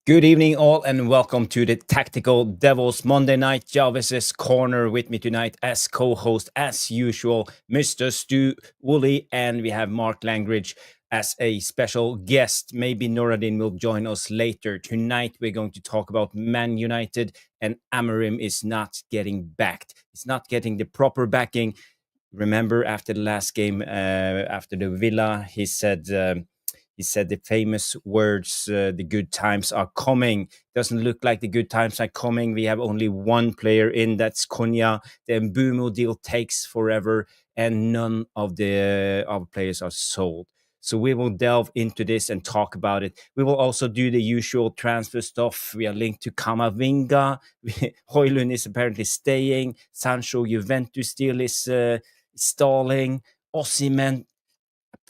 Good evening, all, and welcome to the Tactical Devils Monday Night Jarvis's Corner. With me tonight, as co-host, as usual, Mr. Stu Woolley, and we have Mark Langridge as a special guest. Maybe Noradin will join us later. Tonight, we're going to talk about Man United, and Amorim is not getting backed. He's not getting the proper backing. Remember, after the last game, after the Villa, he said the famous words, the good times are coming. Doesn't look like the good times are coming. We have only one player in, that's Cunha. The Mbuemo deal takes forever, and none of the other players are sold. So we will delve into this and talk about it. We will also do the usual transfer stuff. We are linked to Kamavinga. Højlund is apparently staying. Sancho, Juventus deal is stalling. Osimhen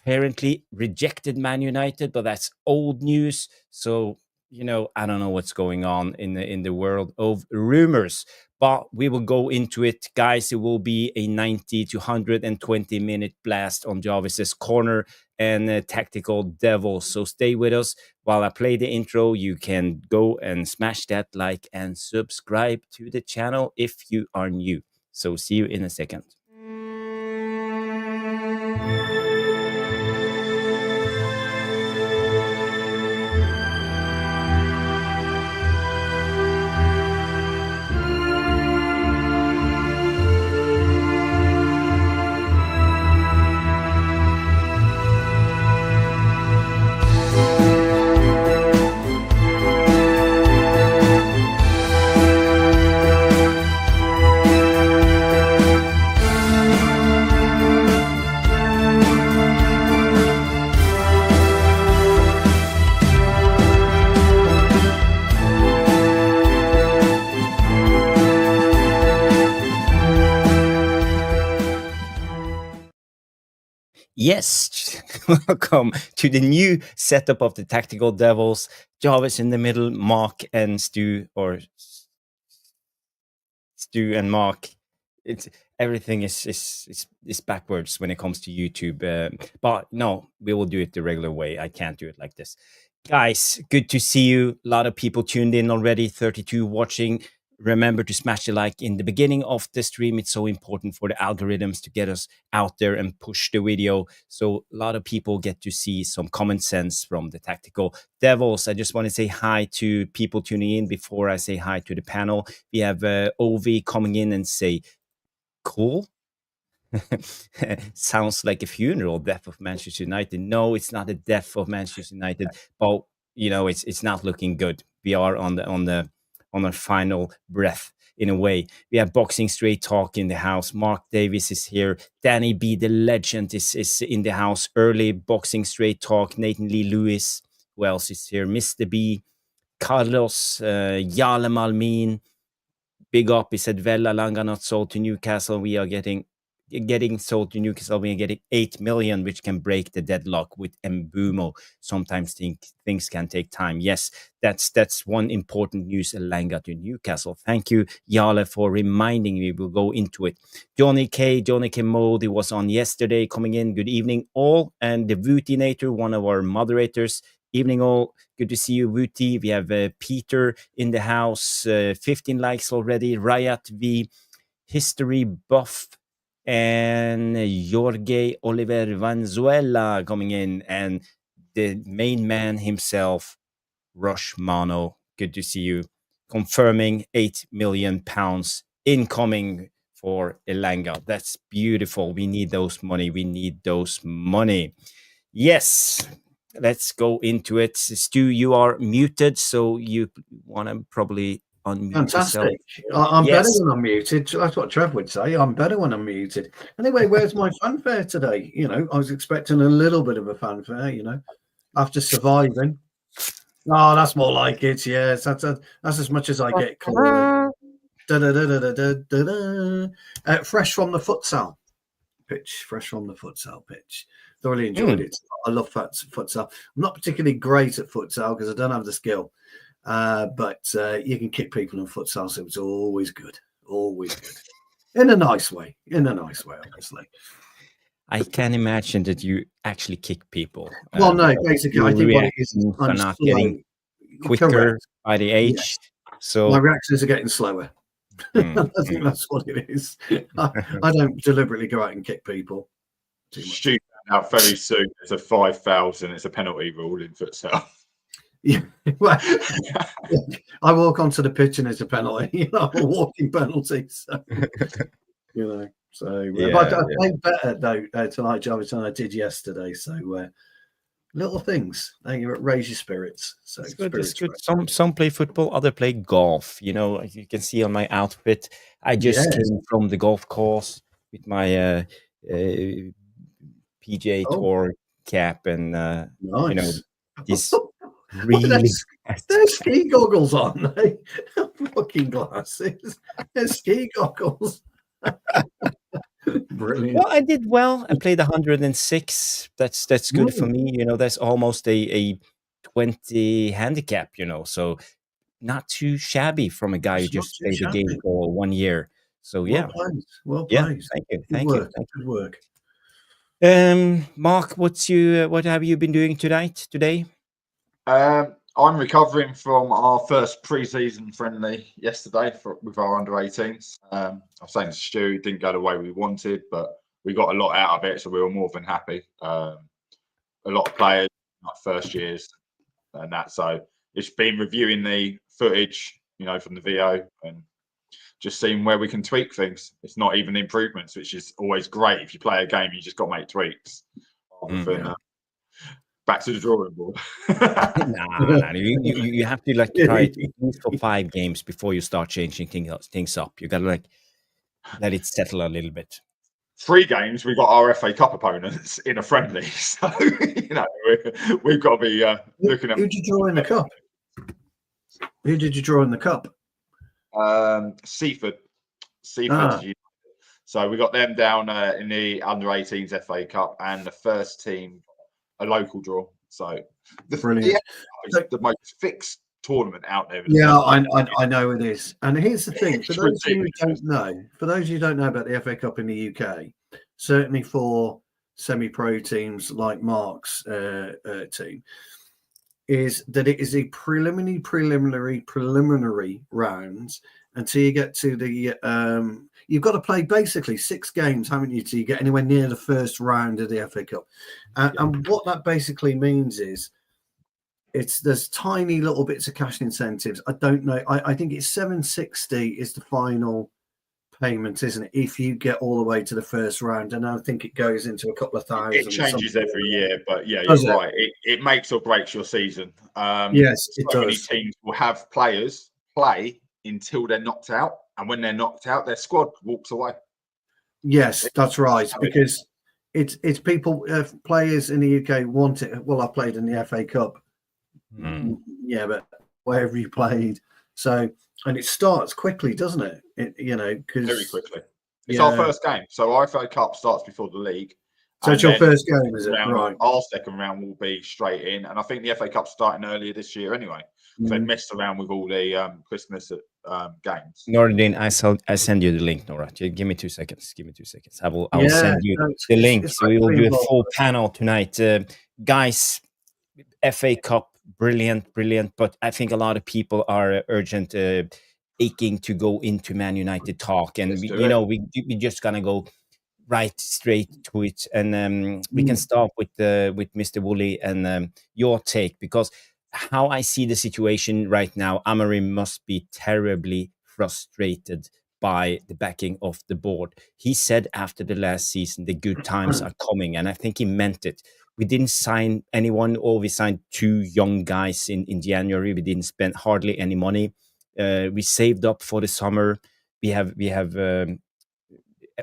apparently rejected Man United, but that's old news. So, I don't know what's going on in the world of rumors, but we will go into it, guys. It will be a 90 to 120 minute blast on Jarvis's Corner and Tactical Devils. So stay with us while I play the intro. You can go and smash that like and subscribe to the channel if you are new. So see you in a second. Yes, welcome to the new setup of the Tactical Devils. Jarvis in the middle, Mark and Stu, or Stu and Mark. Everything is backwards when it comes to YouTube. But no, we will do it the regular way. I can't do it like this. Guys, good to see you. A lot of people tuned in already, 32 watching. Remember to smash the like in the beginning of the stream. It's so important for the algorithms to get us out there and push the video. So a lot of people get to see some common sense from the Tactical Devils. I just want to say hi to people tuning in before I say hi to the panel. We have OV coming in and say, cool. Sounds like a funeral, death of Manchester United. No, it's not a death of Manchester United, but it's not looking good. We are on our final breath in a way. We have Boxing Straight Talk in the house. Mark Davis is here. Danny B, the legend, is in the house. Early Boxing Straight Talk. Nathan Lee Lewis. Who else is here? Mr. B, Carlos, Jale Malmin. Big up. He said Vella Langa not sold to Newcastle. We are getting sold to Newcastle. We are getting 8 million, which can break the deadlock with Mbuemo. Sometimes things can take time. Yes, that's one important news. Elanga to Newcastle. Thank you, Jale, for reminding me. We'll go into it. Johnny K Mode, he was on yesterday, coming in. Good evening, all. And the Vootinator, one of our moderators. Evening, all. Good to see you, Wooty. We have Peter in the house. 15 likes already. Riot V, History Buff, and Jorge Oliver Vanzuela coming in, and the main man himself, Rush Mano. Good to see you. Confirming £8 million incoming for Elanga. That's beautiful. We need those money. Yes. Let's go into it. Stu, you are muted, so you want to probably unmute Fantastic. yourself. I'm better when I'm muted. That's what Trev would say. I'm better when I'm muted. Anyway, where's my fanfare today? I was expecting a little bit of a fanfare, after surviving. Oh, that's more like it. Yes, that's as much as I get. Fresh from the futsal pitch. Thoroughly enjoyed it. I love futsal. I'm not particularly great at futsal because I don't have the skill. But you can kick people in futsal, so it's always good. In a nice way, obviously. I can imagine that you actually kick people. Well, no, basically, I think what it is, quicker Correct. by the age. Yes. So My reactions are getting slower. mm, I think that's what it is. I don't deliberately go out and kick people too much. Stupid out very soon. There's a 5,000. It's a penalty rule in futsal. Yeah, well, I walk onto the pitch and it's a penalty. I'm a walking penalty. So, but I played better though tonight, Jarvis, than I did yesterday. So little things they raise your spirits. So it's good. It's good. Some play football, other play golf. As you can see on my outfit, I just came from the golf course with my PGA Tour cap and nice. This really there's ski goggles on. Fucking glasses. There's ski goggles. Brilliant. Well, I did well. I played 106. That's good for me. That's almost a 20 handicap. So not too shabby from a guy who just played the game for 1 year. So yeah, well played. Thank you. Good work. Mark, what have you been doing today? I'm recovering from our first pre-season friendly yesterday with our under-18s. I was saying to Stu, it didn't go the way we wanted, but we got a lot out of it, so we were more than happy. A lot of players, like first years, and that. So it's been reviewing the footage, from the VO, and just seeing where we can tweak things. It's not even improvements, which is always great. If you play a game, you just got to make tweaks. Back to the drawing board. Nah. You have to try it at least for 5 games before you start changing things up. You got to let it settle a little bit. 3 games, we got our FA Cup opponents in a friendly, so we've got to be looking at. Who did you draw in the cup? Who did you draw in the cup? Seaford. So we got them down in the under-18s FA Cup, and the first team a local draw. So the most fixed tournament out there. Yeah, I know it is. And here's the thing: for those of you who don't know about the FA Cup in the UK, certainly for semi-pro teams like Mark's team, is that it is a preliminary rounds until you get to the you've got to play basically 6 games, haven't you, till you get anywhere near the first round of the FA Cup. And what that basically means is there's tiny little bits of cash incentives. I don't know. I think it's 760 is the final payment, isn't it? If you get all the way to the first round, and I think it goes into a couple of thousand. It changes every year, but yeah, you're right. It makes or breaks your season. Yes, it does. Many teams will have players play until they're knocked out, and when they're knocked out, their squad walks away. Yes, that's right, because it's people, players in the UK want it. Well, I played in the FA Cup. Yeah, but wherever you played, so and it starts quickly, doesn't it? Because very quickly. It's our first game, so our FA Cup starts before the league. So it's your first game, is it? Right. Our second round will be straight in, and I think the FA Cup's starting earlier this year anyway. So they messed around with all the Christmas games. Nordin, I send you the link, Nora. Give me 2 seconds. I will send you the link. So we will do a full panel tonight. Guys, FA Cup, brilliant. But I think a lot of people are urgent, aching to go into Man United talk. And, we just going to go right straight to it. And we can start with Mr. Woolley and your take, because how I see the situation right now, Amorim must be terribly frustrated by the backing of the board. He said after the last season, the good times are coming, and I think he meant it. We didn't sign anyone, or we signed 2 young guys in January. We didn't spend hardly any money. We saved up for the summer. We have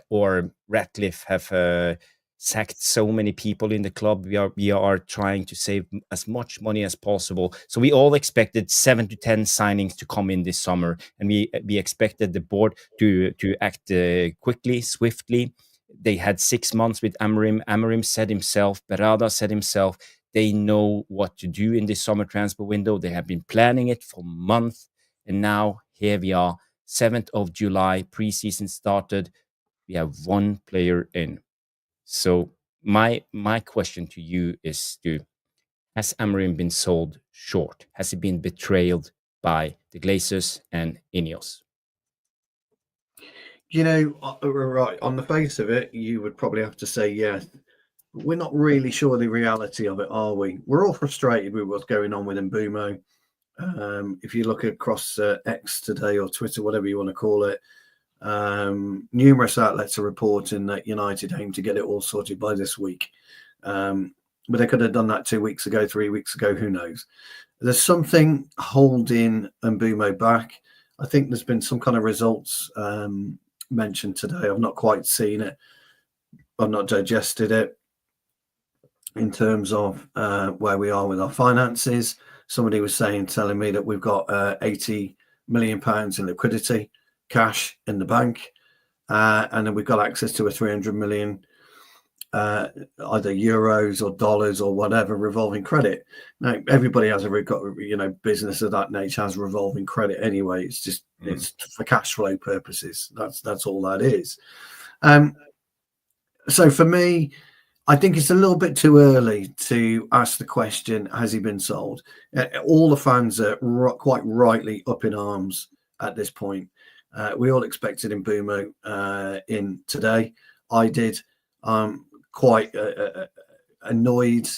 or Ratcliffe have sacked so many people in the club. We are trying to save as much money as possible. So we all expected 7 to 10 signings to come in this summer, and we expected the board to act quickly, swiftly. They had 6 months with Amorim. Amorim said himself, Berada said himself, they know what to do in this summer transfer window. They have been planning it for months, and now here we are, 7th of July, preseason started. We have 1 player in. So my question to you is, has Amorim been sold short? Has he been betrayed by the Glazers and INEOS? Right, on the face of it, you would probably have to say yes. We're not really sure the reality of it, are we? We're all frustrated with what's going on with Mbuemo. If you look across X today or Twitter, whatever you want to call it, numerous outlets are reporting that United aim to get it all sorted by this week. But they could have done that 2 weeks ago, 3 weeks ago, who knows? There's something holding Mbuemo back. I think there's been some kind of results mentioned today. I've not quite seen it. I've not digested it in terms of where we are with our finances. Somebody was telling me that we've got £80 million in liquidity, cash in the bank, and then we've got access to a 300 million either euros or dollars or whatever revolving credit. Now everybody has business of that nature has revolving credit anyway. It's just it's for cash flow purposes. That's all that is. So for me, I think it's a little bit too early to ask the question, has he been sold? All the fans are quite rightly up in arms at this point. We all expected Mbuemo in today. I did. Quite annoyed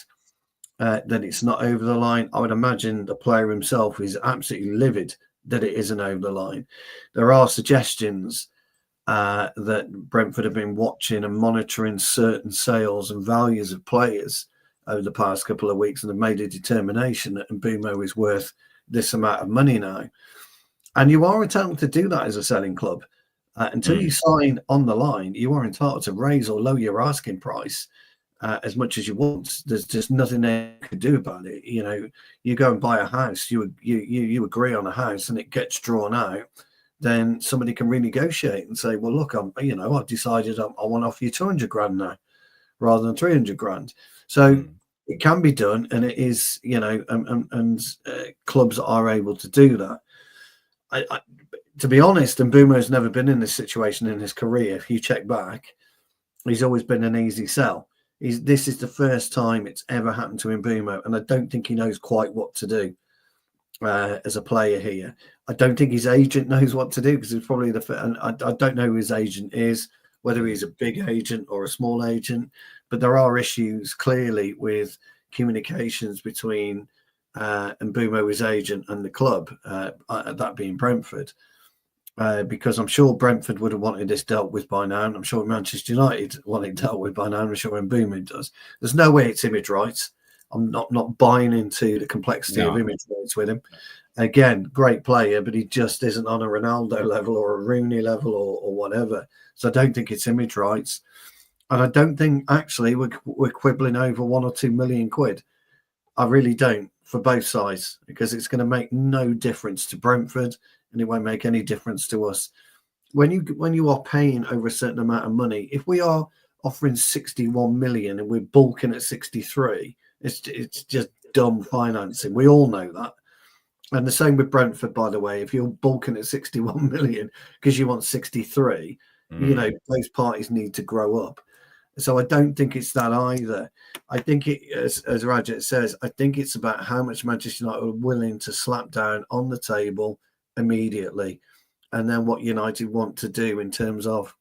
that it's not over the line. I would imagine the player himself is absolutely livid that it isn't over the line. There are suggestions that Brentford have been watching and monitoring certain sales and values of players over the past couple of weeks and have made a determination that Mbuemo is worth this amount of money now. And you are entitled to do that as a selling club. Until you sign on the line, you are entitled to raise or lower your asking price as much as you want. There's just nothing they could do about it. You go and buy a house, you agree on a house, and it gets drawn out. Then somebody can renegotiate and say, "Well, look, I've decided I want to offer you 200 grand now, rather than 300 grand." So it can be done, and it is, and clubs are able to do that. To be honest, Mbuemo's never been in this situation in his career. If you check back, he's always been an easy sell. This is the first time it's ever happened to Mbuemo, and I don't think he knows quite what to do as a player here. I don't think his agent knows what to do, because it's probably and I don't know who his agent is, whether he's a big agent or a small agent, but there are issues clearly with communications between Mbuemo, his agent, and the club, that being Brentford. Because I'm sure Brentford would have wanted this dealt with by now, and I'm sure Manchester United want it dealt with by now, and I'm sure Mbuemo does. There's no way it's image rights. I'm not buying into the complexity of image rights with him. Again, great player, but he just isn't on a Ronaldo level or a Rooney level or whatever. So I don't think it's image rights. And I don't think actually we're quibbling over £1 or £2 million. I really don't, for both sides, because it's going to make no difference to Brentford, and it won't make any difference to us. When you are paying over a certain amount of money, if we are offering 61 million and we're bulking at 63, it's just dumb financing. We all know that. And the same with Brentford, by the way. If you're bulking at 61 million because you want 63, both parties need to grow up. So I don't think it's that either. I think it, as Rajat says, I think it's about how much Manchester United are willing to slap down on the table immediately, and then what United want to do in terms of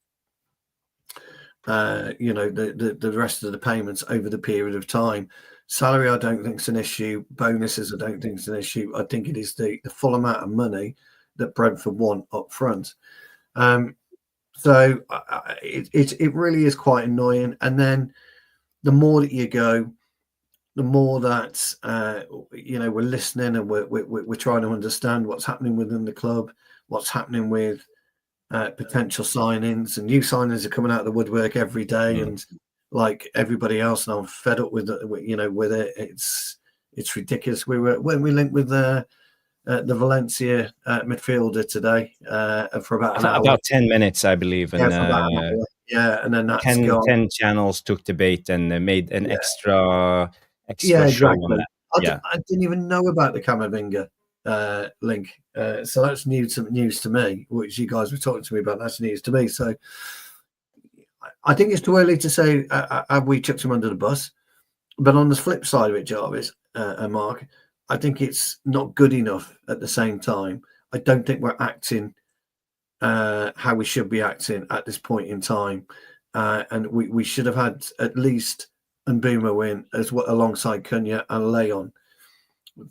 the rest of the payments over the period of time. Salary, I don't think is an issue. Bonuses, I don't think is an issue. I think it is the full amount of money that Brentford want up front. So it really is quite annoying. And then the more that you go, the more that we're listening and we're trying to understand what's happening within the club, what's happening with potential signings, and new signings are coming out of the woodwork every day. And like everybody else, and I'm fed up with it. With it, it's ridiculous. When we linked with the Valencia midfielder today for about an hour. About 10 minutes, I believe. And, and then that's 10 channels took the bait and made an extra exactly. show on that. I didn't even know about the Camavinga link. So that's news to me, which you guys were talking to me about. That's news to me. So I think it's too early to say have we chucked him under the bus. But on the flip side of it, Jarvis and Mark, I think it's not good enough at the same time. I don't think we're acting how we should be acting at this point in time. And we should have had at least Mbuemo in as well, alongside Cunha and Leon.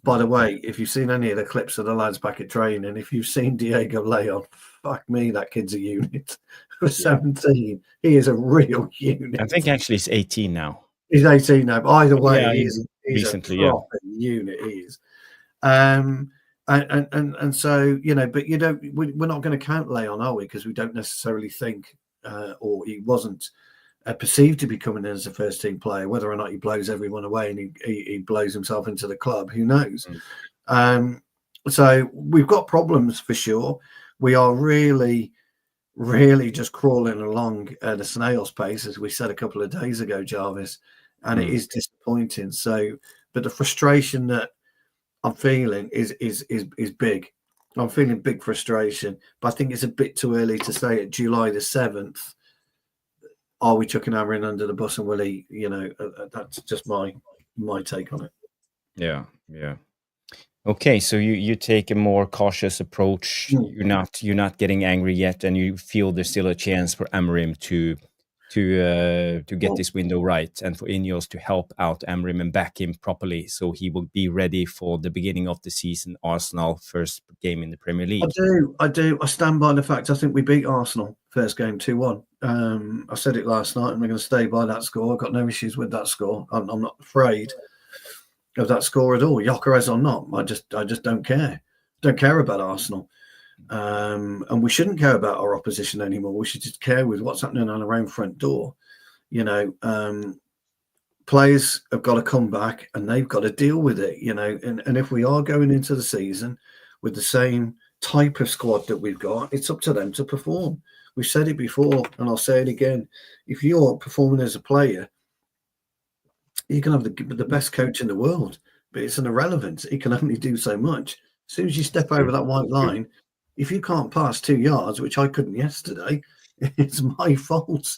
By the way, if you've seen any of the clips of the lads back at training, if you've seen Diego Leon, fuck me, that kid's a unit. For 17, he is a real unit. I think actually he's 18 now. He's 18 now, but either way, Yeah, he's recently, a proper unit. He is. And so, you know, but we're not going to count Leon, are we? Because we don't necessarily think, or he wasn't perceived to be coming in as a first team player. Whether or not he blows everyone away and he blows himself into the club, who knows? So we've got problems for sure. We are really just crawling along at a snail's pace, as we said a couple of days ago, Jarvis, and it is disappointing. So, but the frustration that I'm feeling is big. I'm feeling big frustration, but I think it's a bit too early to say at July the 7th. Are we chucking Amorim under the bus and will he? You know, that's just my take on it. Yeah. Okay, so you take a more cautious approach. You're not getting angry yet, and you feel there's still a chance for Amorim to get this window right, and for INEOS to help out Amorim and back him properly, so he will be ready for the beginning of the season. Arsenal first game in the Premier League. I do. I stand by the fact. I think we beat Arsenal first game 2-1. I said it last night, and we're going to stay by that score. I've got no issues with that score. I'm not afraid of that score at all, Gyökeres or not. I just don't care. Don't care about Arsenal, and we shouldn't care about our opposition anymore. We should just care with what's happening on our own front door. You know, players have got to come back and they've got to deal with it. You know, and if we are going into the season with the same type of squad that we've got, it's up to them to perform. We've said it before, and I'll say it again. If you're performing as a player, you can have the best coach in the world, but it's an irrelevance. He can only do so much. As soon as you step over that white line, if you can't pass 2 yards, which I couldn't yesterday, it's my fault.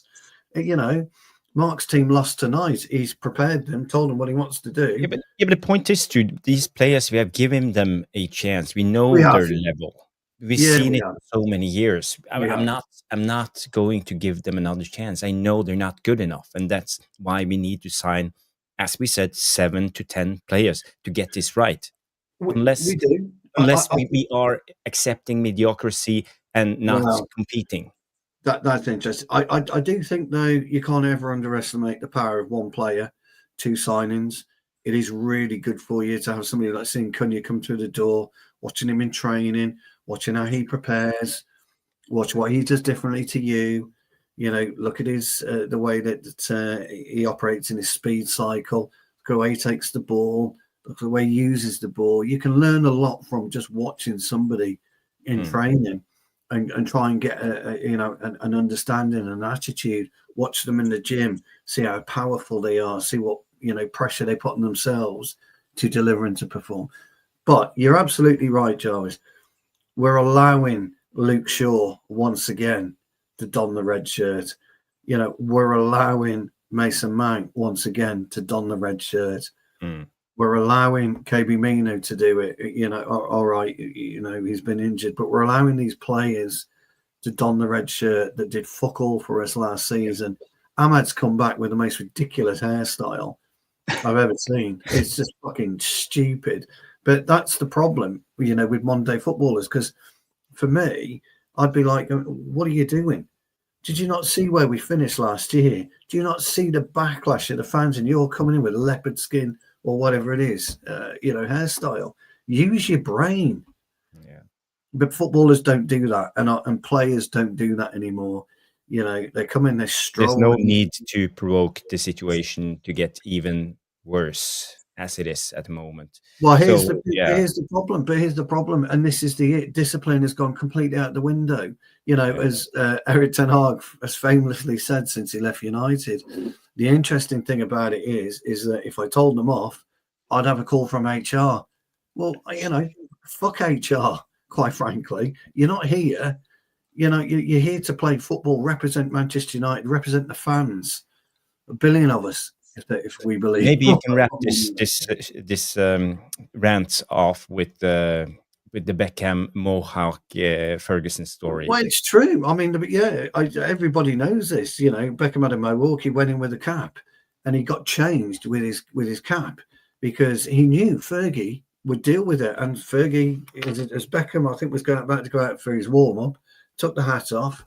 You know, Mark's team lost tonight. He's prepared them, told them what he wants to do. Yeah, but the point is, to these players, we have given them a chance. We know their level. We've seen it for so many years. I'm not going to give them another chance. I know they're not good enough, and that's why we need to sign, as we said, 7 to 10 players to get this right. Unless we are accepting mediocrity and not competing. That's interesting. I do think, though, you can't ever underestimate the power of one player, 2 signings. It is really good for you to have somebody like seeing Cunha come through the door, watching him in training, watching how he prepares, watch what he does differently to you. You know, look at his the way that he operates in his speed cycle. Look at the way he takes the ball. Look at the way he uses the ball. You can learn a lot from just watching somebody in training and try and get an understanding, an attitude. Watch them in the gym, see how powerful they are, see what pressure they put on themselves to deliver and to perform. But you're absolutely right, Jarvis. We're allowing Luke Shaw once again to don the red shirt. You know, we're allowing Mason Mount once again to don the red shirt. We're allowing KB Mino to do it. You know, all right, he's been injured, but we're allowing these players to don the red shirt that did fuck all for us last season. Ahmad's come back with the most ridiculous hairstyle I've ever seen. It's just fucking stupid. But that's the problem, with modern day footballers. Because for me, I'd be like, what are you doing? Did you not see where we finished last year? Do you not see the backlash of the fans? And you're coming in with leopard skin or whatever it is, hairstyle. Use your brain. Yeah. But footballers don't do that, and players don't do that anymore. You know, they come in, they stroll. There's no need to provoke the situation to get even worse as it is at the moment. Well, here's the problem. But here's the problem, and this is discipline has gone completely out the window. As Erik ten Hag has famously said since he left United. The interesting thing about it is that if I told them off, I'd have a call from HR. Well, fuck HR. Quite frankly, you're not here. You're here to play football, represent Manchester United, represent the fans. 1 billion of us. if we believe. Maybe you can wrap this rant off with the Beckham Mohawk Ferguson story. Well, it's true. I mean, yeah, everybody knows this. You know, Beckham had a mohawk. He went in with a cap, and he got changed with his cap because he knew Fergie would deal with it. And Fergie, as Beckham, I think, was about to go out for his warm up, took the hat off.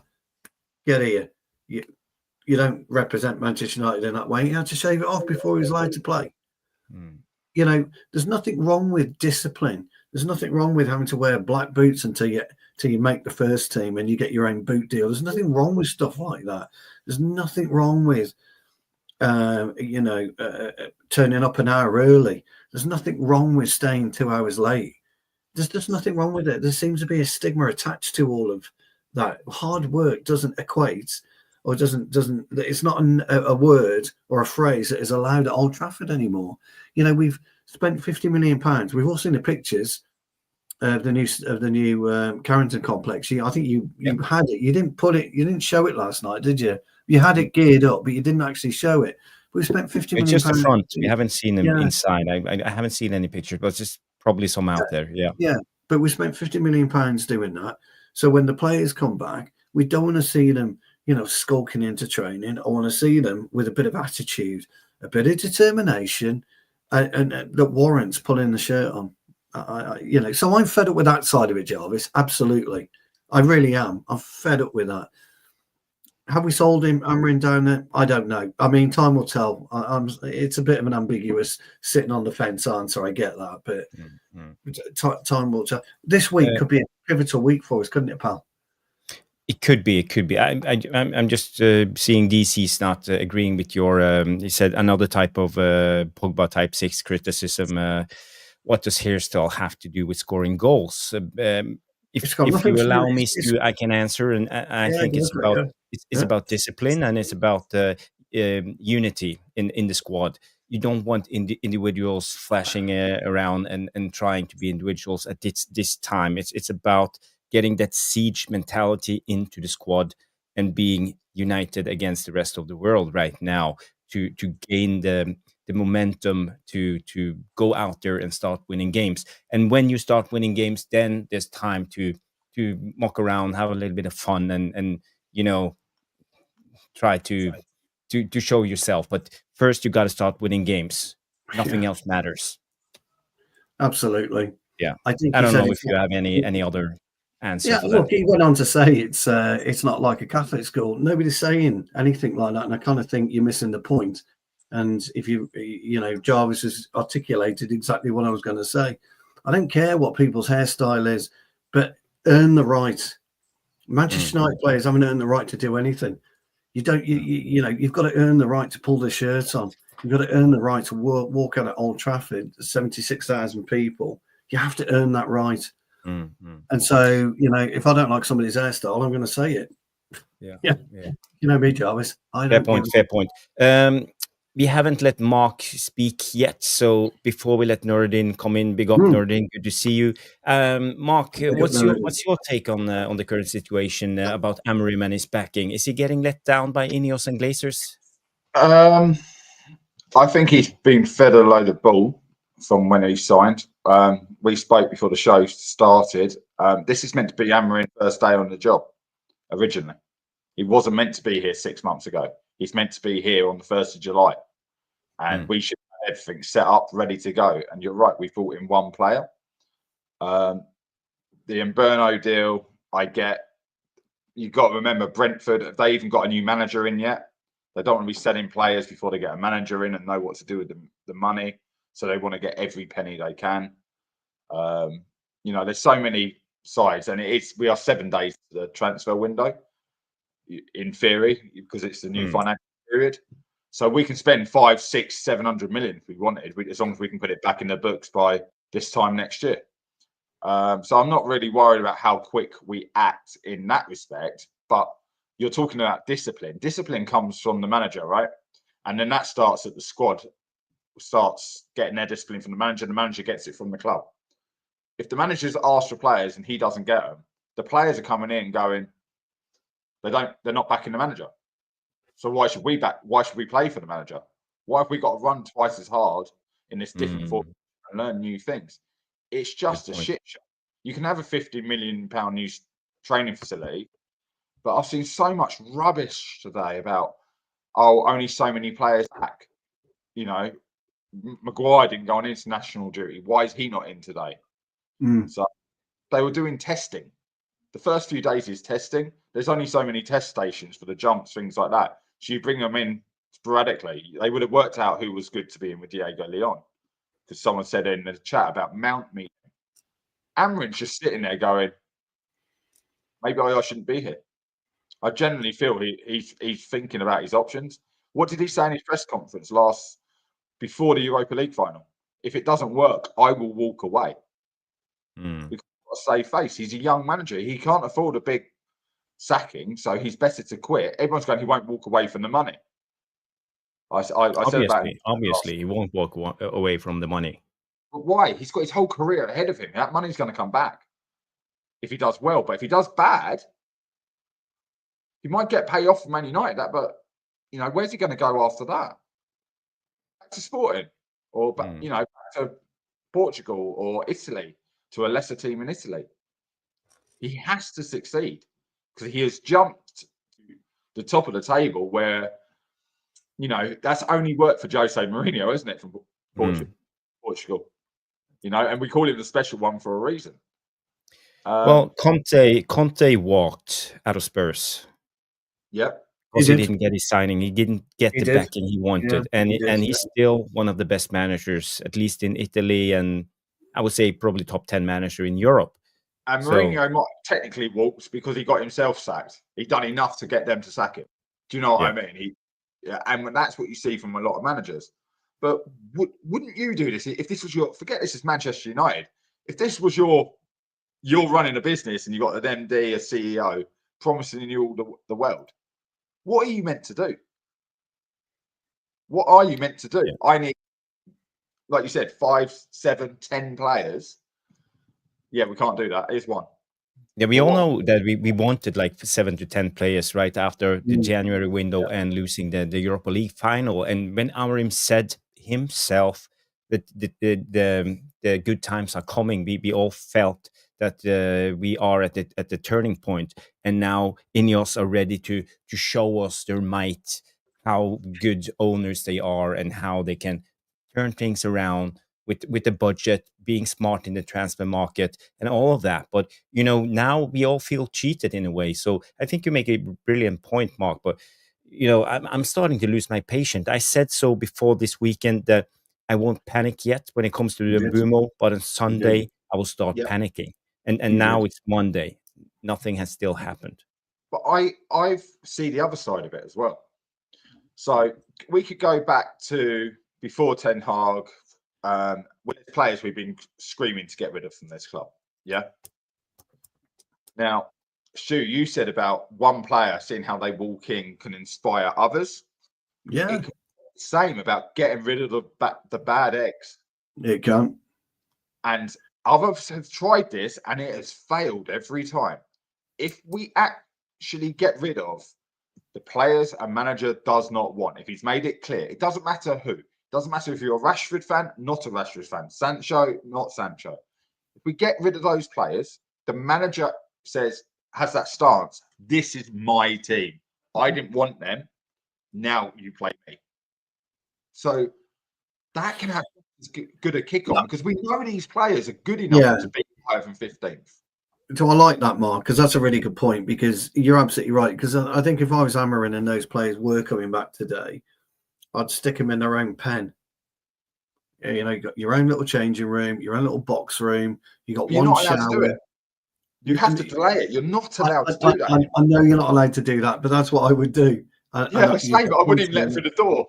Get here. You don't represent Manchester United in that way. He had to shave it off before he was allowed to play. You know, there's nothing wrong with discipline. There's nothing wrong with having to wear black boots until you make the first team and you get your own boot deal. There's nothing wrong with stuff like that. There's nothing wrong with, turning up an hour early. There's nothing wrong with staying 2 hours late. There's just nothing wrong with it. There seems to be a stigma attached to all of that. Hard work doesn't equate, or doesn't. It's not a word or a phrase that is allowed at Old Trafford anymore. You know, we've spent £50 million. We've all seen the pictures of the new Carrington complex. I think you had it. You didn't put it. You didn't show it last night, did you? You had it geared up, but you didn't actually show it. We spent £50 million. It's just the front. We haven't seen them inside. I haven't seen any pictures, but it's just probably some out there. Yeah. But we spent £50 million doing that. So when the players come back, we don't want to see them, skulking into training. I want to see them with a bit of attitude, a bit of determination, and that warrants pulling the shirt on. So I'm fed up with that side of it, Jarvis. Absolutely, I really am. I'm fed up with that. Have we sold him, Amorim, down there? I don't know. I mean, time will tell. It's a bit of an ambiguous sitting on the fence answer. I get that, but time will tell. This week could be a pivotal week for us, couldn't it, pal? It could be. I'm just seeing DC's not agreeing with your. He said another type of Pogba type 6 criticism. What does hairstyle have to do with scoring goals? If you allow me to, I can answer, and I think it's about it's about discipline, and it's about unity in the squad. You don't want individuals flashing around and trying to be individuals at this time. It's about getting that siege mentality into the squad and being united against the rest of the world right now to gain the momentum to go out there and start winning games. And when you start winning games, then there's time to muck around, have a little bit of fun, and try to show yourself. But first, you got to start winning games. Nothing else matters. Absolutely. Yeah. I don't know if you have any other answer. Yeah, look, he went on to say it's not like a Catholic school. Nobody's saying anything like that, and I kind of think you're missing the point. And if Jarvis has articulated exactly what I was going to say. I don't care what people's hairstyle is, but earn the right. Manchester United players haven't earned the right to do anything. You don't. You've got to earn the right to pull the shirts on. You've got to earn the right to walk out at Old Trafford, 76,000 people. You have to earn that right. And so, if I don't like somebody's hairstyle, I'm going to say it. Yeah. You know me, Jarvis. Fair point. We haven't let Mark speak yet, so before we let Nordin come in, big up Nordin, good to see you. Mark, what's your take on the current situation about Amorim and his backing? Is he getting let down by INEOS and Glazers? I think he's been fed a load of bull from when he signed. We spoke before the show started. This is meant to be Amorim's first day on the job originally. He wasn't meant to be here 6 months ago. He's meant to be here on the 1st of July. And we should have everything set up, ready to go. And you're right, we brought in one player. The Mbuemo deal, I get. You've got to remember, Brentford, have they even got a new manager in yet? They don't want to be selling players before they get a manager in and know what to do with the money. So they want to get every penny they can. There's so many sides. And we are 7 days to the transfer window, in theory, because it's the new financial period. So we can spend 500, 600, 700 million if we wanted, as long as we can put it back in the books by this time next year. So I'm not really worried about how quick we act in that respect. But you're talking about discipline. Discipline comes from the manager, right? And then that starts at the squad, starts getting their discipline from the manager gets it from the club. If the manager's asked for players and he doesn't get them, the players are coming in going, they're not backing the manager. So why should we play for the manager? Why have we got to run twice as hard in this different form Mm. and learn new things? It's Good just a point. shit show. You can have a £50 million new training facility, but I've seen so much rubbish today about, only so many players back. You know, Maguire didn't go on international duty. Why is he not in today? So they were doing testing. The first few days is testing. There's only so many test stations for the jumps, things like that. So you bring them in sporadically. They would have worked out who was good to be in with Diego Leon, because someone said in the chat about Mount meeting. Amorim's just sitting there going, maybe I shouldn't be here. I genuinely feel he's thinking about his options. What did he say in his press conference before the Europa League final? If it doesn't work, I will walk away. Mm. Because he's got a safe face. He's a young manager. He can't afford a big sacking, so he's better to quit. Everyone's going, he won't walk away from the money. I said about him. Obviously, he won't walk away from the money. But why? He's got his whole career ahead of him. That money's going to come back if he does well. But if he does bad, he might get paid off from Man United. But where's he going to go after that? Back to Sporting, or back to Portugal or Italy, to a lesser team in Italy. He has to succeed because he has jumped to the top of the table where, that's only worked for Jose Mourinho, isn't it, from Portugal? And we call him the special one for a reason. Well, Conte walked out of Spurs. Yep. Because he didn't get his signing. He didn't get the backing he wanted. Yeah, and he's still one of the best managers, at least in Italy, and I would say probably top 10 manager in Europe. And Mourinho might technically walked because he got himself sacked. He done enough to get them to sack him. Do you know what I mean? And that's what you see from a lot of managers. But wouldn't you do this if this was forget this is Manchester United. If this was you're running a business and you got an MD, a CEO promising you all the world, what are you meant to do? What are you meant to do? Yeah. I need, like you said, 5, 7, 10 players. Yeah, we can't do that. Here's one. Yeah, we all know that we wanted like 7 to 10 players right after the January window and losing the Europa League final. And when Amorim said himself that the good times are coming, we all felt that we are at the turning point, and now INEOS are ready to show us their might, how good owners they are, and how they can turn things around with the budget, being smart in the transfer market, and all of that. But now we all feel cheated in a way. So I think you make a brilliant point, Mark. But I'm starting to lose my patience. I said so before this weekend that I won't panic yet when it comes to the Mbuemo, but on Sunday I will start panicking. And now it's Monday. Nothing has still happened. But I see the other side of it as well. So we could go back to before Ten Hag, with players we've been screaming to get rid of from this club. Yeah. Now, Stu, you said about one player seeing how they walk in can inspire others. Yeah. It can be the same about getting rid of the bad eggs. It can. And others have tried this and it has failed every time. If we actually get rid of the players a manager does not want, if he's made it clear, it doesn't matter who. It doesn't matter if you're a Rashford fan, not a Rashford fan, Sancho, not Sancho. If we get rid of those players, the manager has that stance. This is my team. I didn't want them. Now you play me. So that can have good a kick on because we know these players are good enough to be higher than 15th. So I like that, Mark, because that's a really good point, because you're absolutely right. Because I think if I was Amorim and those players were coming back today, I'd stick them in their own pen. You got your own little changing room, your own little box room. You got one shower. You have to delay it. You're not allowed to do that. I know you're not allowed to do that, but that's what I would do. I wouldn't even let him through the door.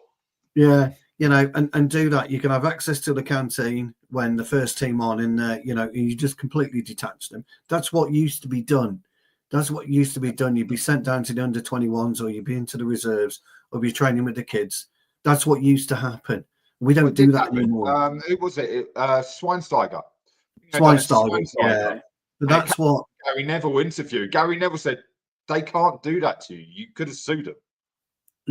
Yeah, and do that. You can have access to the canteen when the first team on in there, you just completely detach them. That's what used to be done. You'd be sent down to the under-21s, or you'd be into the reserves, or be training with the kids. That's what used to happen. We don't do that anymore. Who was it? Schweinsteiger. Schweinsteiger, yeah. But that's what Gary Neville interviewed. Gary Neville said they can't do that to you. You could have sued them.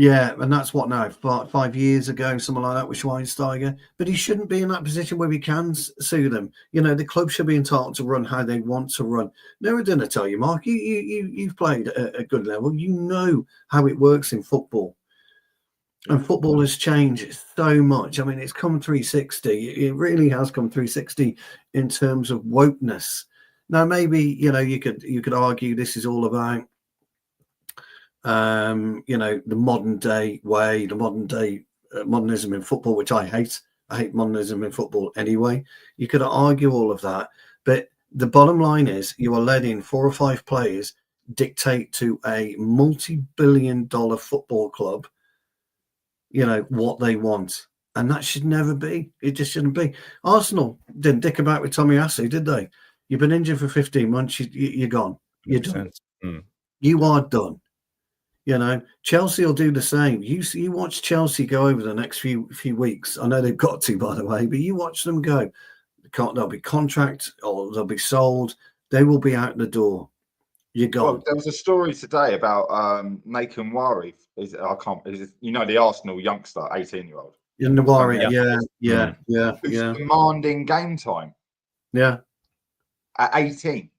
Yeah, and that's what now, 5 years ago, something like that with Schweinsteiger. But he shouldn't be in that position where he can sue them. You know, the club should be entitled to run how they want to run. No, I didn't tell you, Mark. You've played at a good level. You know how it works in football. And football has changed so much. I mean, it's come 360. It really has come 360 in terms of wokeness. Now, maybe, you know, you could argue this is all about you know, the modern day way, the modern day modernism in football, which I hate. I hate modernism in football anyway. You could argue all of that, but the bottom line is you are letting 4 or 5 players dictate to a multi-billion-dollar football club, you know, what they want. And that should never be. It just shouldn't be. Arsenal didn't dick about with Tommy Asu, did they? You've been injured for 15 months. You're gone. You're done. You are done. You know, Chelsea will do the same. You watch Chelsea go over the next few weeks. I know they've got to, by the way, but you watch them go. They'll be contract or they'll be sold. They will be out the door. You're gone. Well, there was a story today about Nathan Wari. You know, the Arsenal youngster, 18-year-old. In the Wari, yeah. Who's demanding game time. Yeah. At 18.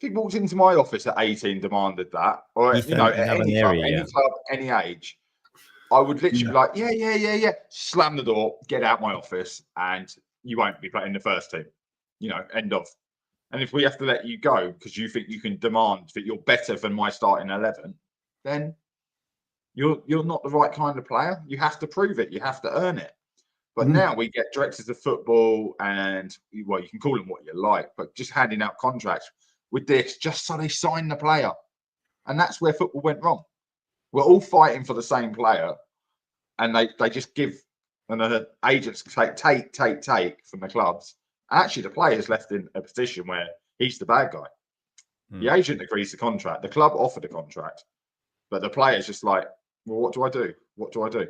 If he walked into my office at 18, demanded that, or you know, at any club, any age, I would literally be like, yeah, slam the door, get out my office, and you won't be playing the first team. You know, end of. And if we have to let you go because you think you can demand that you're better than my starting 11, then you're not the right kind of player. You have to prove it. You have to earn it. But now we get directors of football, and well, you can call them what you like, but just handing out contracts with this just so they sign the player. And that's where football went wrong. We're all fighting for the same player, and they just give, and the agents take from the clubs. And actually, the player's left in a position where he's the bad guy. The agent agrees the contract. The club offered the contract. But the player's just like, well, what do I do? What do I do?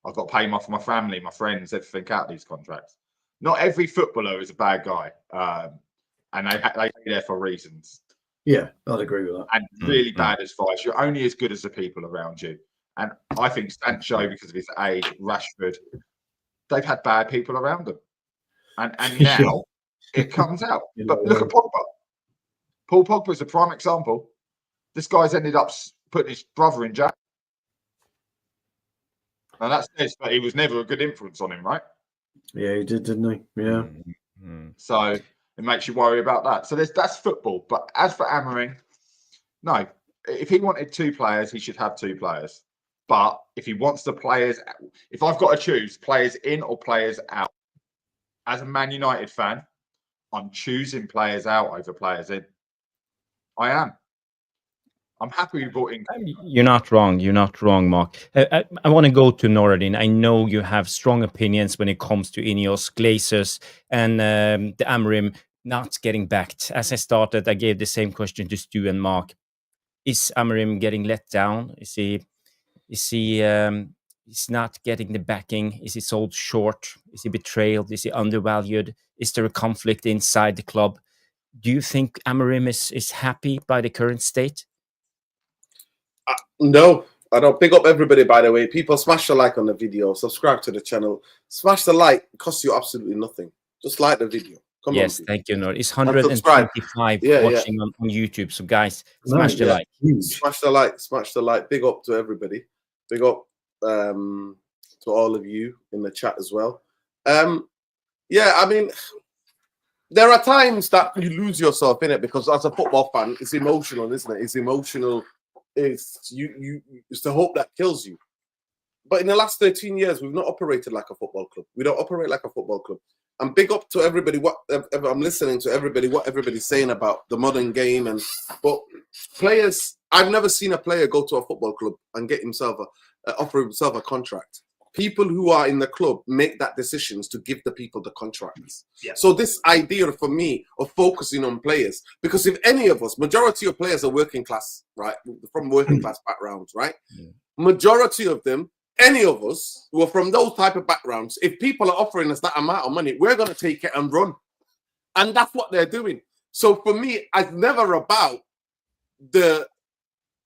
I've got to pay for my family, my friends, everything out of these contracts. Not every footballer is a bad guy. And they stay there for reasons. Yeah, I'd agree with that. And really bad advice. You're only as good as the people around you. And I think Sancho, because of his age, Rashford, they've had bad people around them. And now it comes out. But look at Pogba. Paul Pogba is a prime example. This guy's ended up putting his brother in jail. And that says that he was never a good influence on him, right? Yeah, he did, didn't he? Yeah. So it makes you worry about that. So that's football. But as for Amorim, no. If he wanted 2 players, he should have 2 players. But if he wants the players, if I've got to choose players in or players out, as a Man United fan, I'm choosing players out over players in. I am. I'm happy we brought in. You're not wrong. You're not wrong, Mark. I want to go to Noradin. I know you have strong opinions when it comes to INEOS, Glazers, and the Amorim not getting backed. As I started, I gave the same question to Stu and Mark. Is Amorim getting let down? Is he he's not getting the backing? Is he sold short? Is he betrayed? Is he undervalued? Is there a conflict inside the club? Do you think Amorim is happy by the current state? No, I don't. Big up everybody, by the way. People, smash the like on the video. Subscribe to the channel. Smash the like. It costs you absolutely nothing. Just like the video. Come on. Yes, thank you, Nord. It's 125 watching on YouTube. So, guys, smash the like. Smash the like. Smash the like. Big up to everybody. Big up to all of you in the chat as well. Yeah, I mean, there are times that you lose yourself in it because as a football fan, it's emotional, isn't it? It's emotional. It's it's the hope that kills you. But in the last 13 years, we've not operated like a football club. We don't operate like a football club. And big up to everybody. I'm listening to everybody, what everybody's saying about the modern game. But players, I've never seen a player go to a football club and get himself offer himself a contract. People who are in the club make that decisions to give the people the contracts. Yeah. So this idea for me of focusing on players, because if any of us, majority of players are working class, right? From working class backgrounds, right? Yeah. Majority of them, any of us who are from those type of backgrounds, if people are offering us that amount of money, we're going to take it and run. And that's what they're doing. So for me, it's never about the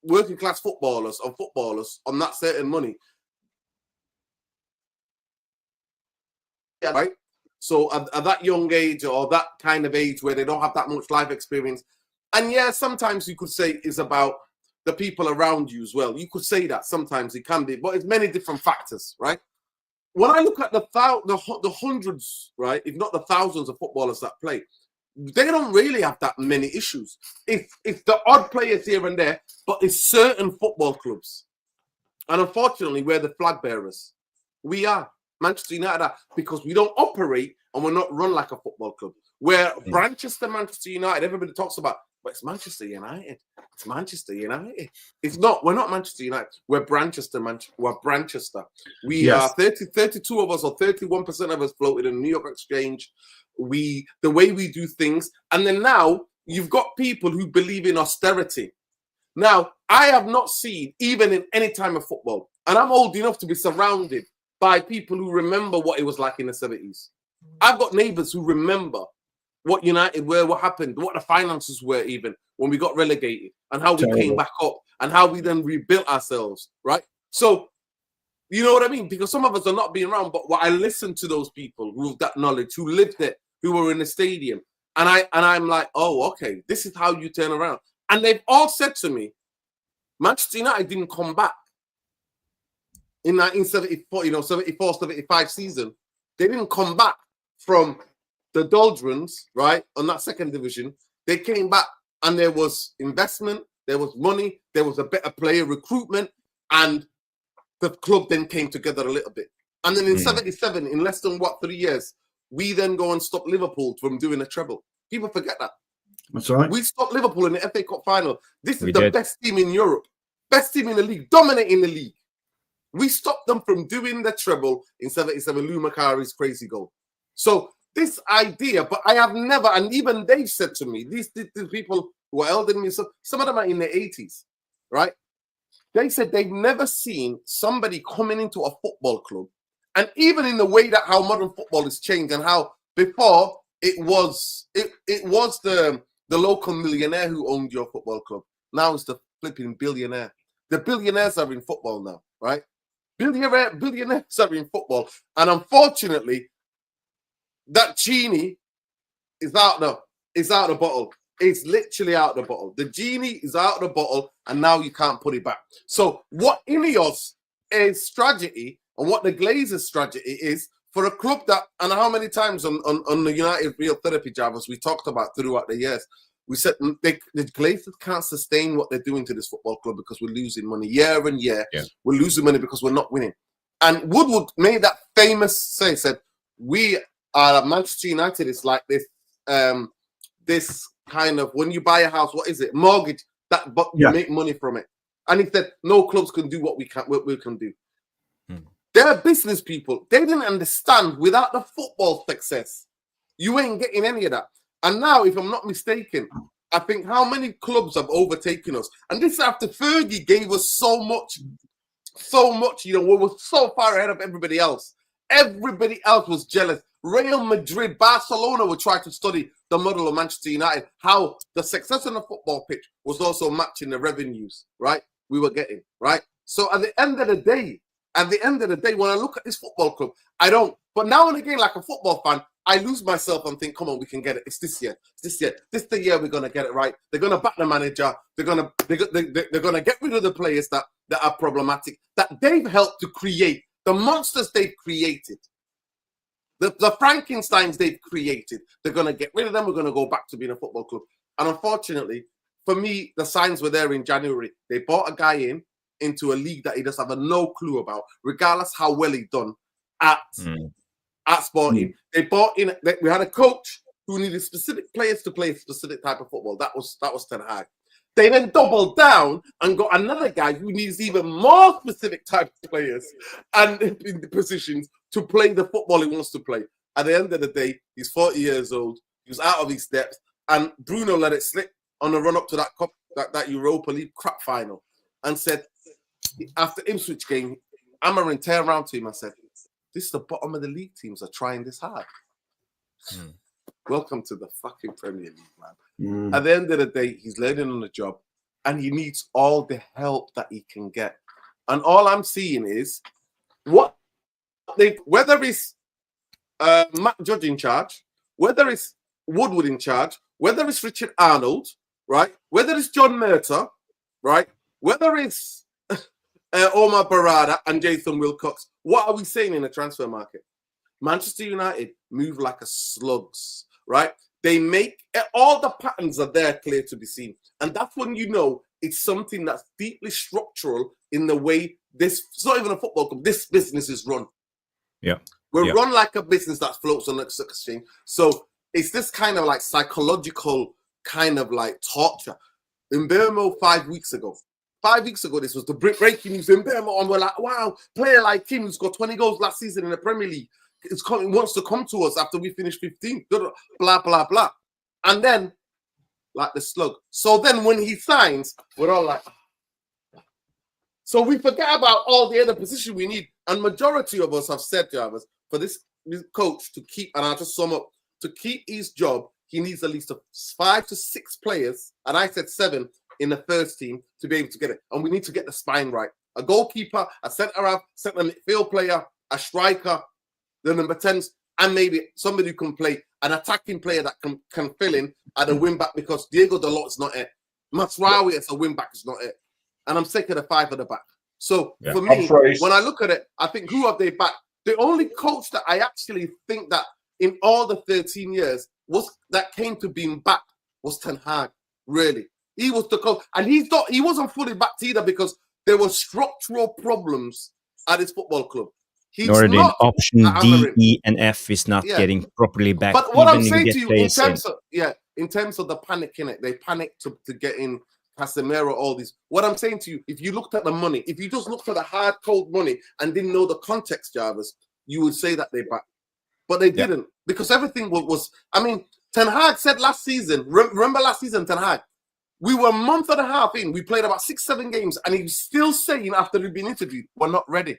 working class footballers on that certain money. Yeah, right. So at that young age or that kind of age where they don't have that much life experience, and yeah, sometimes you could say it's about the people around you as well. You could say that sometimes it can be, but it's many different factors, right? When I look at the hundreds, right, if not the thousands of footballers that play, they don't really have that many issues. It's the odd players here and there, but it's certain football clubs. And unfortunately, we're the flag bearers. We are. Manchester United are, because we don't operate and we're not run like a football club. We're Manchester United, everybody talks about, but it's Manchester United. It's Manchester United. It's not. We're not Manchester United. We're Branchester. We're Branchester. We are 32 of us or 31% of us floated in the New York Exchange. The way we do things. And then now you've got people who believe in austerity. Now, I have not seen, even in any time of football, and I'm old enough to be surrounded by people who remember what it was like in the 70s. I've got neighbors who remember what United were, what happened, what the finances were even when we got relegated, and how we came back up, and how we then rebuilt ourselves, right? So, you know what I mean? Because some of us are not being around, but what I listen to those people who have that knowledge, who lived there, who were in the stadium, and I'm like, oh, okay, this is how you turn around. And they've all said to me, Manchester United didn't come back in 1974, 74, 75 season. They didn't come back from the doldrums, right, on that second division. They came back and there was investment, there was money, there was a better player recruitment, and the club then came together a little bit. And then in 77, in less than 3 years, we then go and stop Liverpool from doing a treble. People forget that. That's right. We stopped Liverpool in the FA Cup final. This is the best team in Europe, best team in the league, dominating the league. We stopped them from doing the treble in 77, Lou Macari's crazy goal. So this idea, but I have never, and even they've said to me, these people who are elder than me, some of them are in their 80s, right? They said they've never seen somebody coming into a football club, and even in the way that how modern football has changed, and how before it was the local millionaire who owned your football club. Now it's the flipping billionaire. The billionaires are in football now, right? Billionaires are in football, and unfortunately, that genie is out the bottle. It's literally out the bottle. The genie is out the bottle, and now you can't put it back. So what INEOS is strategy, and what the Glazers strategy is for a club that, and how many times on the United Real Therapy Jarvis we talked about throughout the years, we said the Glazers can't sustain what they're doing to this football club because we're losing money year and year. Yeah. We're losing money because we're not winning. And Woodward made that famous say, said, we are Manchester United. It's like this, this kind of, when you buy a house, what is it? Mortgage, but you make money from it. And he said, no clubs can do what we can do. They're business people. They didn't understand without the football success, you ain't getting any of that. And now, if I'm not mistaken, I think how many clubs have overtaken us? And this after Fergie gave us so much, we were so far ahead of everybody else. Everybody else was jealous. Real Madrid, Barcelona would try to study the model of Manchester United, how the success on the football pitch was also matching the revenues, right? We were getting, right? So at the end of the day, when I look at this football club, I don't. But now and again, like a football fan, I lose myself and think, come on, we can get it. It's this year. This is the year we're gonna get it right. They're gonna back the manager. They're gonna get rid of the players that are problematic, that they've helped to create, the monsters they've created, the Frankensteins they've created. They're gonna get rid of them. We're gonna go back to being a football club. And unfortunately, for me, the signs were there in January. They bought a guy into a league that he does have no clue about, regardless how well he done at Sporting. They bought in. We had a coach who needed specific players to play a specific type of football. That was Ten Hag. They then doubled down and got another guy who needs even more specific type of players and in the positions to play the football he wants to play. At the end of the day, he's 40 years old. He was out of his depth, and Bruno let it slip on the run up to that cup, that Europa League crap final, and said after Ipswich game, Amorim turned around to him and said, "This is the bottom of the league teams are trying this hard. Welcome to the fucking Premier League, man." At the end of the day, he's learning on the job. and he needs all the help that he can get. And all I'm seeing is whether it's Matt Judge in charge, whether it's Woodward in charge, whether it's Richard Arnold, right? Whether it's John Murtaugh, right? Whether it's Omar Barada and Jason Wilcox, what are we saying in the transfer market? Manchester United move like a slugs, right? They make all the patterns are there clear to be seen. And that's when you know it's something that's deeply structural in the way it's not even a football club, this business is run. Yeah. We're run like a business that floats on the exchange. So it's this kind of like psychological kind of like torture. Mbuemo 5 weeks ago, this was the breaking news. Mbuemo, and we're like, wow, player like him who's got 20 goals last season in the Premier League, wants to come to us after we finish 15th, blah, blah, blah. And then, like the slug. So then when he signs, we're all like, so we forget about all the other positions we need. And majority of us have said, Jarvis, for this coach to keep, and I'll just sum up, to keep his job, he needs at least 5 to 6 players, and I said 7 in the first team to be able to get it. And we need to get the spine right. A goalkeeper, a centre-half, centre midfield player, a striker, the number 10s, and maybe somebody who can play, an attacking player that can fill in at a wing-back, because Diego Dalot is not it. Masraoui as a wing-back is not it. And I'm sick of the 5 at the back. So for me, when I look at it, I think, who have they backed? The only coach that I actually think that in all the 13 years that came to being backed was Ten Hag. Really, he was the coach, and he wasn't fully backed either, because there were structural problems at his football club. He's not option D, E, and F is not getting properly backed. But what I'm saying to you, in terms of the panic in it, they panicked to get in Casemiro, all these. What I'm saying to you, if you looked at the money, if you just looked at the hard, cold money and didn't know the context, Jarvis, you would say that they backed. But they didn't, because everything was. I mean, Ten Hag said last season, remember last season, Ten Hag, we were a month and a half in, we played about 6-7 games, and he was still saying after he'd been interviewed, we're not ready.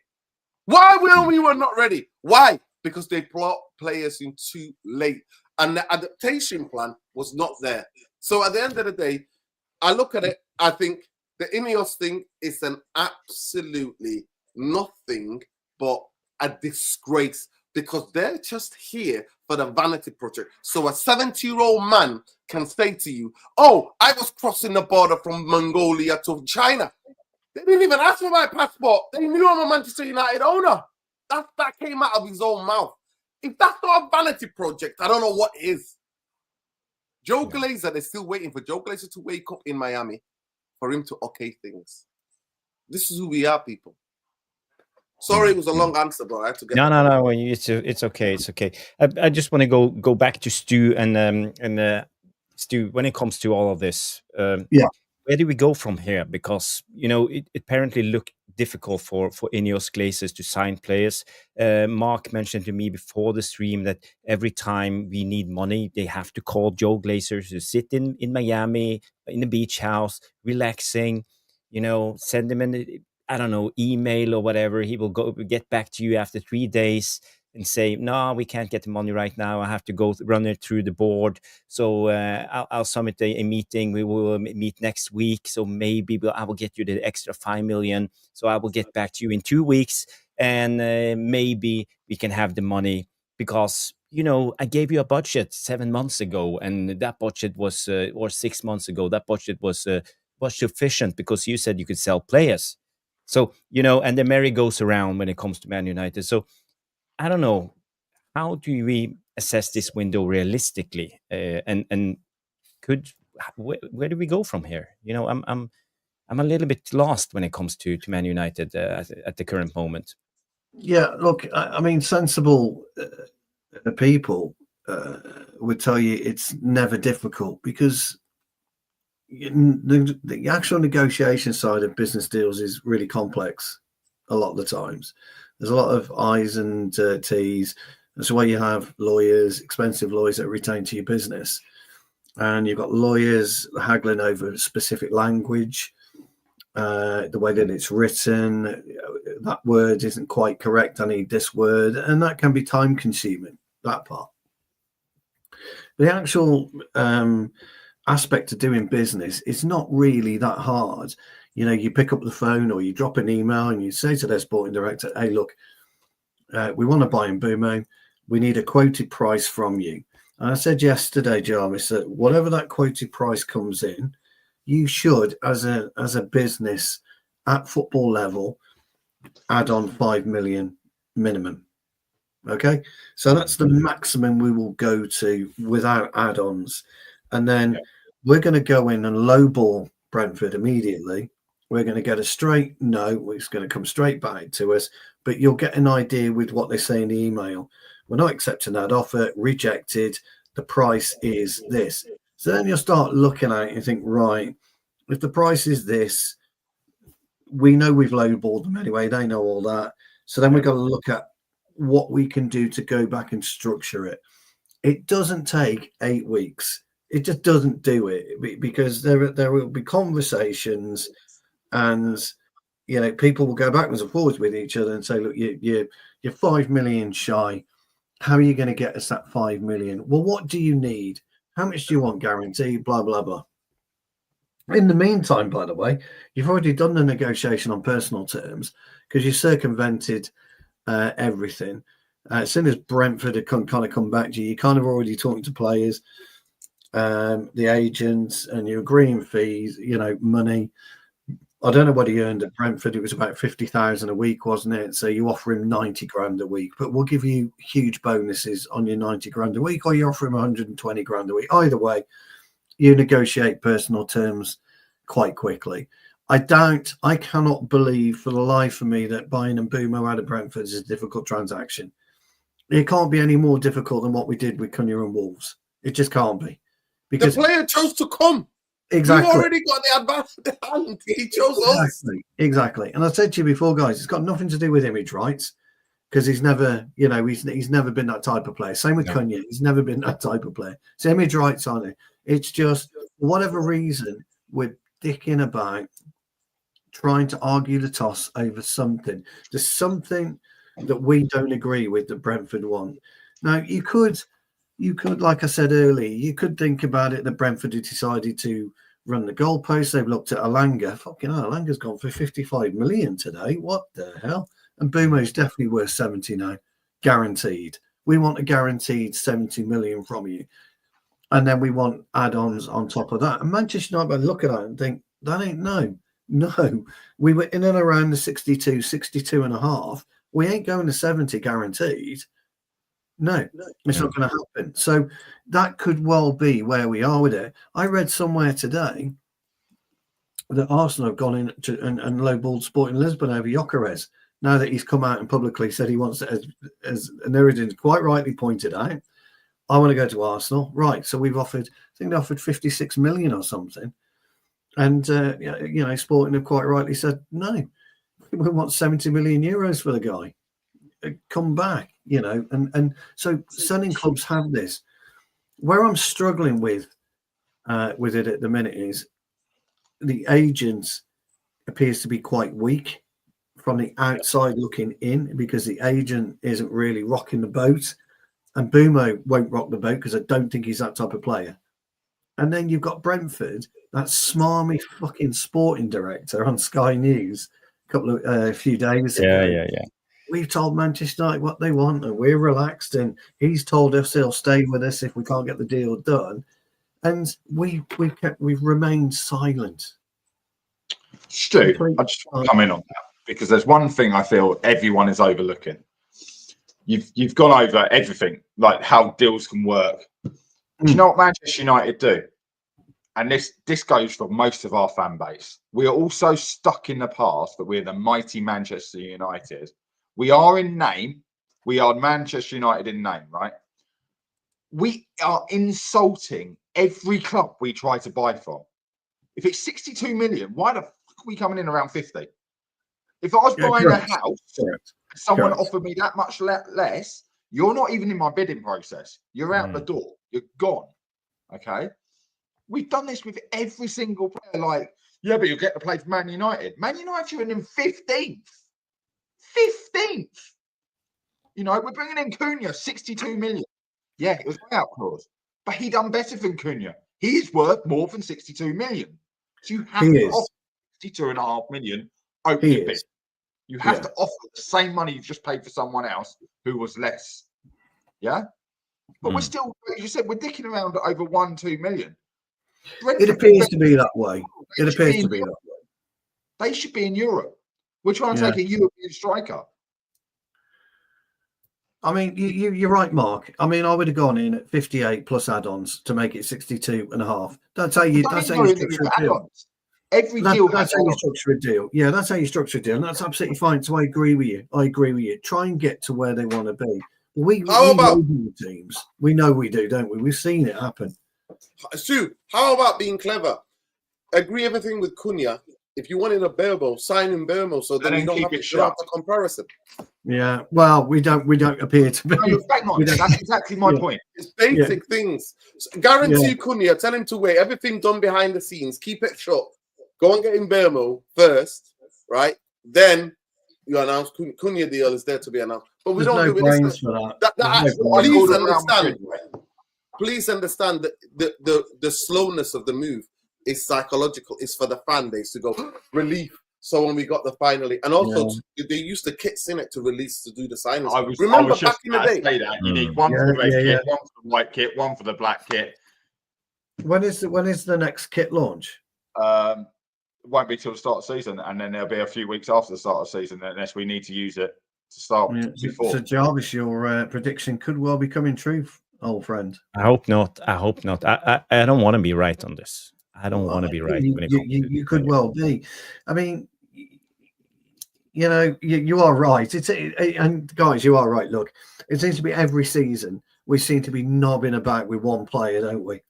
Why were we not ready? Why? Because they brought players in too late, and the adaptation plan was not there. So at the end of the day, I look at it, I think the INEOS thing is an absolutely nothing but a disgrace, because they're just here for the vanity project. So a 70-year-old man can say to you, oh, I was crossing the border from Mongolia to China. They didn't even ask for my passport. They knew I'm a Manchester United owner. That came out of his own mouth. If that's not a vanity project, I don't know what is. Joe Glazer, they're still waiting for Joe Glazer to wake up in Miami for him to okay things. This is who we are, people. Sorry, it was a long answer, but I had to get. No. It's okay. It's okay. I just want to go back to Stu and Stu. When it comes to all of this, where do we go from here? Because it apparently looked difficult for INEOS Glazers to sign players. Mark mentioned to me before the stream that every time we need money, they have to call Joe Glazers to sit in Miami in the beach house, relaxing. Send them an email or whatever. He will get back to you after 3 days and say, no, we can't get the money right now. I have to go run it through the board. So I'll submit a meeting. We will meet next week. So maybe I will get you the extra 5 million. So I will get back to you in 2 weeks, and maybe we can have the money, because I gave you a budget 7 months ago, and that budget was or 6 months ago. That budget was sufficient because you said you could sell players. So, and the merry goes around when it comes to Man United. So I don't know, how do we assess this window realistically? And where do we go from here? I'm a little bit lost when it comes to Man United at the current moment. Yeah, look, I mean, sensible people would tell you it's never difficult, because the actual negotiation side of business deals is really complex a lot of the times. There's a lot of I's and T's. That's why you have lawyers, expensive lawyers that are retained to your business. And you've got lawyers haggling over specific language, the way that it's written. That word isn't quite correct. I need this word. And that can be time consuming, that part. The actual aspect of doing business, it's not really that hard. You know, you pick up the phone or you drop an email and you say to their sporting director, hey, look, we want to buy Mbuemo. We need a quoted price from you. And I said yesterday, Jarvis, that whatever that quoted price comes in, you should, as a business at football level, add on 5 million minimum. Okay, so that's the maximum we will go to without add-ons. And then we're going to go in and lowball Brentford immediately. We're going to get a straight no. It's going to come straight back to us. But you'll get an idea with what they say in the email. We're not accepting that offer. Rejected. The price is this. So then you'll start looking at it and think, right, if the price is this, we know we've lowballed them anyway. They know all that. So then we've got to look at what we can do to go back and structure it. It doesn't take 8 weeks. It just doesn't do it, because there will be conversations, and you know, people will go backwards and forwards with each other and say, look, you're 5 million shy. How are you going to get us that 5 million? Well, what do you need? How much do you want guaranteed? Blah, blah, blah. In the meantime, by the way, you've already done the negotiation on personal terms because you circumvented everything. As soon as Brentford had kind of come back to you, you're kind of already talking to players, the agents, and you're agreeing fees, you know, money. I don't know what he earned at Brentford. It was about 50,000 a week, wasn't it? So you offer him 90 grand a week, but we'll give you huge bonuses on your 90 grand a week, or you offer him 120 grand a week. Either way, you negotiate personal terms quite quickly. I cannot believe for the life of me that buying Mbuemo out of Brentford is a difficult transaction. It can't be any more difficult than what we did with Cunha and Wolves. It just can't be. Because the player chose to come. Exactly. You've already got the advance of the hand. He chose us. Exactly. And I said to you before, guys, it's got nothing to do with image rights, because he's never, you know, he's never been that type of player. Same with Cunha. He's never been that type of player. It's image rights, aren't it? It's just, for whatever reason, we're dicking about trying to argue the toss over something. There's something that we don't agree with that Brentford want. Now, you could, like I said earlier, you could think about it that Brentford had decided to run the goalposts. They've looked at Alanga. Fucking hell, Alanga's gone for 55 million today. What the hell? And Mbuemo's definitely worth 70 now, guaranteed. We want a guaranteed 70 million from you. And then we want add-ons on top of that. And Manchester United look at that and think, that ain't no. We were in and around the 62 and a half. We ain't going to 70 guaranteed. No, it's not going to happen. So that could well be where we are with it. I read somewhere today that Arsenal have gone in and lowballed Sporting Lisbon over Gyökeres. Now that he's come out and publicly said he wants it, as Nuriddin quite rightly pointed out, I want to go to Arsenal. Right, so we've offered, I think they offered 56 million or something. And, you know, Sporting have quite rightly said, no, we want 70 million euros for the guy. Come back, you know. And so selling clubs have this. Where I'm struggling with it at the minute is the agents appears to be quite weak from the outside looking in, because the agent isn't really rocking the boat. And Mbuemo won't rock the boat because I don't think he's that type of player. And then you've got Brentford, that smarmy fucking sporting director on Sky News a few days ago. Yeah. We've told Manchester United what they want, and we're relaxed. And he's told us he'll stay with us if we can't get the deal done. And we've remained silent. Stu, I just want to come in on that, because there's one thing I feel everyone is overlooking. You've gone over everything, like how deals can work. Do you know what Manchester United do? And this goes for most of our fan base. We are also stuck in the past that we're the mighty Manchester United. We are in name. We are Manchester United in name, right? We are insulting every club we try to buy from. If it's 62 million, why the fuck are we coming in around 50? If I was buying a house, someone offered me that much less, you're not even in my bidding process. You're out the door. You're gone. Okay? We've done this with every single player. Like, yeah, but you'll get to play for Man United. Man United are in 15th. 15th. You know, we're bringing in Cunha, 62 million. Yeah, it was a buyout clause. But he done better than Cunha. He is worth more than 62 million. So you have to offer 62.5 million opening bid. You have to offer the same money you've just paid for someone else who was less. Yeah? But we're still, you said, we're dicking around at over 1-2 million. It appears to be that way. It appears to be that way. They should be in Europe. We're trying to take a European striker. I mean, you're right, Mark. I mean, I would have gone in at 58 plus add-ons to make it 62.5. That's how you structure a deal. Every deal that's how you structure a deal. Yeah, that's how you structure a deal. And that's absolutely fine. So I agree with you. Try and get to where they want to be. We know the teams. We know we do, don't we? We've seen it happen. Stu, how about being clever? Agree everything with Cunha. If you wanted a Mbuemo, sign in Mbuemo, so then you don't have to drop the comparison. Yeah, well, we don't appear to be. No, bang on. That's exactly my point. It's basic things. So guarantee Cunha, tell him to wait. Everything done behind the scenes. Keep it shut. Go and get Mbuemo first, right? Then you announce Cunha deal is there to be announced. But we don't do it. Please understand that the slowness of the move is psychological. It's for the fan base to go relief. So when we got the finally, and also they used the kits in it to release to do the signings. Remember back in the day, you need one for the red kit, one for the white kit, one for the black kit. When is the next kit launch? It won't be till the start of the season, and then there'll be a few weeks after the start of the season unless we need to use it to start before. So Jarvis, your prediction could well be coming true, old friend. I hope not. I don't want to be right on this. I don't want to be right. You could well be. I mean, you know, you are right. And guys, you are right. Look, it seems to be every season we seem to be knobbing about with one player, don't we?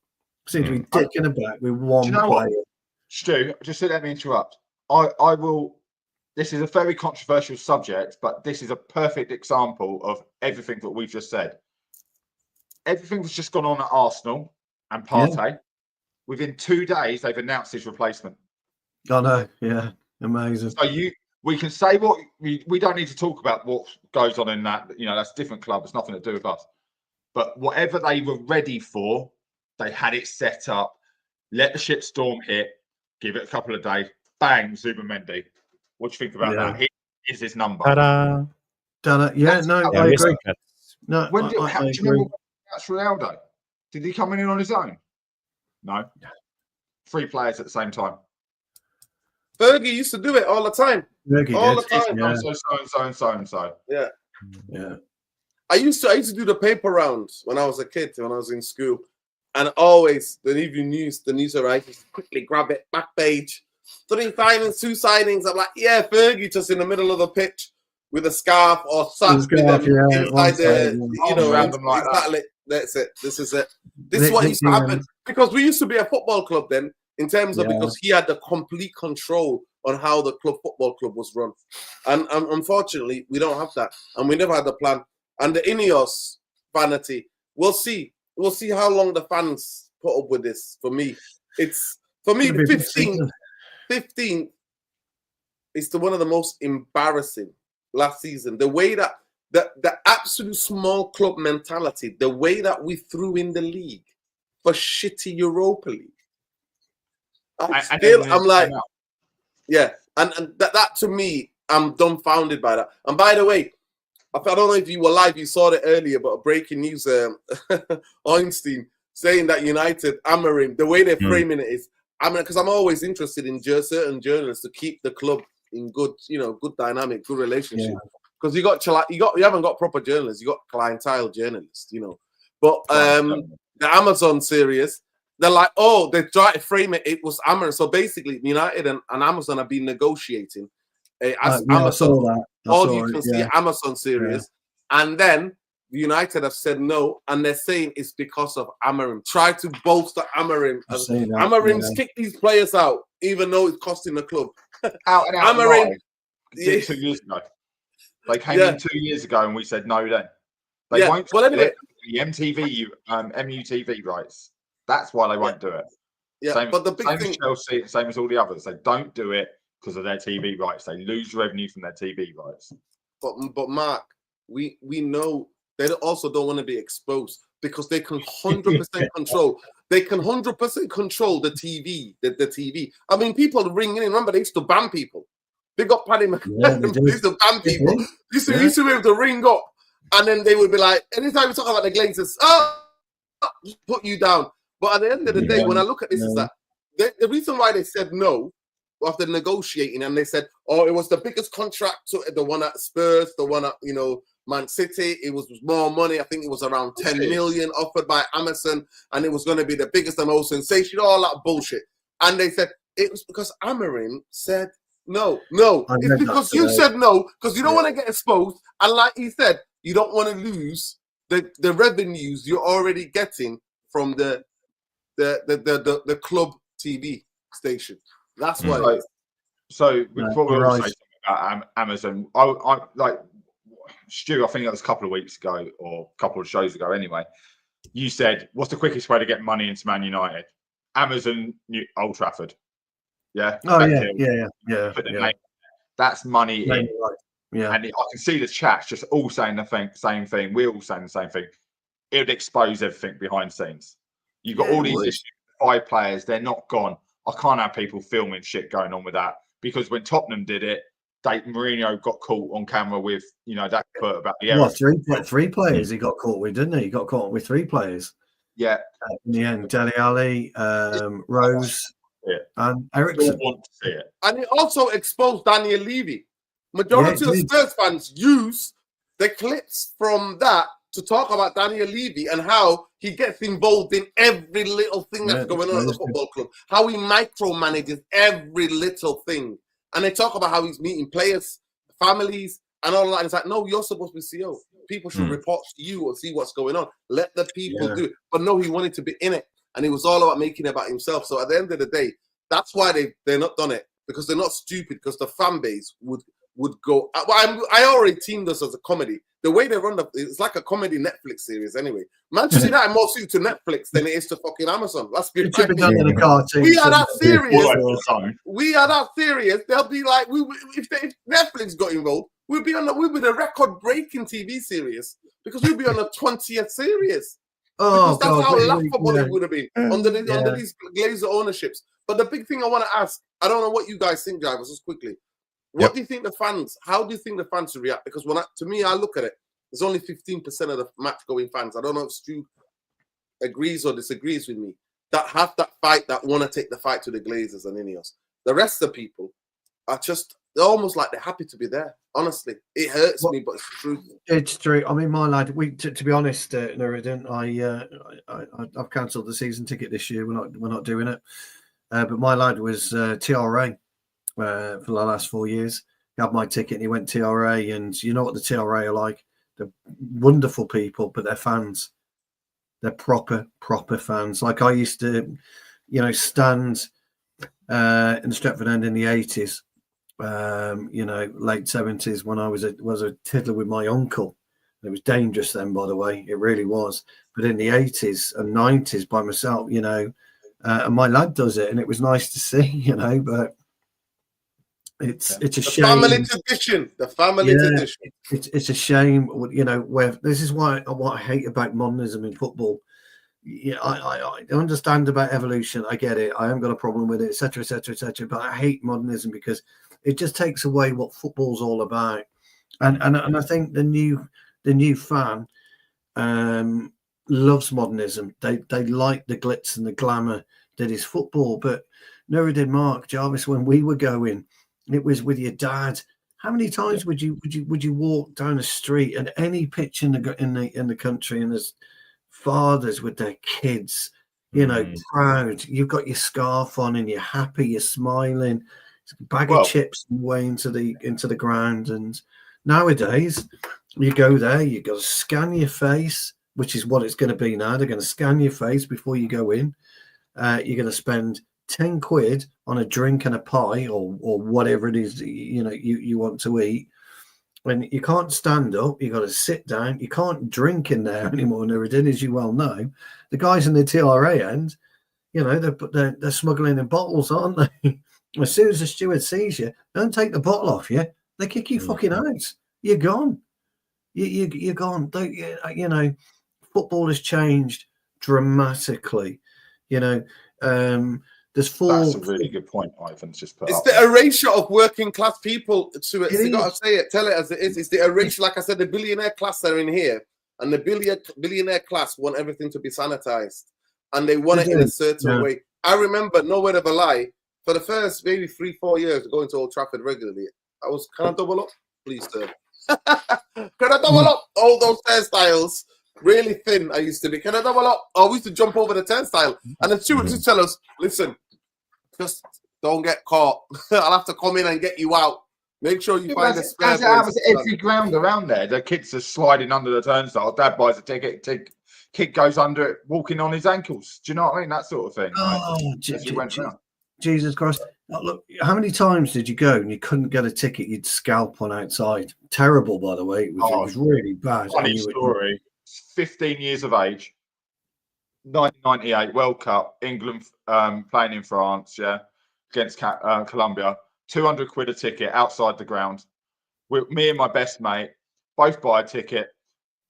Seem to be dicking about with one player. What? Stu, just let me interrupt. I will. This is a very controversial subject, but this is a perfect example of everything that we've just said. Everything was just gone on at Arsenal and Partey. Yeah. Within 2 days, they've announced his replacement. I know, yeah, amazing. So we can say what we don't need to talk about what goes on in that. You know, that's a different club. It's nothing to do with us. But whatever they were ready for, they had it set up. Let the shitstorm hit. Give it a couple of days. Bang, Zubimendi. What do you think about that? Here is his number. Ta-da. Yeah, I agree. No, do you remember that's Ronaldo? Did he come in on his own? No. 3 players at the same time. Fergie used to do it all the time. All the time. Yeah. So. Yeah. Yeah. I used to do the paper rounds when I was a kid, when I was in school. And always, the evening news, the news writers quickly grab it, back page. 3 signings, 2 signings. I'm like, yeah, Fergie just in the middle of the pitch with a scarf or sat with them inside the, that's it. This is it. This is what used to happen. Because we used to be a football club then, in terms of because he had the complete control on how the football club was run. And unfortunately, we don't have that. And we never had the plan. And the INEOS Vanity, we'll see. We'll see how long the fans put up with this. For me, it's 15 is one of the most embarrassing last season. The way that the absolute small club mentality, the way that we threw in the league for shitty Europa League. I'm like, yeah, and that to me, I'm dumbfounded by that. And by the way, I don't know if you were live, you saw it earlier, but breaking news, Einstein saying that United, Amorim, the way they're framing it is, I mean, because I'm always interested in certain journalists to keep the club in good dynamic, good relationship. Because you haven't got proper journalists, you got clientele journalists, But the Amazon series, they're like, they try to frame it. It was Amorim. So basically, United and Amazon have been negotiating. Amazon, you can see Amazon series, and then United have said no, and they're saying it's because of Amorim. Try to bolster Amorim. Amorim's kicked these players out, even though it's costing the club. Out and out. Amorim. 2 years ago. They came in 2 years ago, and we said no. Then they won't. Well, anyway, the MUTV rights. That's why they won't do it. Yeah, same, but the big thing, as Chelsea, same as all the others. They don't do it because of their TV rights. They lose revenue from their TV rights. But Mark, we know they also don't want to be exposed because they can 100% control. they can 100% control the TV. The TV. I mean, people ringing in. Remember, they used to ban people. Big up Paddy McCann. They used to ban people. Used to be able to ring up, and then they would be like, anytime we talk about the Glazers, just put you down. But at the end of the day, when I look at this, is that the reason why they said no after negotiating, and they said, oh, it was the biggest contract, to the one at Spurs, the one at, you know, Man City. It was more money. I think it was around 10 million offered by Amazon, and it was going to be the biggest and most sensational, all that bullshit. And they said it was because Amorim said no. It's because you said no, because you don't want to get exposed. And like he said, you don't want to lose the revenues you're already getting from the club TV station. That's why. So before we also say something about Amazon, I like Stu. I think that was a couple of weeks ago or a couple of shows ago. Anyway, you said, "What's the quickest way to get money into Man United?" Amazon, Old Trafford. Yeah. Oh yeah. That's money in. Yeah. And I can see the chats just all saying the same thing. We're all saying the same thing. It would expose everything behind the scenes. You've got all these issues. 5 players, they're not gone. I can't have people filming shit going on with that, because when Tottenham did it, Mourinho got caught on camera with, you know, that quote about the What, three players he got caught with, didn't he? He got caught with 3 players. Yeah. In the end, Dele Alli, Rose, and Erupts. Want to see it. And it also exposed Daniel Levy. Majority of Spurs fans use the clips from that to talk about Daniel Levy and how he gets involved in every little thing that's going on at the football club, how he micromanages every little thing. And they talk about how he's meeting players, families, and all that. And it's like, no, you're supposed to be CEO. People should report to you or see what's going on. Let the people do it. But no, he wanted to be in it. And it was all about making it about himself. So at the end of the day, that's why they're not done it. Because they're not stupid, because the fan base would go. I already teamed us as a comedy. The way they run it's like a comedy Netflix series anyway. Manchester United more suited to Netflix than it is to fucking Amazon. Let's be It should be done in a cartoon. We are that serious. We are that serious. They'll be like, if Netflix got involved, we'd be the record-breaking TV series, because we'd be on the 20th series. Because that's how laughable it would have been under these Glazer ownerships. But the big thing I want to ask, I don't know what you guys think, Jarvis, just quickly. What do you think how do you think the fans should react? Because to me, I look at it, there's only 15% of the match-going fans. I don't know if Stu agrees or disagrees with me, that have that fight, that want to take the fight to the Glazers and INEOS. The rest of the people are they're almost like they're happy to be there. Honestly, it hurts me, but it's true. It's true. I mean, my lad, to be honest, Nuruddin, I've cancelled the season ticket this year. We're not doing it. But my lad was TRA for the last 4 years. He had my ticket and he went TRA, and you know what the TRA are like. They're wonderful people, but they're fans. They're proper fans. Like I used to, stand in the Stretford End in the 80s, late 70s, when I was a tiddler with my uncle. It was dangerous then, by the way. It really was. But in the 80s and 90s by myself, and my lad does it, and it was nice to see, but it's a shame. Family tradition. The family tradition. It's a shame, where this is what I hate about modernism in football. Yeah, I understand about evolution. I get it. I haven't got a problem with it, etc., etc., etc. But I hate modernism because it just takes away what football's all about. And I think the new fan loves modernism. They like the glitz and the glamour that is football. But never did Mark Jarvis when we were going. It was with your dad. How many times would you walk down the street at any pitch in the country, and there's fathers with their kids, proud. You've got your scarf on and you're happy, you're smiling. It's a bag of chips way into the ground. And nowadays, you go there, you've got to scan your face, which is what it's going to be now. They're going to scan your face before you go in. You're going to spend 10 quid on a drink and a pie or whatever it is you want to eat. When you can't stand up, you got to sit down. You can't drink in there anymore, Nuruddin, as you well know. The guys in the TRA end, they're smuggling in bottles, aren't they? As soon as the steward sees you, don't take the bottle off you. They kick you fucking out. You're gone. You're gone. Football has changed dramatically. You know, there's 4. That's a really good point, Ivan's just put It's up. the erasure of working class people to it. It So you got is. to say it, tell it as it is. It's the erasure, like I said, the billionaire class are in here, and the billionaire class want everything to be sanitized, and they want it in a certain way. I remember, no word of a lie, for the first maybe 3-4 years going to Old Trafford regularly, I was, can I double up, please, sir? Can I double up? All those hairstyles, really thin. I used to be. Can I double up? I used to jump over the turnstile, and the stewards would tell us, "Listen, just don't get caught. I'll have to come in and get you out. Make sure you find a spare." As it happens at every ground around there, the kids are sliding under the turnstile. Dad buys a ticket, kid goes under it, walking on his ankles. Do you know what I mean? That sort of thing. Oh, Jesus Christ. Look, how many times did you go and you couldn't get a ticket? You'd scalp one outside. Terrible, by the way. It was really bad. Funny story. 15 years of age, 1998 World Cup, England playing in France, against Colombia. 200 quid a ticket outside the ground. Me and my best mate both buy a ticket.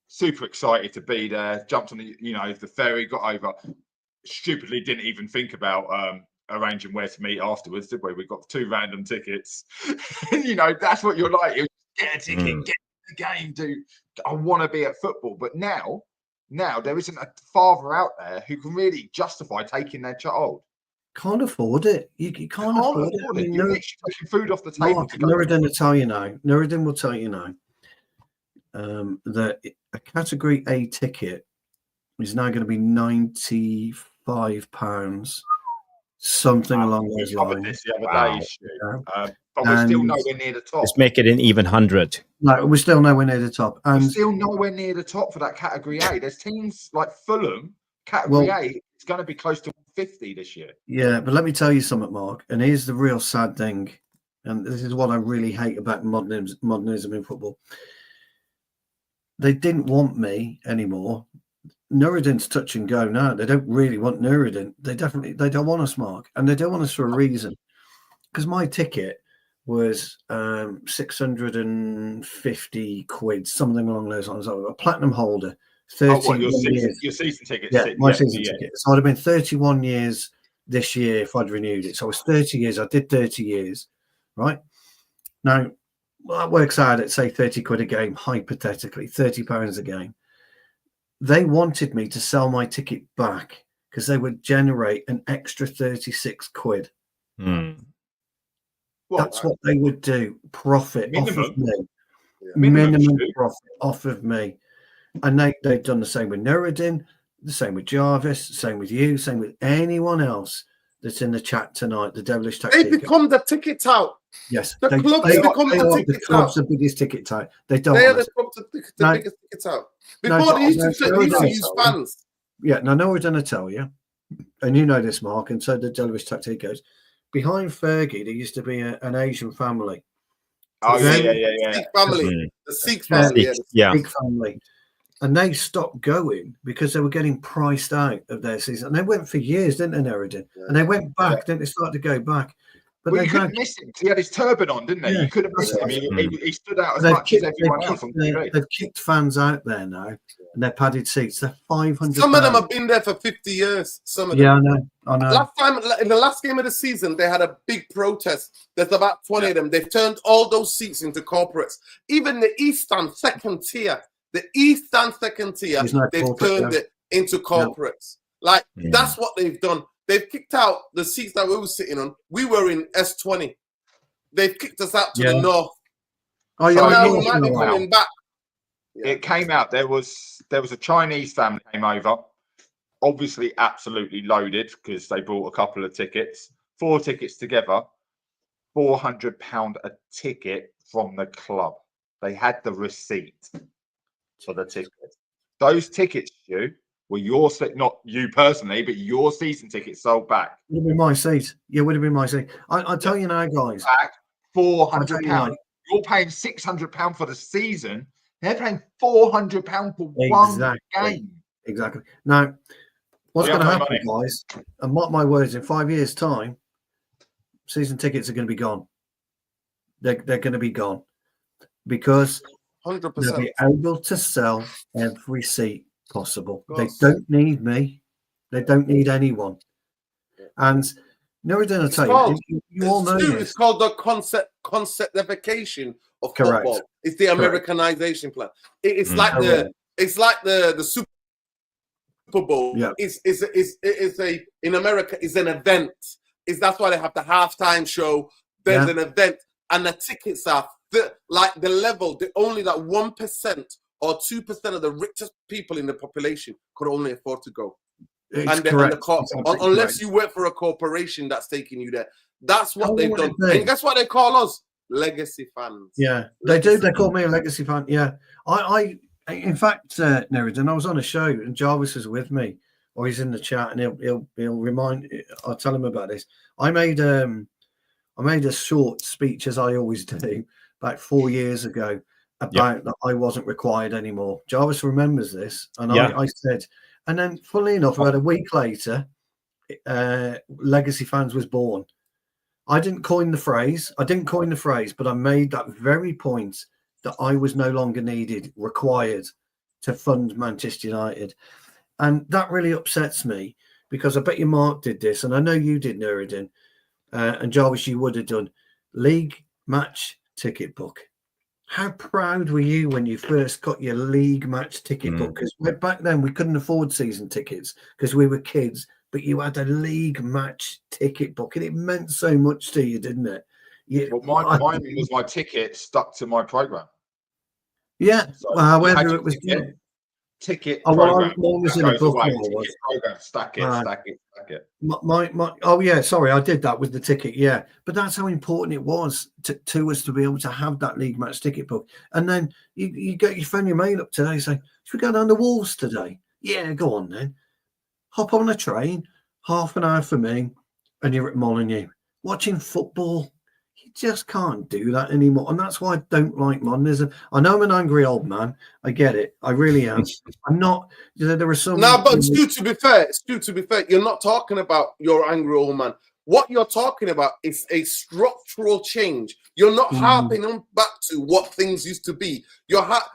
Super excited to be there. Jumped on the ferry, got over. Stupidly didn't even think about arranging where to meet afterwards, did we? We got 2 random tickets. That's what you're like. You get a ticket, get the game, dude. I want to be at football. But now there isn't a father out there who can really justify taking their child. Can't afford it. You can't afford it. I mean, you're literally taking food off the table. Nuruddin will tell you now. Nuruddin will tell you now that a Category A ticket is now going to be £95, something along those lines. This the other day, but we're still nowhere near the top. Let's make it an even 100. No, we're still nowhere near the top. And we're still nowhere near the top for that Category A. There's teams like Fulham, Category A. It's going to be close to 50 this year. Yeah, but let me tell you something, Mark. And here's the real sad thing. And this is what I really hate about modernism in football. They didn't want me anymore. Nuruddin's touch and go now. They don't really want Nuruddin. They don't want us, Mark. And they don't want us for a reason. Because my ticket was 650 quid, something along those lines. I was a platinum holder. 31 years. Your season ticket. Yeah, my season ticket. So I'd have been 31 years this year if I'd renewed it. So I was 30 years. I did 30 years, right? Now, that works out at, say, 30 quid a game, hypothetically, £30 a game. They wanted me to sell my ticket back because they would generate an extra 36 quid. That's what they would do. Profit off of me. Minimum profit off of me. And they've done the same with Nuruddin, the same with Jarvis, the same with you, same with anyone else that's in the chat tonight, the devilish tactic. They become the ticket tout. Yes. The clubs become the ticket tout. The club's the biggest ticket tout. They don't. They are the biggest ticket tout. Before they used to use fans. Yeah, now I know we're going to tell you, and you know this, Mark, and so the devilish tactic goes. Behind Fergie, there used to be an Asian family. Oh, yeah. Sikh family. The Sikh family. Yeah. Sikh family. And they stopped going because they were getting priced out of their season. And they went for years, didn't they, Nuruddin? Yeah. And they went back, then they started to go back. But you couldn't miss him because he had his turban on, didn't he? Yeah, you couldn't miss him. He stood out as much as everyone else on TV. They've kicked fans out there now, and they're padded seats. They're 500. Some of them have been there for 50 years. Some of them. Yeah, I know. Last time, in the last game of the season, they had a big protest. There's about 20 of them. They've turned all those seats into corporates. Even the Eastern second tier, they've turned it into corporates. That's what they've done. They've kicked out the seats that we were sitting on. We were in S20. They've kicked us out to the north. Oh, yeah, so now we might be coming back. Yeah. It came out. There was a Chinese family came over, obviously absolutely loaded because they bought a couple of tickets, 4 tickets together, £400 a ticket from the club. They had the receipt for the ticket. Those tickets, Stu, were your not you personally, but your season tickets sold back. Would have been my seat. Yeah, would have been my seat. I'll tell you now, guys. Back £400. You're paying £600 for the season. They're paying £400 for one game. Exactly. Now, what's going to happen, guys? And mark my words, in 5 years' time, season tickets are going to be gone. They're going to be gone because 100%. They'll be able to sell every seat possible. They don't need me. They don't need anyone. And Nuruddin, I tell you all know this. It's called the conceptification of Correct. football. It's the Americanization plan. It's like the Super Bowl. Yeah. In America is an event. That's why they have the halftime show. There's an event, and the tickets are like the level. Only that 1% or 2% of the richest people in the population could only afford to go. Unless you work for a corporation that's taking you there. That's what they've done. And guess what they call us? Legacy fans. Yeah, they do. They call me a legacy fan. Yeah. I in fact, Nuruddin, I was on a show and Jarvis was with me, or he's in the chat, and he'll remind. I'll tell him about this. I made a short speech, as I always do, about 4 years ago, about that I wasn't required anymore. Jarvis remembers this, and I said, and then funnily enough, about a week later, Legacy Fans was born. I didn't coin the phrase, but I made that very point that I was no longer required to fund Manchester United. And that really upsets me, because I bet you Mark did this, and I know you did, Nuruddin, and Jarvis, you would have done. League match ticket book. How proud were you when you first got your league match ticket book? Because back then we couldn't afford season tickets because we were kids, but you had a league match ticket book, and it meant so much to you, didn't it? Mine was my ticket stuck to my program. Yeah, so however it was ticket program. Mine was in a book. Program, stack it. Sorry, I did that with the ticket. Yeah, but that's how important it was to us to be able to have that league match ticket book. And then you phone your mate up today, say, "Should we go down the Wolves today?" Yeah, go on then. Hop on a train, half an hour for me, and you're at Molineux watching football. You just can't do that anymore. And that's why I don't like modernism. I know I'm an angry old man. I get it. I really am. I'm not. There are some. No, but Stu, to be fair, you're not talking about your angry old man. What you're talking about is a structural change. You're not harping on back to what things used to be.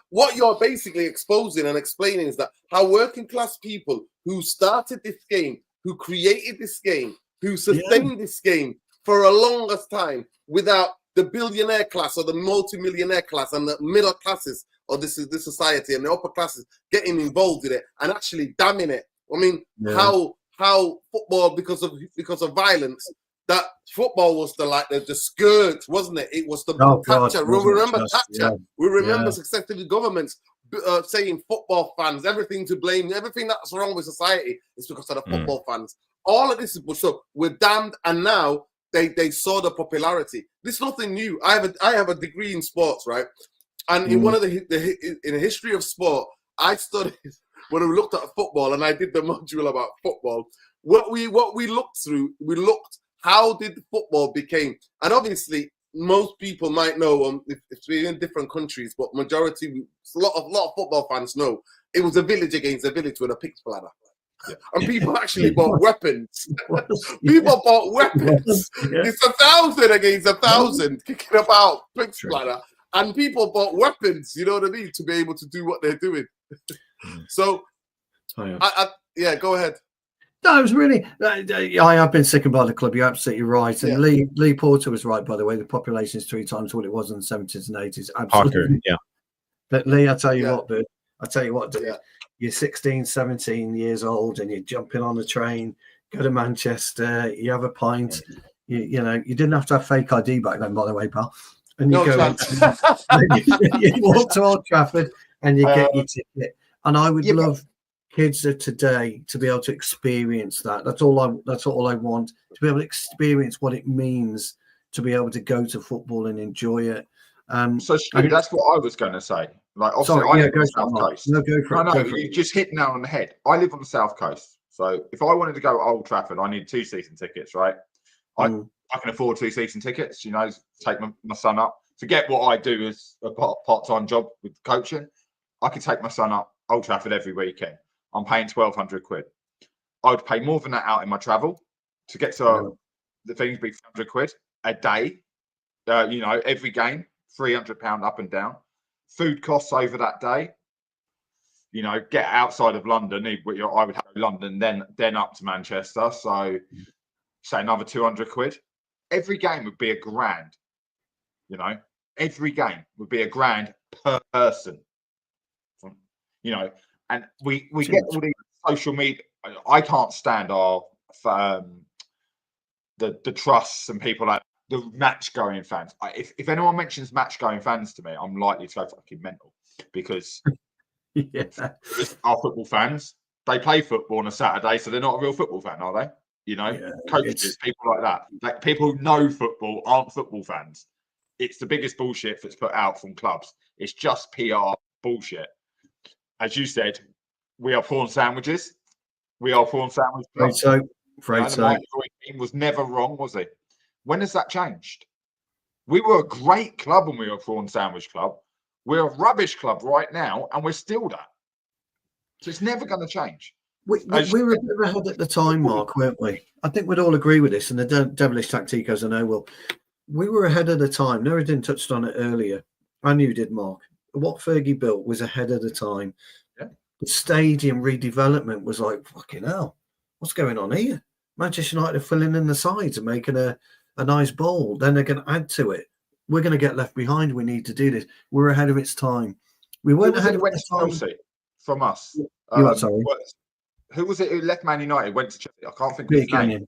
What you're basically exposing and explaining is that how working class people who started this game, who created this game, who sustained this game for a longest time without the billionaire class or the multi-millionaire class and the middle classes of this society and the upper classes getting involved in it and actually damning it. I mean, how football, because of violence, that football was the scourge, wasn't it? It was the Thatcher. We remember Thatcher. Yeah. We remember successive governments saying football fans, everything to blame, everything that's wrong with society is because of the football fans. All of this was so we're damned, and now they saw the popularity. This is nothing new. I have a degree in sports, right? And in one of in the history of sport, I studied when we looked at football, and I did the module about football. What we looked through, we looked how did football became, and obviously most people might know if we're in different countries, but majority, a lot of football fans know it was a village against a village with a pig splatter. Yeah. And people actually bought weapons. People bought weapons. It's 1,000 against 1,000 kicking about pig splatter. And people bought weapons, you know what I mean, to be able to do what they're doing. So, go ahead. No, it was really. I have been sickened by the club. You're absolutely right. And Lee Porter was right, by the way. The population is 3 times what it was in the 70s and 80s. Absolutely. Parker, But Lee, I tell you what, dude. Yeah. You're 16, 17 years old, and you're jumping on a train, go to Manchester. You have a pint. You know, you didn't have to have fake ID back then, by the way, pal. And you you walk to Old Trafford and you get your ticket. And I would love kids of today to be able to experience that. That's all I want, to be able to experience what it means to be able to go to football and enjoy it. So that's what I was going to say. Like, obviously, I live on the South Coast. No, go for it. You just hit nail on the head. I live on the South Coast, so if I wanted to go to Old Trafford, I need 2 season tickets, right? I can afford 2 season tickets. You know, take my son up. Forget what I do as a part-time job with coaching. I could take my son up Old Trafford every weekend. I'm paying 1,200 quid. I would pay more than that out in my travel to get to the things. Be 100 quid a day. You know, every game, £300 up and down. Food costs over that day. You know, get outside of London. I would have London, then up to Manchester. So say another 200 quid. Every game would be £1,000. You know, every game would be £1,000 per person. You know, and we get all these social media. I can't stand our the trusts and people like the match going fans. If anyone mentions match going fans to me, I'm likely to go fucking mental, because our football fans, they play football on a Saturday, so they're not a real football fan, are they? You know, coaches, people like that. Like, people who know football aren't football fans. It's the biggest bullshit that's put out from clubs. It's just PR bullshit. As you said, we are prawn sandwiches. We are prawn sandwich club. The team was never wrong, was he? When has that changed? We were a great club when we were a prawn sandwich club. We're a rubbish club right now, and we're still that. So it's never going to change. We were a bit ahead at the time, Mark, weren't we? I think we'd all agree with this, and the devilish tacticos, I know, will. We were ahead of the time. Nuruddin touched on it earlier. I knew you did, Mark. What Fergie built was ahead of the time. Yeah. The stadium redevelopment was like, fucking hell, what's going on here? Manchester United are filling in the sides and making a nice bowl. Then they're going to add to it. We're going to get left behind. We need to do this. We're ahead of its time. We weren't ahead of its time. Chelsea from us. Sorry. Who was it who left Man United, went to Chelsea? I can't think of his name.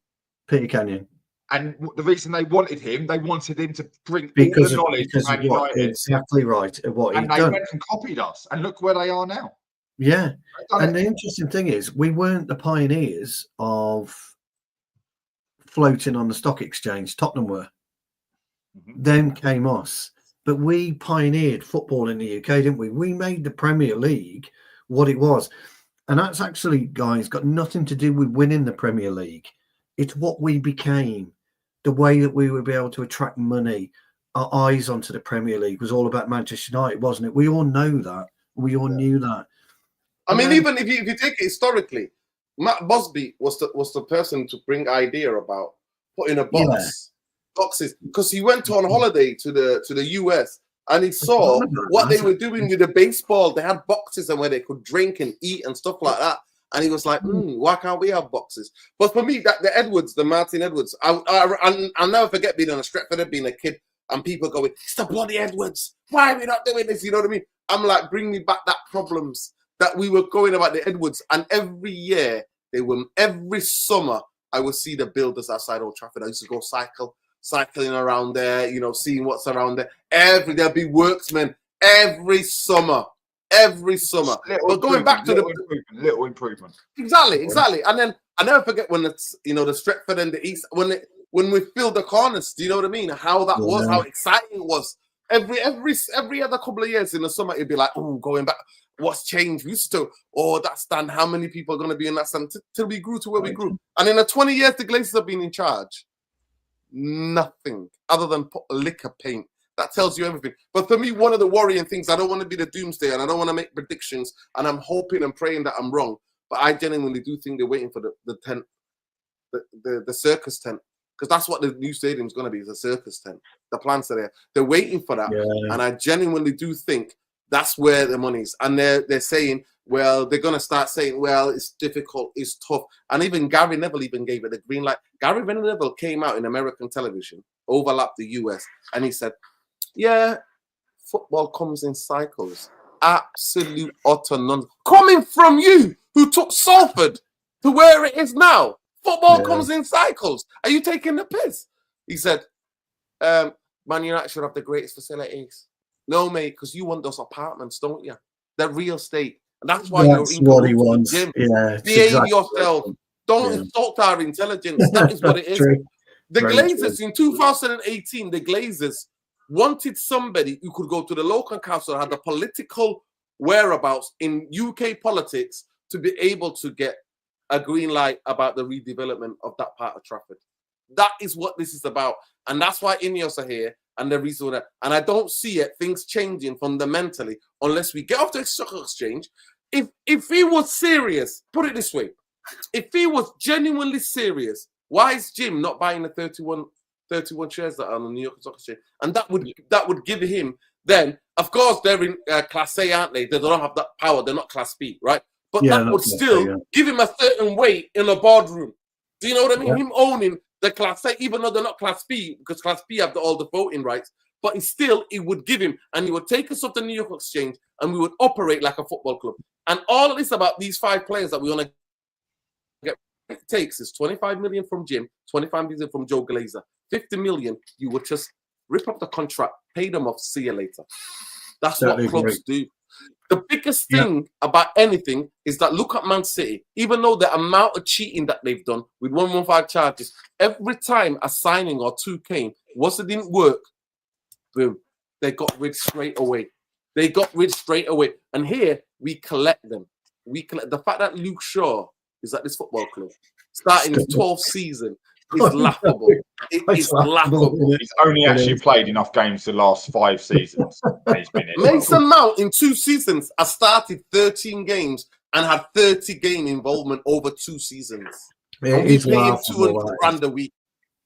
Peter Canyon. And the reason they wanted him to bring because all the knowledge to Man United. Exactly right. Of what and they went and copied us. And look where they are now. Yeah. And the interesting thing is, we weren't the pioneers of floating on the stock exchange. Tottenham were. Mm-hmm. Then came us. But we pioneered football in the UK, didn't we? We made the Premier League what it was. And that's actually, guys, got nothing to do with winning the Premier League. It's what we became. The way that we would be able to attract money, our eyes onto the Premier League was all about Manchester United, wasn't it? We all know that. We all knew that. I mean, even if you take it historically, Matt Busby was the person to bring idea about putting a boxes, because he went on holiday to the US and he saw what they were doing with the baseball. They had boxes and where they could drink and eat and stuff like that. And he was like, why can't we have boxes? But for me, the Martin Edwards, I'll never forget being on a Stretford, being a kid, and people going, it's the bloody Edwards. Why are we not doing this? You know what I mean? I'm like, bring me back that problems that we were going about the Edwards. And every year, every summer, I would see the builders outside Old Trafford. I used to go cycling around there, you know, seeing what's around there. There'll be worksmen every summer. But going back to little improvement. Exactly. And then I never forget when it's, you know, the Stretford and the East, when we filled the corners. Do you know what I mean? How that was, how exciting it was. Every other couple of years in the summer, it'd be like, going back, what's changed? We used to, that stand, how many people are going to be in that stand till we grew to where we grew. And in the 20 years the Glazers have been in charge, nothing other than put liquor paint. That tells you everything. But for me, one of the worrying things, I don't want to be the doomsday and I don't want to make predictions, and I'm hoping and praying that I'm wrong, but I genuinely do think they're waiting for the tent, the circus tent, because that's what the new stadium's going to be, is a circus tent. The plans are there. They're waiting for that. Yeah. And I genuinely do think that's where the money is. And they're saying, well, they're going to start saying, well, it's difficult, it's tough. And even Gary Neville even gave it the green light. Gary Neville came out in American television, overlapped the US, and he said, yeah, football comes in cycles. Absolute utter nonsense. Coming from you, who took Salford to where it is now. Football comes in cycles. Are you taking the piss? He said, Man United should have the greatest facilities. No, mate, because you want those apartments, don't you? They're real estate. And that's why that's you're what he wants. Jim. Yeah, behave yourself. Don't insult our intelligence. That is what it is. True. The Glazers in 2018, the Glazers wanted somebody who could go to the local council, had the political whereabouts in UK politics to be able to get a green light about the redevelopment of that part of Trafford. That is what this is about. And that's why INEOS are here and the reason that. And I don't see things changing fundamentally unless we get off the stock exchange. If he was serious, put it this way, if he was genuinely serious, why is Jim not buying the 31 shares that are on the New York Stock Exchange? And that would give him, then, of course, they're in Class A, aren't they? They don't have that power. They're not Class B, right? But that would still give him a certain weight in a boardroom. Do you know what I mean? Him owning the Class A, even though they're not Class B, because Class B have all the voting rights, but it would give him, and he would take us up the New York Exchange, and we would operate like a football club. And all of this about these 5 players that we want to get, it takes is 25 million from Jim, 25 million from Joe Glazer, 50 million. You would just rip up the contract, pay them off, see you later. That's what clubs do. The biggest thing about anything is that look at Man City. Even though the amount of cheating that they've done with 115 charges, every time a signing or 2 came, once it didn't work, boom, they got rid straight away. And here we collect them. The fact that Luke Shaw is at this football club, starting his 12th season, is laughable. It is laughable. He's only actually played enough games the last 5 seasons. He's been in. Mason Mount in 2 seasons has started 13 games and had 30 game involvement over 2 seasons. And we pay him 200 grand a week,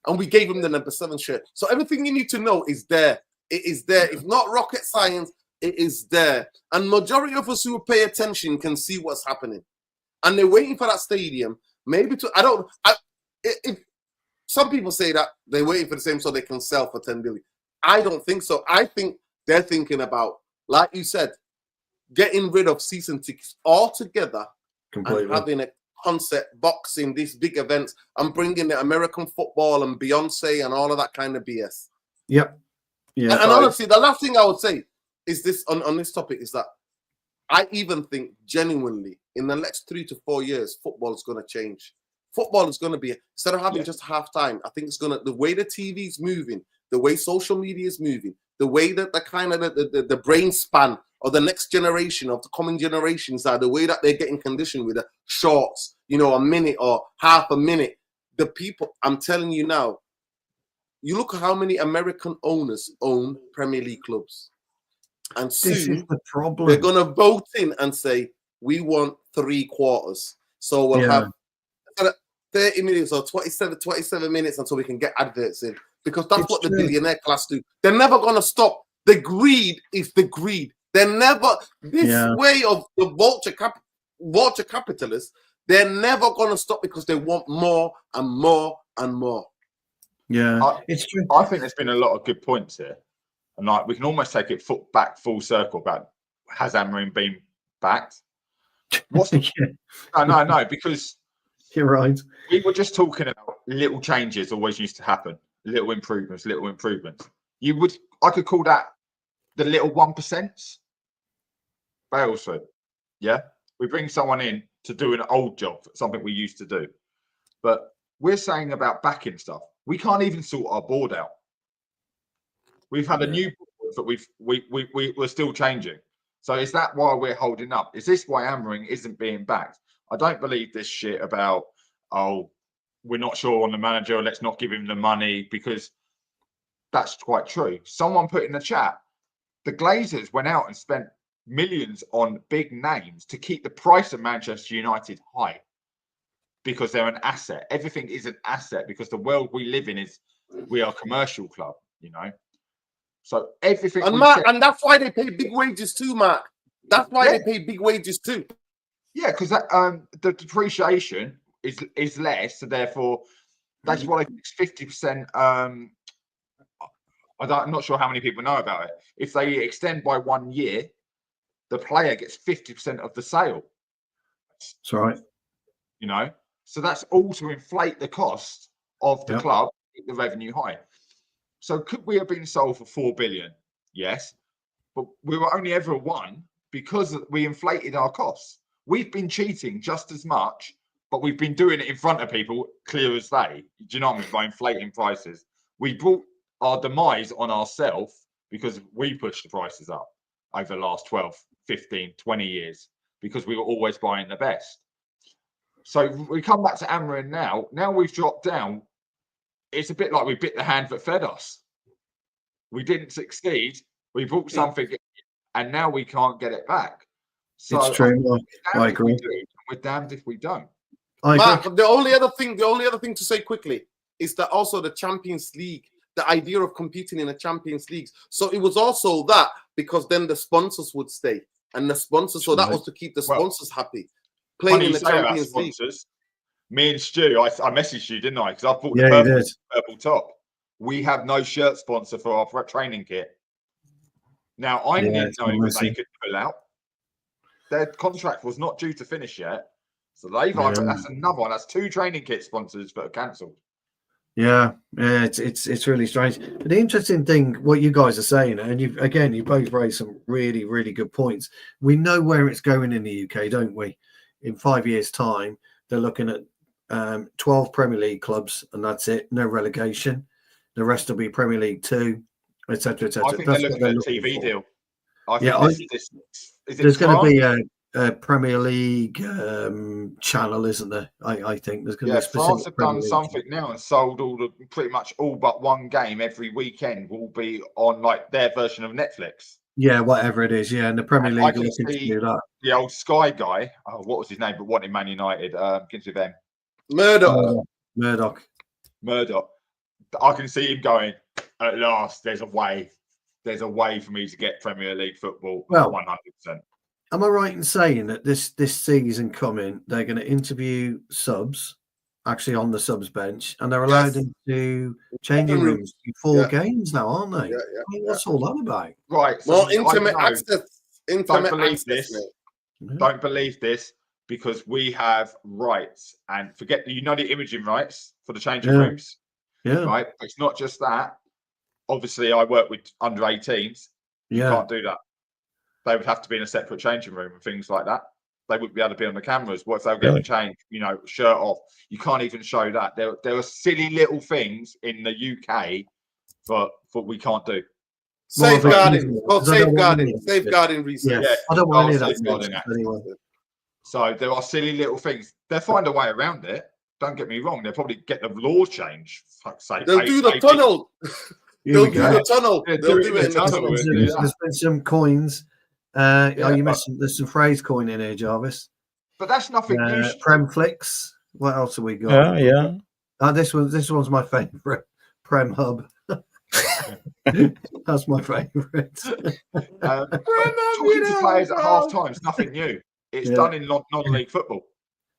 and we gave him the number 7 shirt. So everything you need to know is there. It is there. It's not rocket science. It is there. And majority of us who pay attention can see what's happening. And they're waiting for that stadium. Maybe some people say that they're waiting for the same so they can sell for 10 billion. I don't think so. I think they're thinking about, like you said, getting rid of season tickets altogether and having a concert, boxing, these big events, and bringing the American football and Beyonce and all of that kind of BS. Yep. Yeah. And honestly, the last thing I would say is this on this topic is that I even think genuinely in the next 3 to 4 years, football is going to change. Football is going to be, instead of having just halftime, I think it's going to, the way the TV is moving, the way social media is moving, the way that the kind of the brain span of the next generation, of the coming generations are, the way that they're getting conditioned with the shorts, a minute or half a minute. The people, I'm telling you now, you look at how many American owners own Premier League clubs. And soon the problem. They're going to vote in and say, we want 3 quarters. So we'll have 30 minutes or 27 minutes until we can get adverts in. Because that's what the billionaire class do. They're never going to stop. The greed is the greed. They're never, way of the vulture capitalists, they're never going to stop because they want more and more and more. Yeah, it's true. I think there's been a lot of good points here. And we can almost take it back full circle about, has Amorim been backed? No, because you're right. We were just talking about little changes always used to happen, little improvements. I could call that the little 1%. Balesford, we bring someone in to do an old job, something we used to do. But we're saying about backing stuff. We can't even sort our board out. We've had a new board, but we're still changing. So is that why we're holding up? Is this why Amorim isn't being backed? I don't believe this shit about, we're not sure on the manager, let's not give him the money, because that's quite true. Someone put in the chat, the Glazers went out and spent millions on big names to keep the price of Manchester United high because they're an asset. Everything is an asset because the world we live in we are a commercial club, So everything. And Mark, and that's why they pay big wages too, Mark. That's why they pay big wages too. Yeah, because the depreciation is less, so therefore that's why it's 50%. I'm not sure how many people know about it. If they extend by 1 year, the player gets 50% of the sale. That's right. So that's all to inflate the cost of the club, keep the revenue high. So could we have been sold for 4 billion? Yes, but we were only ever one because we inflated our costs. We've been cheating just as much, but we've been doing it in front of people, clear as day. Do you know what I mean? By inflating prices. We brought our demise on ourselves because we pushed the prices up over the last 12, 15, 20 years because we were always buying the best. So we come back to Amorim now. Now we've dropped down. It's a bit like we bit the hand that fed us. We didn't succeed. We brought something and now we can't get it back. So it's true. I agree. We're damned if we don't. Mark, the only other thing to say quickly is that also the Champions League, the idea of competing in the Champions League. So it was also that because then the sponsors would stay. And the sponsors, so that was to keep the sponsors happy. Playing in the Champions League. Me and Stu, I messaged you, didn't I? Because I bought Yeah, the purple top. We have no shirt sponsor for our training kit. Now, I didn't know that they could pull out. Their contract was not due to finish yet. So that's another one. That's 2 training kit sponsors that are cancelled. Yeah, it's really strange. But the interesting thing, what you guys are saying, and you both raised some really, really good points. We know where it's going in the UK, don't we? In 5 years' time, they're looking at 12 Premier League clubs, and that's it. No relegation. The rest will be Premier League 2, etc., etc. I think they're looking at a TV deal. I think there's going to be a Premier League channel, isn't there? I think there's going to be a specific. France have done something now and sold pretty much all but one game every weekend will be on like their version of Netflix. Yeah, whatever it is. Yeah, and the Premier League are looking to do that. The old Sky guy. Oh, what was his name? But wanted Man United. Begins with them. Murdoch. I can see him going. At last, there's a way. There's a way for me to get Premier League football. 100%. Am I right in saying that this season coming, they're going to interview subs, actually on the subs bench, and they're allowed into changing rooms before games now, aren't they? What's all that about? Right. So intimate access. Don't believe this. Don't believe this because we have rights and forget the imaging rights for the changing rooms. Yeah. Right. But it's not just that. Obviously, I work with under 18s. You can't do that. They would have to be in a separate changing room and things like that. They wouldn't be able to be on the cameras. What if they were getting changed? Shirt off. You can't even show that. There are silly little things in the UK for we can't do. Safeguarding reasons. Yeah. I don't want any of that anyway. So there are silly little things. They'll find a way around it. Don't get me wrong. They'll probably get the law changed. They'll do the tunnel. They'll do the tunnel. They'll do it in the tunnel. There's been some coins. You mentioned there's some phrase coin in here, Jarvis. But that's nothing new. Premflix. What else have we got? Yeah. This one's my favourite. Prem Hub. That's my favourite. Talking to players at half time is nothing new. It's done in non-league football.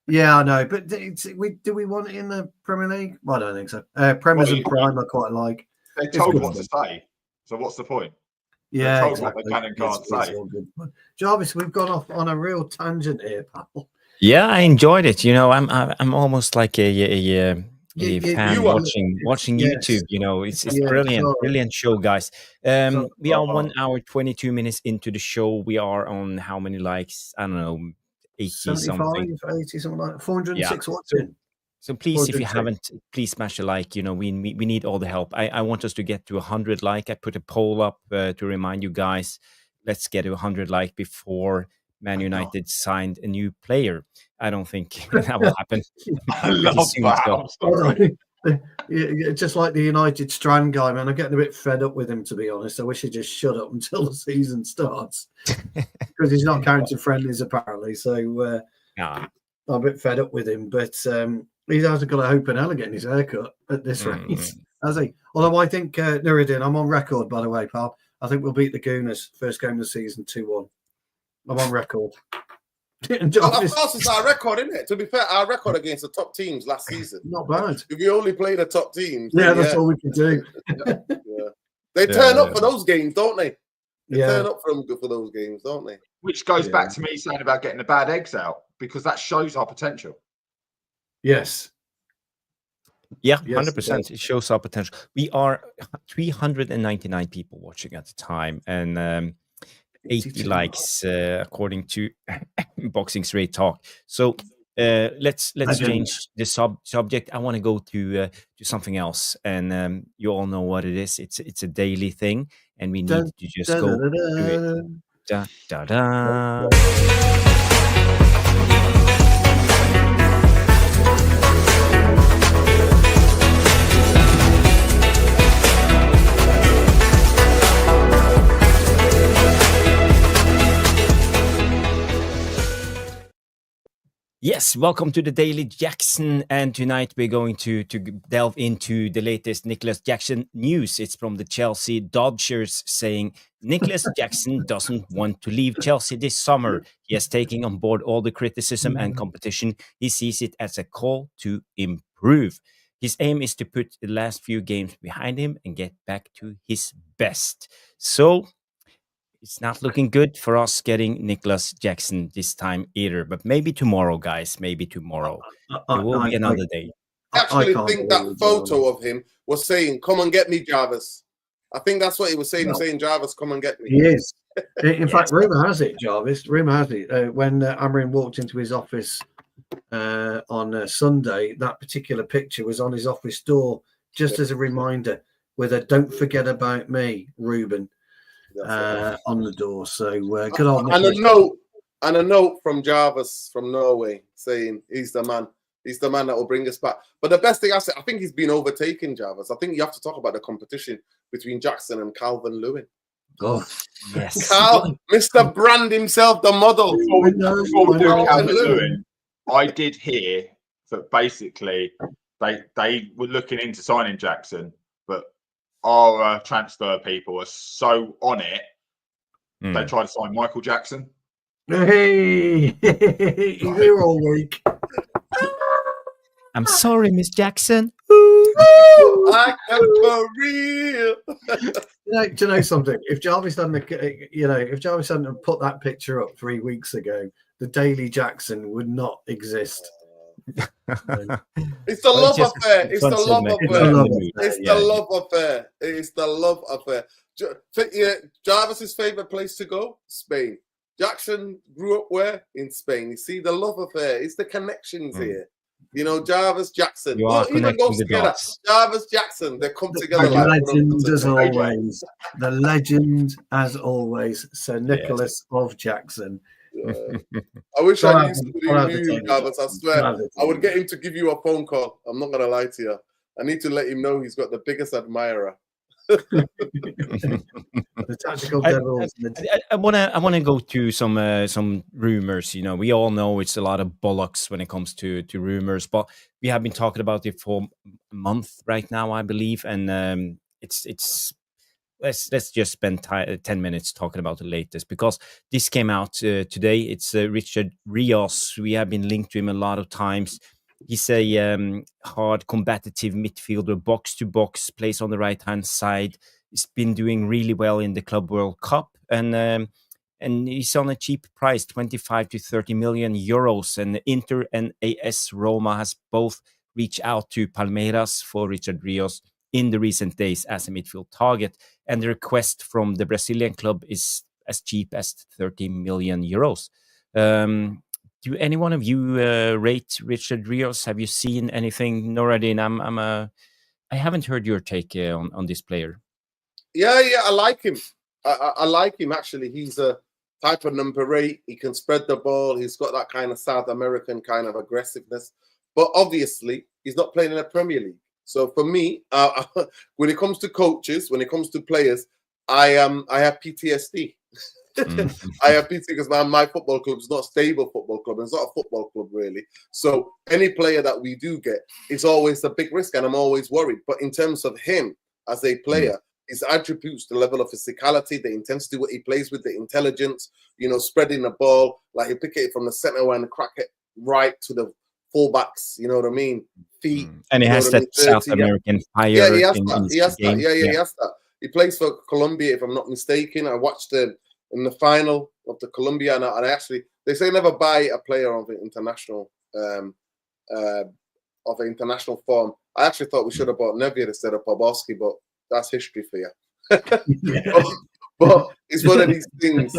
Yeah, I know, but do we want it in the Premier League? Well, I don't think so. Premiers and Prime I quite like. They're told what to say, so what's the point? Yeah, told what they can and can't say. Jarvis, we've gone off on a real tangent here, pal. Yeah, I enjoyed it. I'm almost like a fan watching YouTube. It's brilliant show, guys. We are 1 hour 22 minutes into the show. We are on how many likes? I don't know, 80 something, 80 something like that. 406 watching. So please, if you haven't, please smash a like. We need all the help. I want us to get to 100 like. I put a poll up to remind you guys. Let's get to 100 like before Man United signed a new player. I don't think that will happen. I love that. Just like the United Strand guy, man. I'm getting a bit fed up with him, to be honest. I wish he'd just shut up until the season starts because he's not counting friendlies apparently. So I'm a bit fed up with him, but he hasn't got a hope in hell of getting his haircut at this rate, has he? Although I think Nuruddin, I'm on record, by the way, pal. I think we'll beat the Gooners first game of the season 2-1. I'm on record. Of course, it's our record, isn't it? To be fair, our record against the top teams last season. Not bad. If we only play the top teams. That's all we can do. They turn up for those games, don't they? They turn up for those games, don't they? Which goes back to me saying about getting the bad eggs out, because that shows our potential. Yes. Yeah, 100%. It shows our potential. We are 399 people watching at the time, and 80 likes according to Boxing Straight Talk. So let's change the subject. I want to go to something else, and you all know what it is. It's a daily thing, and we need to just go to it. Da, da, da. Yes, welcome to the Daily Jackson, and tonight we're going to delve into the latest Nicholas Jackson news. It's from the Chelsea Dodgers saying Nicholas Jackson doesn't want to leave Chelsea this summer. He is taking on board all the criticism and competition. He sees it as a call to improve. His aim is to put the last few games behind him and get back to his best. So it's not looking good for us getting Nicholas Jackson this time either. But maybe tomorrow, guys. Maybe tomorrow. There will be another day. I actually think that photo of him was saying, "Come and get me, Jarvis." I think that's what he was saying. Saying, "Jarvis, come and get me." He is. In fact, rumour has it, Jarvis. Rumour has it. When Amorim walked into his office on Sunday, that particular picture was on his office door, just as a reminder, with a "Don't forget about me, Ruben." On the door. So good old Nicholas. And a note from Jarvis from Norway saying he's the man. He's the man that will bring us back. But the best thing I think he's been overtaken, Jarvis. I think you have to talk about the competition between Jackson and Calvin Lewin. Oh, yes. Mr. Brand himself, the model. Before we do Calvin Lewin, I did hear that basically they were looking into signing Jackson, but our transfer people are so on it, they tried to sign Michael Jackson. Hey, he's here all week. I'm sorry, Miss Jackson. I am for real. Do you know something? If Jarvis hadn't put that picture up 3 weeks ago, the Daily Jackson would not exist. It's the love affair. It's the love affair. It's the love affair. It's the love affair. Jarvis's favorite place to go, Spain. Jackson grew up where? In Spain. You see the love affair. It's the connections here. You know, Jarvis, Jackson. Even goes together. Jarvis, Jackson. They come together. The legend as always. The legend as always. Sir Nicholas of Jackson. I wish I knew somebody who knew you, Jarvis. I swear. I would get him to give you a phone call. I'm not going to lie to you. I need to let him know he's got the biggest admirer. The tactical devils. I want to go to some rumors. You know, we all know it's a lot of bollocks when it comes to rumors, but we have been talking about it for a month right now, I believe, and it's. Let's just spend 10 minutes talking about the latest, because this came out today. It's Richard Rios. We have been linked to him a lot of times. He's a hard combative midfielder, box to box, plays on the right hand side. He's been doing really well in the Club World Cup, and he's on a cheap price, 25 to 30 million euros. And Inter and AS Roma has both reached out to Palmeiras for Richard Rios in the recent days as a midfield target, and the request from the Brazilian club is as cheap as 30 million euros. Do any one of you rate Richard Rios? Have you seen anything, Noradin? I haven't heard your take on this player. Yeah, I like him. I like him actually. He's a type of number 8. He can spread the ball. He's got that kind of South American kind of aggressiveness, but obviously he's not playing in the Premier League. So for me, when it comes to coaches, when it comes to players, I have PTSD. I have PTSD because my football club is not a stable football club. It's not a football club really. So any player that we do get, it's always a big risk, and I'm always worried. But in terms of him as a player, his attributes, the level of physicality, the intensity, what he plays with, the intelligence, you know, spreading the ball, like he pick it from the center and crack it right to the fullbacks. You know what I mean? Feet. And he has that South American fire. Yeah, he has that. He has that. Yeah, he has that. He plays for Colombia, if I'm not mistaken. I watched him in the final of the Colombia, and I actually, they say never buy a player of an international form. I actually thought we should have bought Nevier instead of Poborski, but that's history for you. but it's one of these things.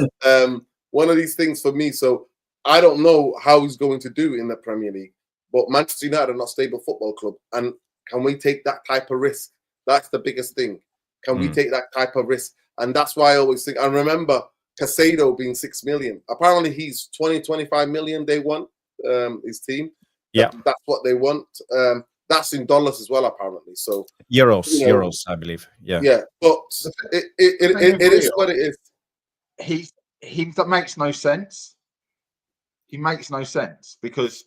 One of these things for me. So I don't know how he's going to do in the Premier League. But Manchester United are not a stable football club, and can we take that type of risk? That's the biggest thing. Can we take that type of risk? And that's why I always think. I remember Casado being 6 million. Apparently, he's 25 million. They want his team. Yeah, that's what they want. That's in dollars as well, apparently. So euros, I believe. Yeah, but it is what it is. He that makes no sense. He makes no sense because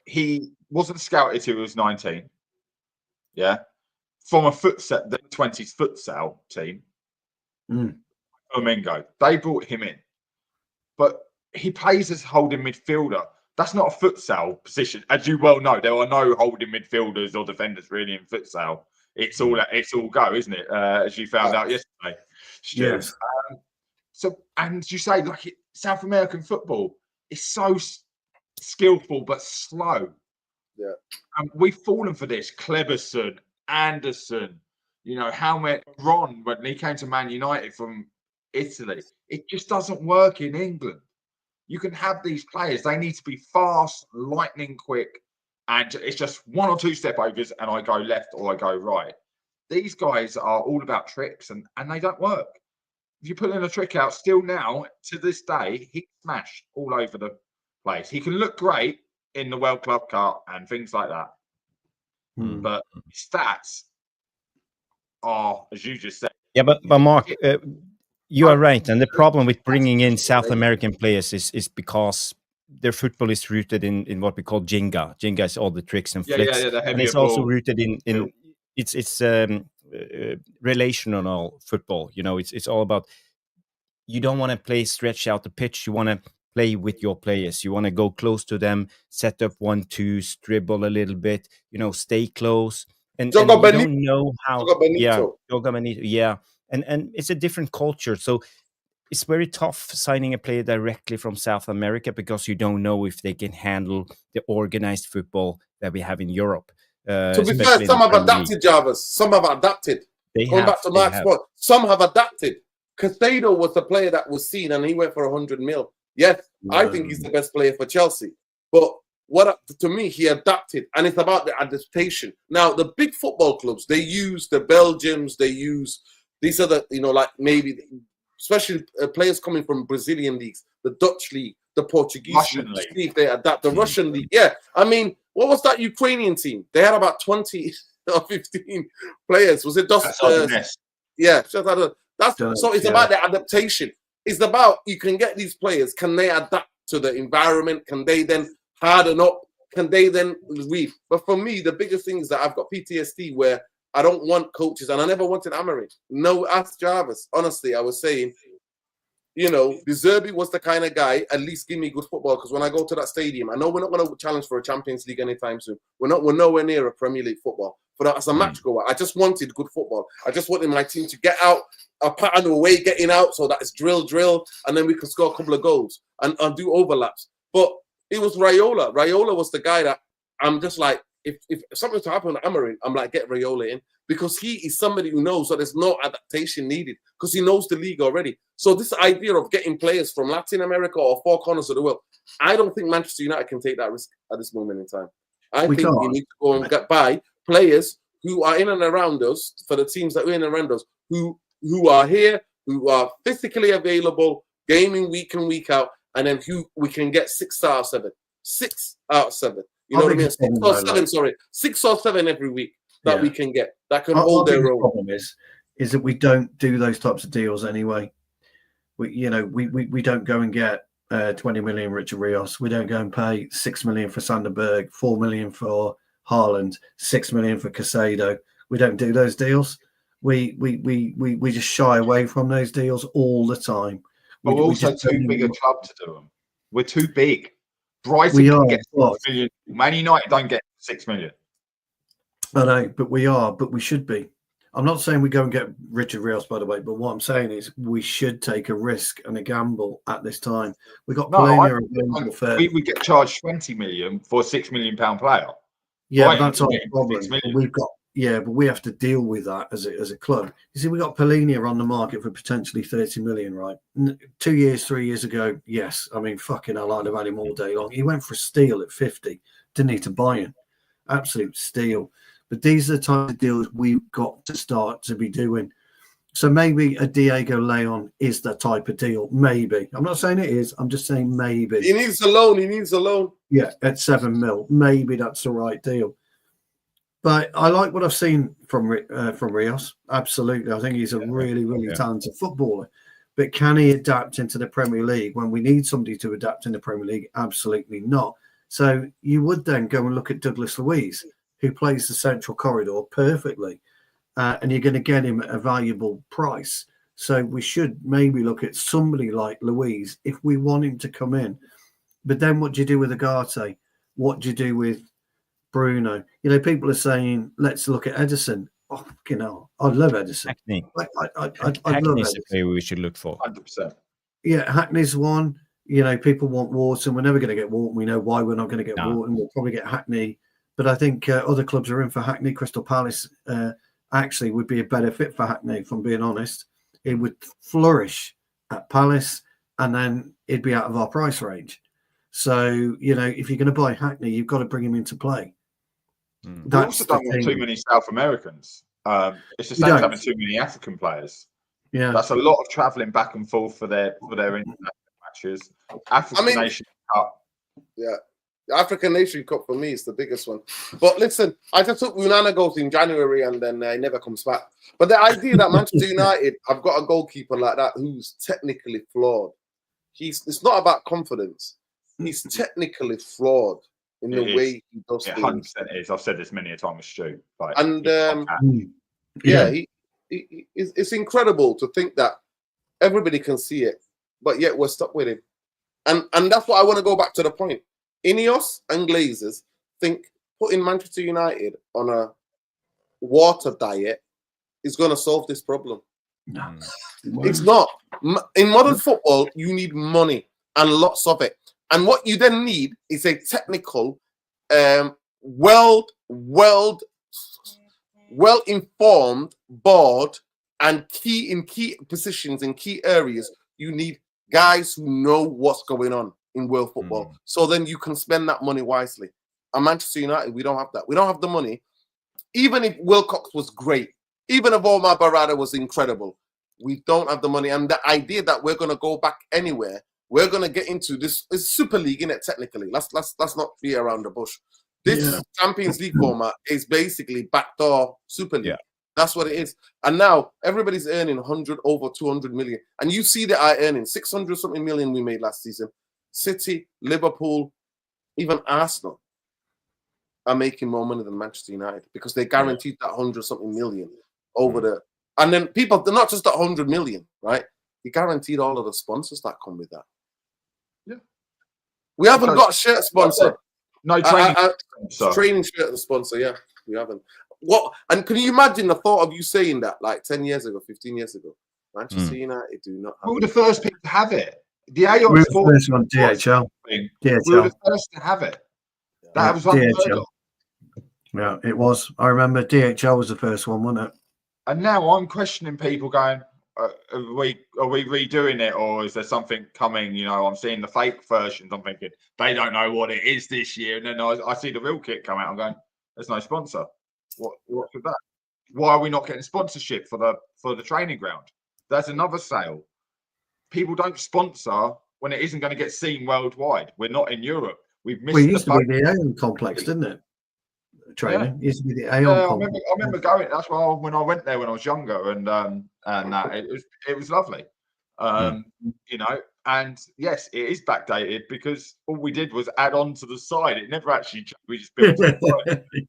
he wasn't scouted till he was 19. Yeah. From a the 20s futsal team. Flamingo. They brought him in. But he plays as holding midfielder. That's not a futsal position. As you well know, there are no holding midfielders or defenders really in futsal. It's all go, isn't it? As you found out yesterday, Stu. Yes. And you say, like, South American football is so skillful but slow. Yeah. And we've fallen for this. Kleberson, Anderson, Ron, when he came to Man United from Italy, it just doesn't work in England. You can have these players, they need to be fast, lightning quick, and it's just 1 or 2 step overs and I go left or I go right. These guys are all about tricks and they don't work. If you put in a trick out, still now, to this day, he can smash all over the place. He can look great in the World Club Cup and things like that. But stats are, as you just said. Yeah, but Mark, you are right. And the problem with bringing in South American players is because their football is rooted in what we call Jenga. Jenga is all the tricks and flicks. And it's also rooted in it's relational football. It's all about, you don't want to play stretch out the pitch. You want to play with your players. You want to go close to them, set up 1-2, dribble a little bit, stay close. And you don't know how. Joga Benito. Yeah. And it's a different culture. So it's very tough signing a player directly from South America because you don't know if they can handle the organized football that we have in Europe. To be fair, some have adapted, Jarvis. Some have adapted. Going back to Mark's point, some have adapted. Casado was the player that was seen and he went for 100 mil. Yes, I think he's the best player for Chelsea. But to me, he adapted, and it's about the adaptation. Now, the big football clubs, they use the Belgians, they use these other, like maybe, especially players coming from Brazilian leagues, the Dutch league, the Portuguese Russian league. See if they adapt. The Russian league, yeah. I mean, what was that Ukrainian team? They had about 20 or 15 players. Was it just? Yeah, so it's about the adaptation. It's about, you can get these players. Can they adapt to the environment? Can they then harden up? Can they then leave? But for me, the biggest thing is that I've got PTSD where I don't want coaches, and I never wanted Amorim. No, ask Jarvis. Honestly, I was saying, De Zerbi was the kind of guy, at least give me good football, because when I go to that stadium, I know we're not going to challenge for a Champions League anytime soon. We're nowhere near a Premier League football. But as a match goer, I just wanted good football. I just wanted my team to get out, a pattern of way getting out, so that it's drill, and then we could score a couple of goals and do overlaps. But it was Raiola. Raiola was the guy that I'm just like, if something to happen to Amorim, I'm like, get Raiola in, because he is somebody who knows that there's no adaptation needed because he knows the league already. So this idea of getting players from Latin America or 4 corners of the world, I don't think Manchester United can take that risk at this moment in time. I think you need to go and buy players who are in and around us, for the teams that are in and around us, who are here, who are physically available, gaming week in, week out, and then who we can get 6 out of 7. 6 out of 7. You know what I mean? 6 or 7, sorry. 6 or 7 every week that we can get. That can hold their own. The problem is that we don't do those types of deals anyway. We don't go and get 20 million Richard Rios. We don't go and pay 6 million for Sanderberg, 4 million for Haaland, 6 million for Casado. We don't do those deals. We just shy away from those deals all the time. But we're also too big a club to do them. We're too big. Brighton can get 6 million. Man United don't get 6 million. I know, but we are. But we should be. I'm not saying we go and get Richard Rios, by the way, but what I'm saying is we should take a risk and a gamble at this time. We got we get charged 20 million for a £6 million player. Yeah, right, that's our problem. But we have to deal with that as a club. You see, we got Polina on the market for potentially 30 million, right? 2 years, 3 years ago, yes. I mean, fucking hell, I'd have had him all day long. He went for a steal at 50. Didn't need to buy him. Absolute steal. But these are the type of deals we've got to start to be doing. So maybe a Diego Leon is the type of deal. Maybe. I'm not saying it is. I'm just saying maybe. He needs a loan. Yeah, at 7 mil. Maybe that's the right deal. But I like what I've seen from Rios. Absolutely. I think he's a really, really talented footballer. But can he adapt into the Premier League when we need somebody to adapt in the Premier League? Absolutely not. So you would then go and look at Douglas Luiz, who plays the central corridor perfectly, and you're going to get him at a valuable price. So we should maybe look at somebody like Luiz if we want him to come in. But then what do you do with Agate? What do you do with Bruno? You know, people are saying, let's look at Edison. Oh, you know, I love Edison. Hackney. I love Hackney's Edison. the player we should look for. 100%. Yeah, Hackney's one. You know, people want Wharton. We're never going to get Wharton. We know why we're not going to get Wharton. We'll probably get Hackney. But I think other clubs are in for Hackney. Crystal Palace actually would be a better fit for Hackney, if I'm being honest. It would flourish at Palace, and then it'd be out of our price range. So, you know, if you're going to buy Hackney, you've got to bring him into play. We've also done with too many South Americans. It's the same as having too many African players. Yeah, that's a lot of travelling back and forth for their international matches. Nation Cup. Yeah, the African Nation Cup for me is the biggest one. But listen, I just took Unana goals in January and then he never comes back. But the idea that Manchester United, I've got a goalkeeper like that who's technically flawed. It's not about confidence. He's technically flawed in the way he does things. 100% is. I've said this many a time with Stu. It's incredible to think that everybody can see it, but yet we're stuck with him. And that's what I want to go back to the point. INEOS and Glazers think putting Manchester United on a water diet is going to solve this problem. No. It's not. In modern football, you need money and lots of it. And what you then need is a technical, well-informed board, and key positions in key areas. You need guys who know what's going on in world football. So then you can spend that money wisely. At Manchester United, we don't have that. We don't have the money. Even if Wilcox was great, even if Omar Barada was incredible, we don't have the money. And the idea that we're going to go back anywhere, we're going to get into this Super League, innit, technically. Let's not be around the bush. This Champions League format is basically backdoor Super League. Yeah. That's what it is. And now everybody's earning over 200 million. And you see that I earning 600 something million we made last season. City, Liverpool, even Arsenal are making more money than Manchester United because they guaranteed that 100 something million over the. And then people, they're not just that 100 million, right? You guaranteed all of the sponsors that come with that. Yeah. We haven't got a shirt sponsor. No training sponsor. Training shirt sponsor, yeah. We haven't. What? And can you imagine the thought of you saying that like 10 years ago, 15 years ago? Manchester United do not have We were the first people to have it. The Aon we were Sport the first one, DHL. Thing. DHL. We were the first to have it. That was unheard of. Yeah, it was. I remember DHL was the first one, wasn't it? And now I'm questioning people going, are we redoing it, or is there something coming? You know, I'm seeing the fake versions. I'm thinking they don't know what it is this year, and then I see the real kit come out. I'm going, there's no sponsor. What's with that? Why are we not getting sponsorship for the training ground? That's another sale. People don't sponsor when it isn't going to get seen worldwide. We're not in Europe. We've missed. Well, it used to be the Aon complex, didn't it? Training. It used to be the Aon complex. I remember going. That's why when I went there when I was younger, and it was lovely. You know, and yes, it is backdated because all we did was add on to the side. It never actually. We just built it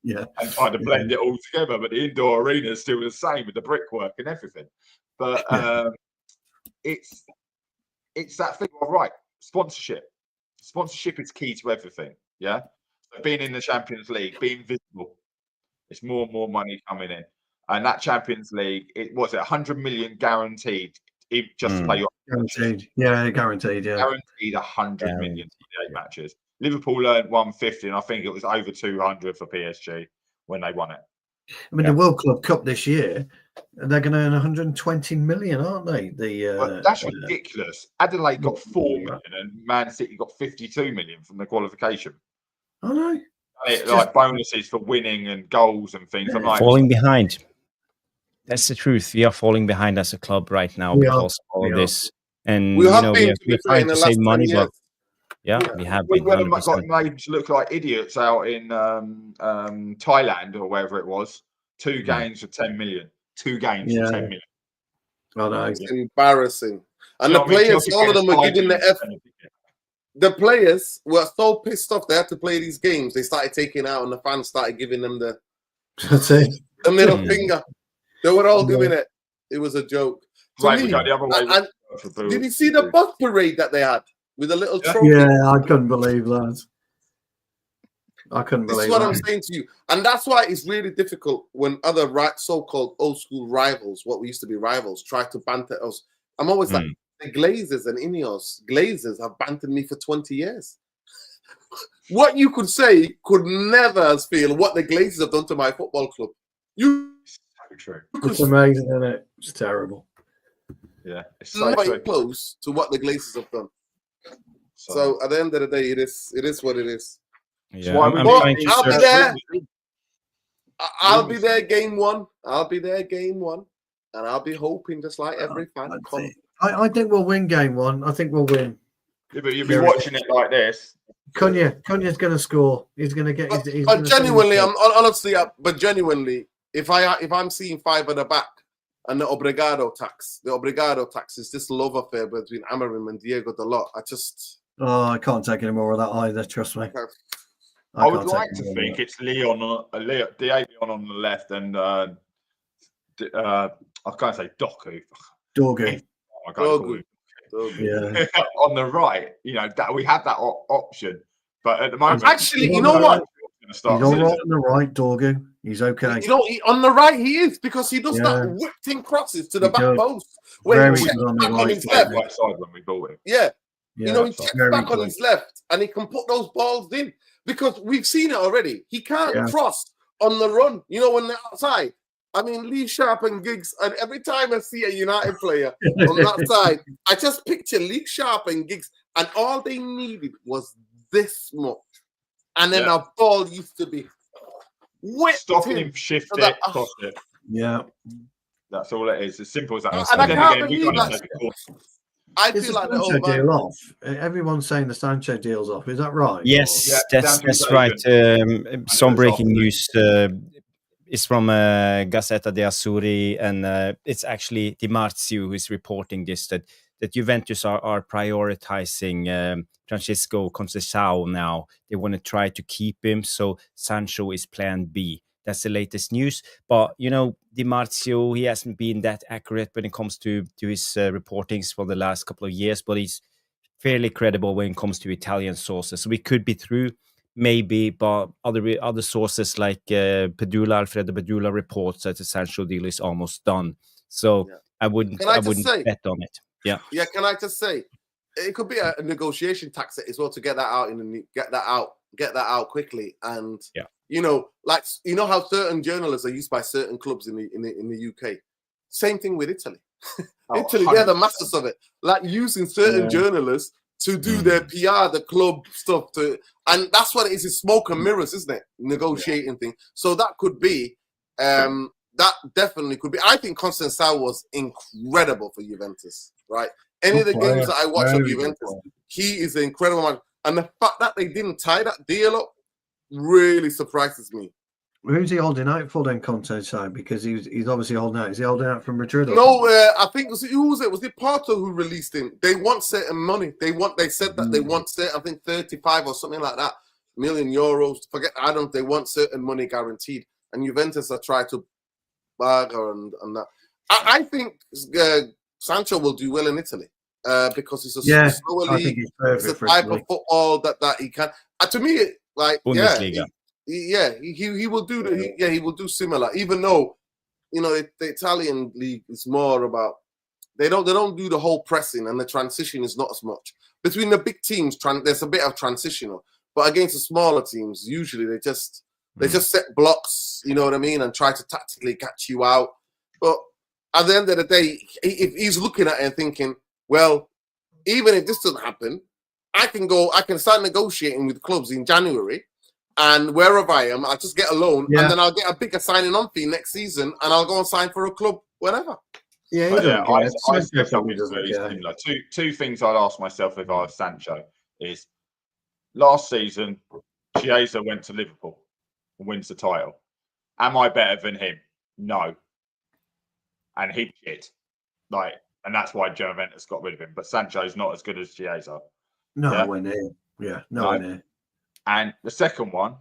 and tried to blend it all together. But the indoor arena is still the same with the brickwork and everything. But it's that thing. All right, sponsorship. Sponsorship is key to everything. Yeah. So being in the Champions League, being visible, it's more and more money coming in. And that Champions League, it was 100 million guaranteed just to play your guaranteed. Yeah, guaranteed. Yeah, guaranteed 100 million for 8 matches. Liverpool earned 150, and I think it was over 200 for PSG when they won it. I mean, the World Club Cup this year, they're going to earn 120 million, aren't they? That's ridiculous. Adelaide got 4 million, and Man City got 52 million from the qualification. I know. Like bonuses for winning and goals and things. I'm like falling behind. That's the truth. We are falling behind as a club right now because of all of this. And we're trying to save money, but we have been. We got made to look like idiots out in Thailand or wherever it was. 2 games for 10 million. 2 games for 10 million. I know. It's embarrassing. And the players, all of them were giving the F. the players were so pissed off they had to play these games. They started taking out, and the fans started giving them the middle finger. They were all doing it. It was a joke. Right, we go the other way. Did you see the bus parade that they had with a little trophy? Yeah, I couldn't believe that. I couldn't believe that. This is what I'm saying to you. And that's why it's really difficult when other so-called old school rivals, what we used to be rivals, try to banter us. I'm always like, the Glazers and INEOS, Glazers have bantered me for 20 years. What you could say could never feel what the Glazers have done to my football club. So true. It's amazing, isn't it? It's terrible. Yeah, it's so close to what the Glazers have done. So at the end of the day, it is what it is. Yeah, I'll be there. I'll be there game one. And I'll be hoping just like every fan. I think we'll win game one. I think we'll win. Yeah, but you'll be watching it like this. Cunha's going to score. He's going to get. But genuinely, but genuinely, if I'm seeing 5 at the back and the obrigado tax is this love affair between Amorim and Diego Dalot. Oh, I can't take any more of that either. Trust me. I would like to think it's Diaz on the left and I can't say Doku. Dogu. Yeah. On the right, that we have that option, but at the moment, actually, you know what? He's all right on the right, Dogu. He's okay. On the right he is because he does that whipped in crosses to the back post where he checks back on his left. Right side when we bought him. Yeah. He checks back on his left and he can put those balls in because we've seen it already. He can't cross on the run. When they're outside. I mean, Lee Sharp and Giggs, and every time I see a United player on that side, I just picture Lee Sharp and Giggs, and all they needed was this much. And then a ball used to be whipped. Stop him, shift it, cross it. Yeah. That's all it is. As simple as that. And I can't believe that. I feel like the Sancho deal off. Everyone's saying the Sancho deal's off. Is that right? Yes, that's right. Some breaking news. It's from Gazzetta de Azzurri, and it's actually Di Marzio who is reporting this, that Juventus are prioritizing Francisco Conceição now. They want to try to keep him, so Sancho is plan B. That's the latest news. But, Di Marzio, he hasn't been that accurate when it comes to his reportings for the last couple of years, but he's fairly credible when it comes to Italian sources. So we could be through. Maybe, but other sources like Alfredo Pedula reports that the Sancho deal is almost done. So I wouldn't bet on it. Yeah. Yeah. Can I just say, it could be a negotiation tactic as well to get that out quickly. And how certain journalists are used by certain clubs in the UK. Same thing with Italy. Italy, they're the masters of it. Like using certain journalists to do their PR, the club stuff, and that's what it is. It's smoke and mirrors, isn't it? Negotiating thing. So that could be, that definitely could be. I think Conceição was incredible for Juventus, right? Any of the games that I watch of Juventus, he is an incredible man. And the fact that they didn't tie that deal up really surprises me. Who's he holding out for then, Conceição? Because he's obviously holding out. Is he holding out from Madrid? No, I think who was it? Was it Porto who released him? They want certain money. They said that they want certain, I think 35 or something like that million euros. They want certain money guaranteed. And Juventus are trying to bargain and that. I think Sancho will do well in Italy because it's a slower league. It's a type of football that he can. To me, Bundesliga. He will do he will do similar. Even though the Italian league is more about they don't do the whole pressing and the transition is not as much between the big teams. There's a bit of transitional, but against the smaller teams, usually they just set blocks. You know what I mean, and try to tactically catch you out. But at the end of the day, if he's looking at it and thinking, well, even if this doesn't happen, I can start negotiating with clubs in January. And wherever I am, I'll just get a loan, and then I'll get a bigger signing on fee next season, and I'll go and sign for a club whenever. I said something really similar. Two things I'd ask myself if I was Sancho is last season, Chiesa went to Liverpool and wins the title. Am I better than him? No. And and that's why Juventus got rid of him. But Sancho's not as good as Chiesa. Nowhere near. Yeah, nowhere near. And the second one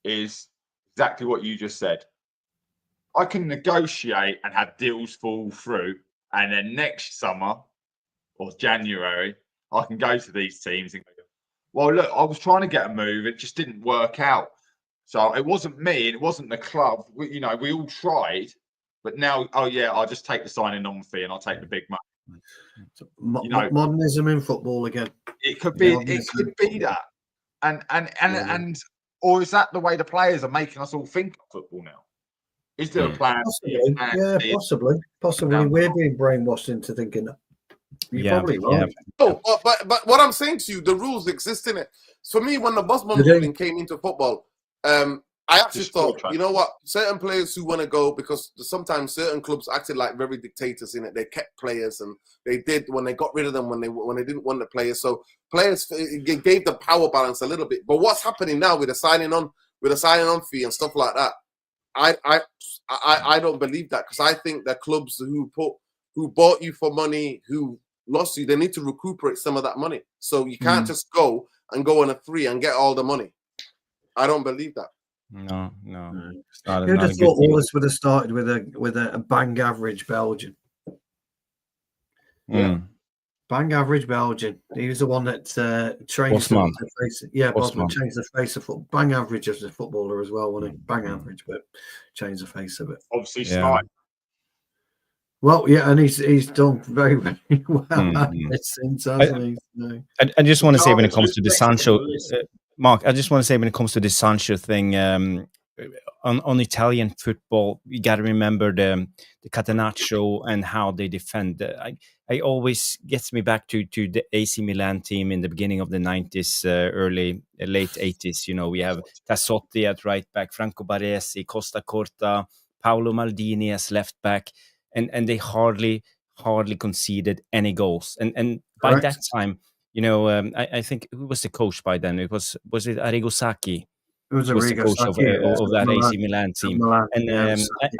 is exactly what you just said. I can negotiate and have deals fall through, and then next summer or January, I can go to these teams and go, well, look, I was trying to get a move. It just didn't work out. So it wasn't me. It wasn't the club. We all tried. But now, I'll just take the signing on fee and I'll take the big money. Modernism in football again. It could be. It could be that. And or is that the way the players are making us all think of football now? Is there a plan? Possibly. Possibly. We're being brainwashed into thinking that. You're probably right. Oh, but what I'm saying to you, the rules exist in it. For me, when the Bosman ruling came into football, I actually thought, you know what, certain players who want to go, because sometimes certain clubs acted like very dictators in it. They kept players, and they did when they got rid of them when they didn't want the players. So players gave the power balance a little bit. But what's happening now with the signing on fee and stuff like that, I don't believe that, because I think the clubs who bought you for money, who lost you, they need to recuperate some of that money. So you can't just go on a free and get all the money. I don't believe that. No. Who'd have thought all this would have started with a bang average Belgian? Yeah. Bang average Belgian. He was the one that changed Bosman. the face. Yeah, Bosman changed the face of football. Bang average as a footballer as well, wasn't he? Bang average, but changed the face of it. Obviously, smart. Well, yeah, and he's done very, very well since, hasn't he? No. I just want to say when it comes to the Sancho, Mark, I just want to say when it comes to the Sancho thing, on Italian football, you got to remember the catenaccio and how they defend. I always gets me back to the AC Milan team in the beginning of the 90s, late 80s. You know, we have Tassotti at right back, Franco Baresi, Costa Corta, Paolo Maldini as left back. And they hardly conceded any goals. And by that time, you know, I think who was the coach by then? Was it Arrigo Sacchi? It was the coach of that AC Milan team.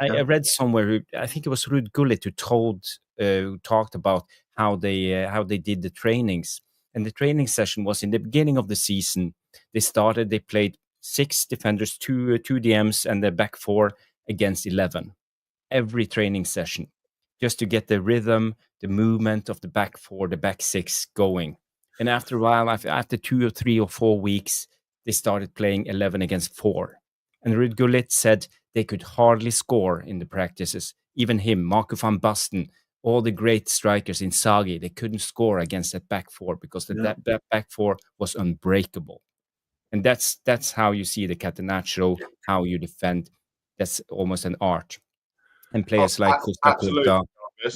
I read somewhere, I think it was Ruud Gullit who talked about how they did the trainings. And the training session was in the beginning of the season. They played 6 defenders, 2 DMs, and the back 4 against 11. Every training session, just to get the rhythm, the movement of the back 4, the back 6 going. And after a while, after 2 or 3 or 4 weeks, they started playing 11 against 4. And Ruud Gullit said they could hardly score in the practices. Even him, Marco van Basten, all the great strikers in Sagi, they couldn't score against that back 4 because that back 4 was unbreakable. And that's how you see the catenaccio, how you defend. That's almost an art. And players like Costa Curta,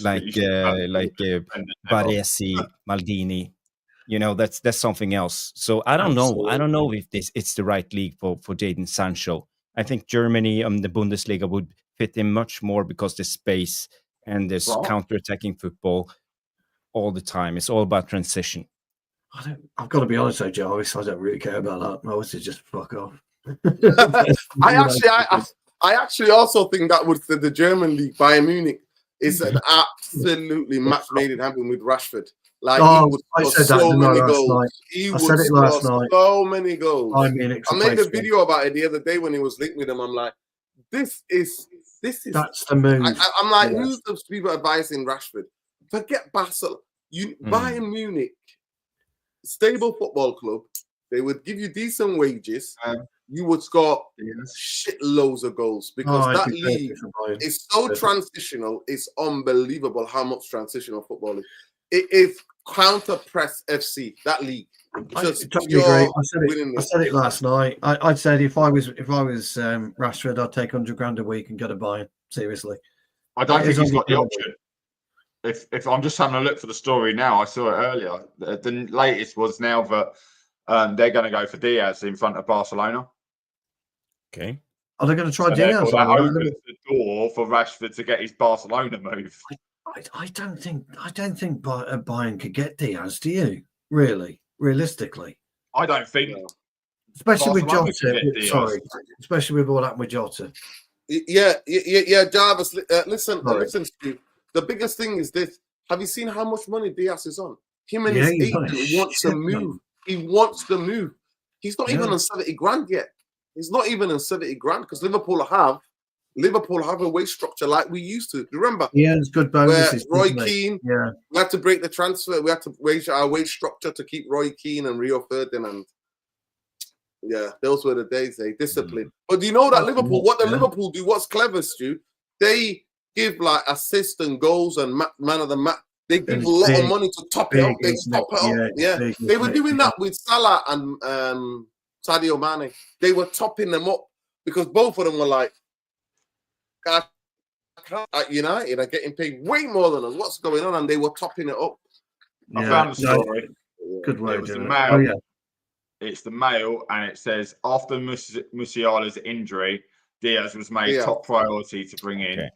like Baresi, Maldini, you know, that's something else. So I don't know. I don't know if it's the right league for Jadon Sancho. I think Germany the Bundesliga would fit in much more because the space and this counter-attacking football all the time. It's all about transition. I've got to be honest though, Jarvis, I don't really care about that. I was just fuck off. I actually also think that with the German league, Bayern Munich is an absolutely match made in heaven with Rashford. Like he would score so many goals. He would score so many goals. I made a video about it the other day when he was linked with them. I'm like, this is that's the move. I'm like, who's those people advising Rashford? Forget Barcelona. Bayern Munich, stable football club. They would give you decent wages. You would score shitloads of goals because that league is so transitional. It's unbelievable how much transitional football is. It is counter press FC, that league. Just totally agree. I said it last night. I said if I was Rashford, I'd take $100,000 a week and go to Bayern. Seriously, I don't think he's got the option. If I'm just having a look for the story now, I saw it earlier. The latest was now that they're going to go for Diaz in front of Barcelona. Okay. Are they going to try Diaz? That opens the door for Rashford to get his Barcelona move. I don't think Bayern could get Diaz. Do you really? Realistically, I don't think. Especially with Jota. Sorry, especially with all that with Jota. Yeah, Jarvis. Listen, Steve. The biggest thing is this. Have you seen how much money Diaz is on? Him and his agent want to move. He wants the move. He's not even on 70 grand yet. He's not even on 70 grand because Liverpool have a wage structure like we used to. Remember? Yeah, it's good bonuses. Roy Keane, yeah, we had to break the transfer. We had to wage our wage structure to keep Roy Keane and Rio Ferdinand. Yeah, those were the days, discipline. But do you know that Liverpool, what the Liverpool do, what's clever, Stu? They give like assist and goals and man of the match. They give a lot of money to top it up. They top it up. Yeah. They were doing that with Salah and Sadio Mane. They were topping them up because both of them were like, at United are getting paid way more than us. What's going on? And they were topping it up. I found the story. Good way it was of the doing Mail. it. Oh, yeah. It's the Mail, and it says after Musiala's injury, Diaz was made top priority to bring in,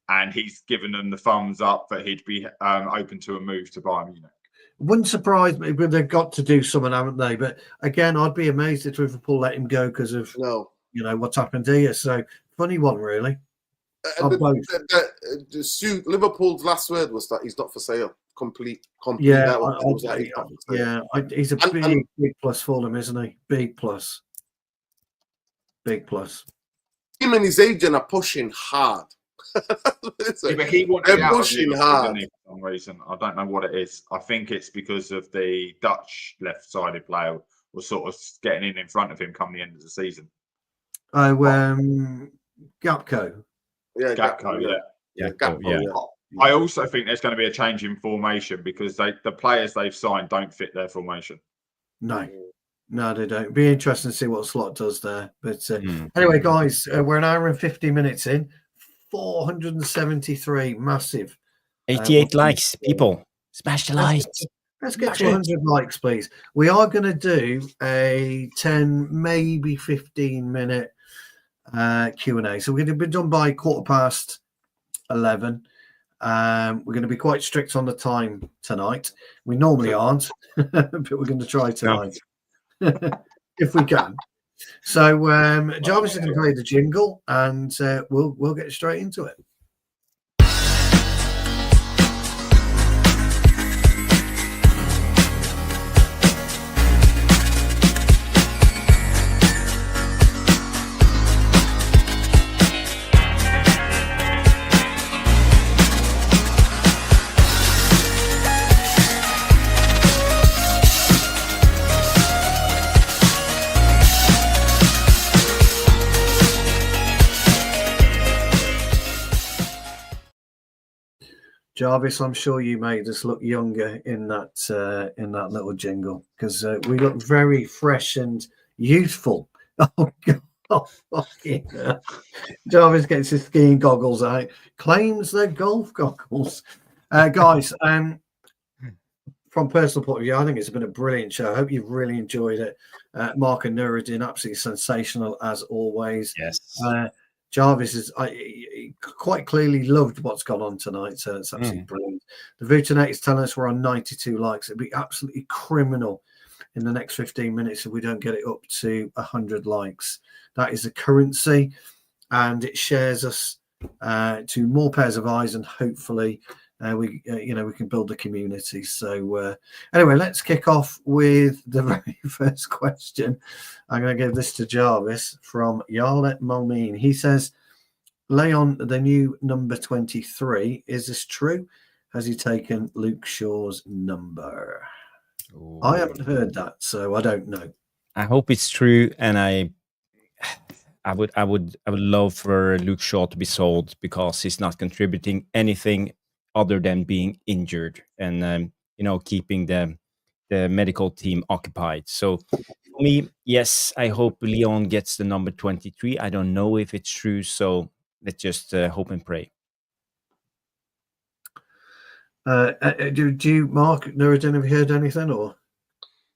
and he's given them the thumbs up that he'd be open to a move to Bayern Munich. Wouldn't surprise me, but they've got to do something, haven't they? But again, I'd be amazed if Liverpool let him go because of what's happened here. So funny one, really. Liverpool's last word was that he's not for sale. Complete. Yeah, he's a big plus for them, isn't he? Big plus. Big plus. Him and his agent are pushing hard. But he wanted out pushing hard for some reason. I don't know what it is. I think it's because of the Dutch left-sided player was sort of getting in front of him come the end of the season. Oh, Gapco. Yeah, Gapco. I also think there's going to be a change in formation because the players they've signed don't fit their formation. No, they don't. Be interesting to see what Slot does there. But anyway, guys, we're an hour and 50 minutes in. 473, massive. 88 likes, people. Smash the likes. Let's get to 100 likes, please. We are going to do a 10, maybe 15-minute Q&A. So we're going to be done by 11:15. We're going to be quite strict on the time tonight. We normally aren't, but we're going to try tonight if we can. So Jarvis is going to play the jingle, and we'll get straight into it. Jarvis, I'm sure you made us look younger in that little jingle because we look very fresh and youthful. Oh God! Jarvis gets his skiing goggles out, claims they're golf goggles. Guys, from personal point of view, I think it's been a brilliant show. I hope you've really enjoyed it. Mark and Nuruddin, absolutely sensational as always. Yes. Jarvis is quite clearly loved what's gone on tonight, so it's absolutely brilliant. The Vutonet is telling us we're on 92 likes. It'd be absolutely criminal in the next 15 minutes if we don't get it up to 100 likes. That is a currency, and it shares us to more pairs of eyes, and hopefully we can build a community. So anyway, let's kick off with the very first question. I'm going to give this to Jarvis from Yarlet Malmeen. He says, Leon, the new number 23, is this true? Has he taken Luke Shaw's number? Ooh. I haven't heard that, so I don't know. I hope it's true, and I would love for Luke Shaw to be sold because he's not contributing anything other than being injured and keeping the medical team occupied. So for me, yes, I hope Leon gets the number 23. I don't know if it's true, so let's just hope and pray. Do you, Mark, Nuruddin, have you heard anything or?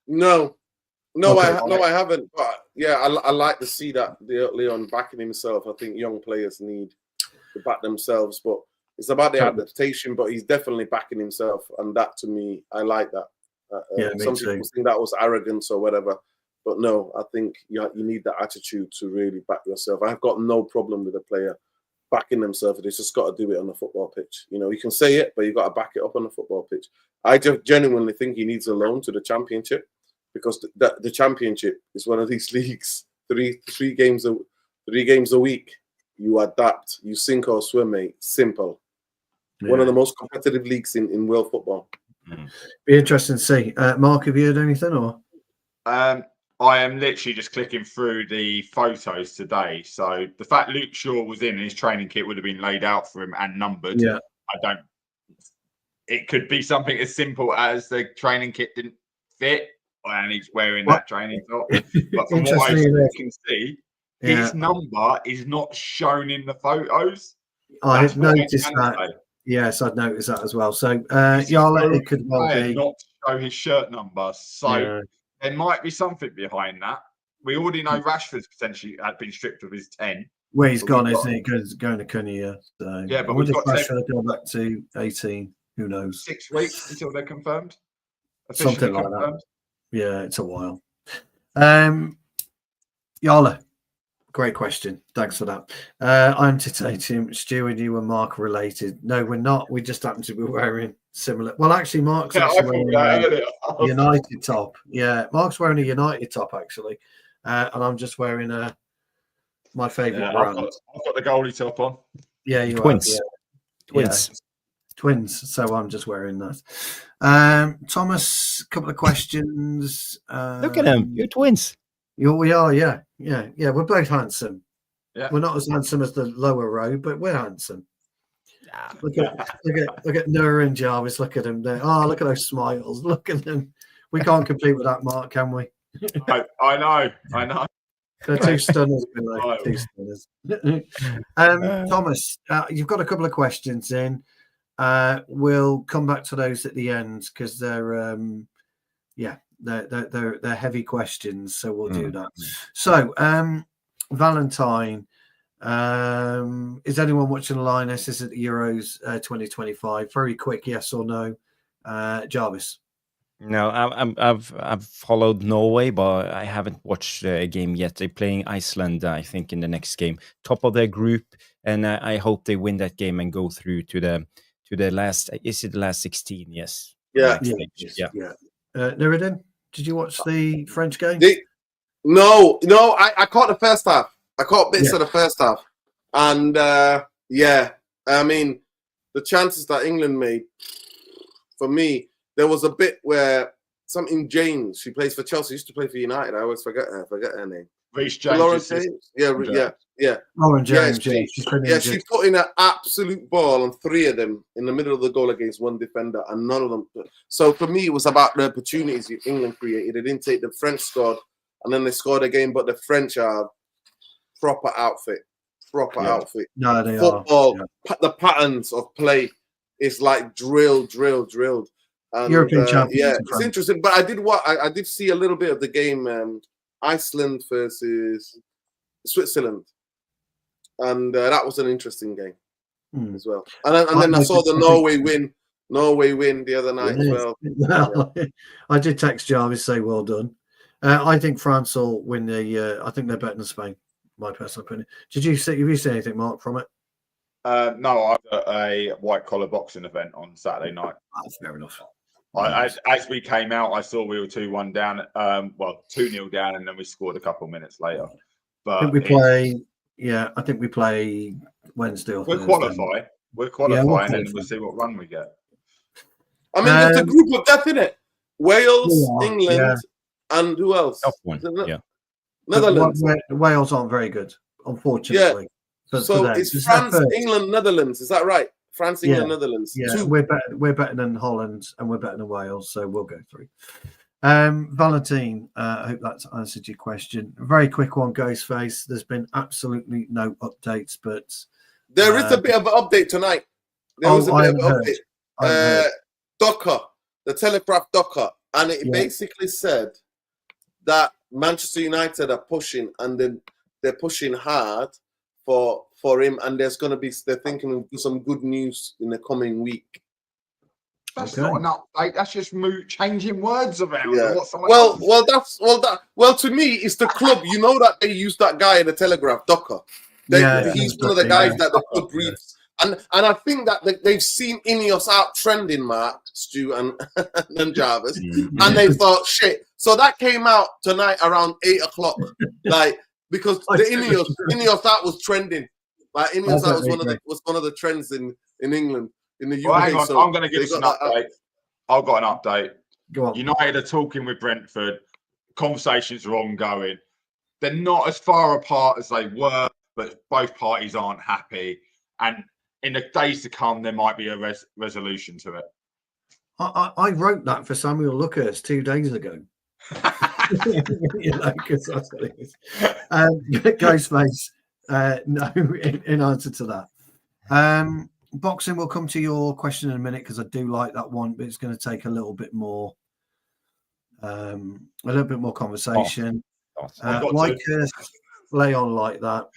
No, I haven't. But yeah, I like to see that Leon backing himself. I think young players need to back themselves, but it's about the adaptation. But he's definitely backing himself, and that to me, I like that. Some people think that was arrogance or whatever, but no, I think you need that attitude to really back yourself. I've got no problem with a player backing themselves. They just got to do it on the football pitch. You can say it, but you got to back it up on the football pitch. I just genuinely think he needs a loan to the Championship. because the Championship is one of these leagues. Three games a week. You adapt, you sink or swim, mate. Simple. Yeah. One of the most competitive leagues in world football. Be interesting to see. Mark, have you heard anything or? I am literally just clicking through the photos today. So the fact Luke Shaw was in his training kit would have been laid out for him and numbered. Yeah. It could be something as simple as the training kit didn't fit and he's wearing that training top. But from what I can see, his number is not shown in the photos. I had noticed that. Yes, I'd noticed that as well. So, it could well be. Not to show his shirt number. So there might be something behind that. We already know Rashford's potentially had been stripped of his 10. Where he's gone, isn't he? Going to Cunha. So. Yeah, but we've got Rashford go back to 18. Who knows? 6 weeks until they're confirmed. Something like that. Yeah, it's a while. Yala, great question. Thanks for that. I'm Titanium. Stu and you and Mark are related. No, we're not. We just happen to be wearing similar. Well, actually, Mark's actually wearing a United top. Yeah, Mark's wearing a United top, actually. And I'm just wearing my favourite brand. I've got the goalie top on. Yeah, you Twins. are. Twins. Yeah. Twins. So I'm just wearing that. Thomas, a couple of questions. Look at them. You're twins. We are, yeah. We're both handsome. Yeah. We're not as handsome as the lower row, but we're handsome. Yeah. Look at Noah and Jarvis. Look at them there. Oh, look at those smiles. Look at them. We can't compete with that, Mark, can we? I know. They're two stunners. Two stunners. Thomas, you've got a couple of questions in. We'll come back to those at the end because they're heavy questions, so we'll do that. So, Valentine, is anyone watching the Lionesses at the Euros 2025? Very quick, yes or no. Jarvis. No, I've followed Norway, but I haven't watched a game yet. They're playing Iceland, I think, in the next game, top of their group, and I hope they win that game and go through to the last. Is it the last 16? Yes. Yeah. Nuruddin, did you watch the French game? No, I caught the first half. I caught bits of the first half, and I mean, the chances that England made, for me, there was a bit where something James, she plays for Chelsea, used to play for United. I always forget her name. Reece James. Lauren James. Yeah. Lauren James. She put in an absolute ball on 3 of them in the middle of the goal against one defender, and none of them. So for me, it was about the opportunities England created. They didn't take the French scored, and then they scored again. But the French are proper outfit. No, they Football, are. the patterns of play is like drilled. And, European champions. Yeah, it's interesting. But I did see a little bit of the game, Iceland versus Switzerland, and that was an interesting game as well. And then I saw the Norway win the other night as well. I did text Jarvis, say well done. I think France will win the. I think they're better than Spain. My personal opinion. Have you seen anything, Mark, from it? No, I've got a white collar boxing event on Saturday night. That's fair enough. As we came out, I saw we were 2-1 down. 2-0 down, and then we scored a couple of minutes later. But I think we play. Yeah, I think we play Wednesday or Thursday. We're qualifying, and we'll see what run we get. I mean, it's a group of death, innit? Wales, England, and who else? Netherlands. Wales aren't very good, unfortunately. Yeah. So it's France, England, Netherlands. Is that right? France, England, Netherlands. Yeah, we're better than Holland, and we're better than Wales, so we'll go through. Valentine, I hope that's answered your question. A very quick one, Ghostface. There's been absolutely no updates, but there is a bit of an update tonight. There was a bit of an update. Docker, the Telegraph Docker, and it basically said that Manchester United are pushing, and they're pushing hard for him, and they're thinking of some good news in the coming week. That's not an update. That's just changing words around. Yeah. Well, to me, it's the club. You know that they use that guy in the Telegraph, Docker. He's one of the guys that the club briefs, And I think that they've seen INEOS out trending, Mark, Stu, and Jarvis, and they thought, shit. So that came out tonight around 8:00, like because the INEOS that was trending. Like INEOS that was one of the trends in England, in the UK. Well, hang on, so I'm going to give us an update. I've got an update. Go on. United are talking with Brentford. Conversations are ongoing. They're not as far apart as they were, but both parties aren't happy. And in the days to come, there might be a resolution to it. I wrote that for Samuel Lucas 2 days ago. Because that's what it is. Ghostface, no, in answer to that. Boxing, we'll come to your question in a minute because I do like that one, but it's going to take a little bit more conversation. Like Leon like that.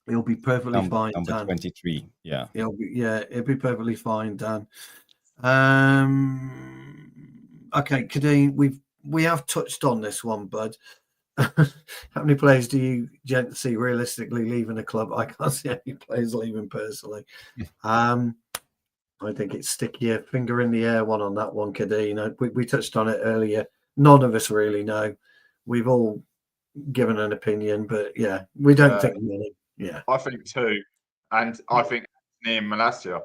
He'll be perfectly fine. Number Dan. 23, yeah. It'll be perfectly fine, Dan. Okay, Kadeen, we have touched on this one, bud. How many players do you gents see realistically leaving a club? I can't see any players leaving personally. I think it's stickier, finger in the air one on that one, Kadeen. We touched on it earlier. None of us really know. We've all given an opinion, but yeah, we don't think many. Yeah, I think 2, and I think Anthony and Malacia,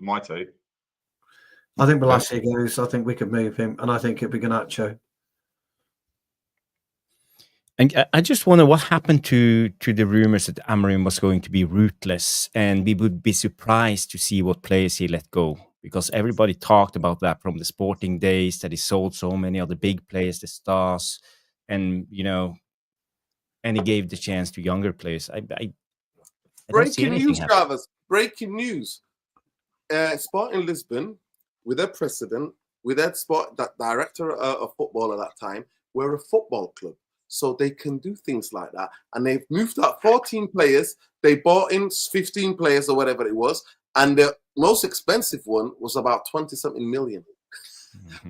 my 2. I think Malacia goes. I think we could move him, and I think it'd be Garnacho. And I just wonder what happened to the rumors that Amorim was going to be ruthless, and we would be surprised to see what players he let go, because everybody talked about that from the Sporting days, that he sold so many of the big players, the stars, and and he gave the chance to younger players. I breaking news, Jarvis. Breaking news. Sporting Lisbon, with their president, with their director of football at that time, were a football club. So they can do things like that. And they've moved up 14 players. They bought in 15 players or whatever it was. And the most expensive one was about 20-something million.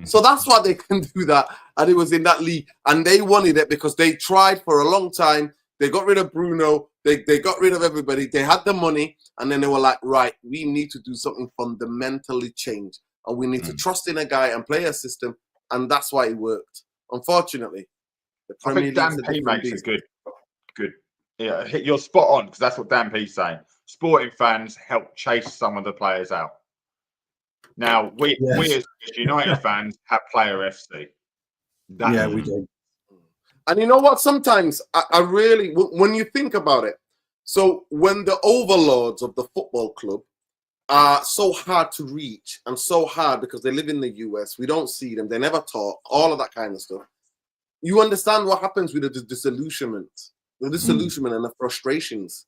So that's why they can do that. And it was in that league. And they wanted it because they tried for a long time. They got rid of Bruno. They got rid of everybody. They had the money. And then they were like, right, we need to do something fundamentally change. And we need to trust in a guy and play a system. And that's why it worked. Unfortunately. I think Dan P makes a good. Yeah, you're spot on, because that's what Dan P's saying. Sporting fans help chase some of the players out. Now, we as United fans have player FC. We do. And you know what? Sometimes I really, when you think about it, so when the overlords of the football club are so hard to reach and so hard because they live in the US, we don't see them, they never talk, all of that kind of stuff. You understand what happens with the disillusionment and the frustrations.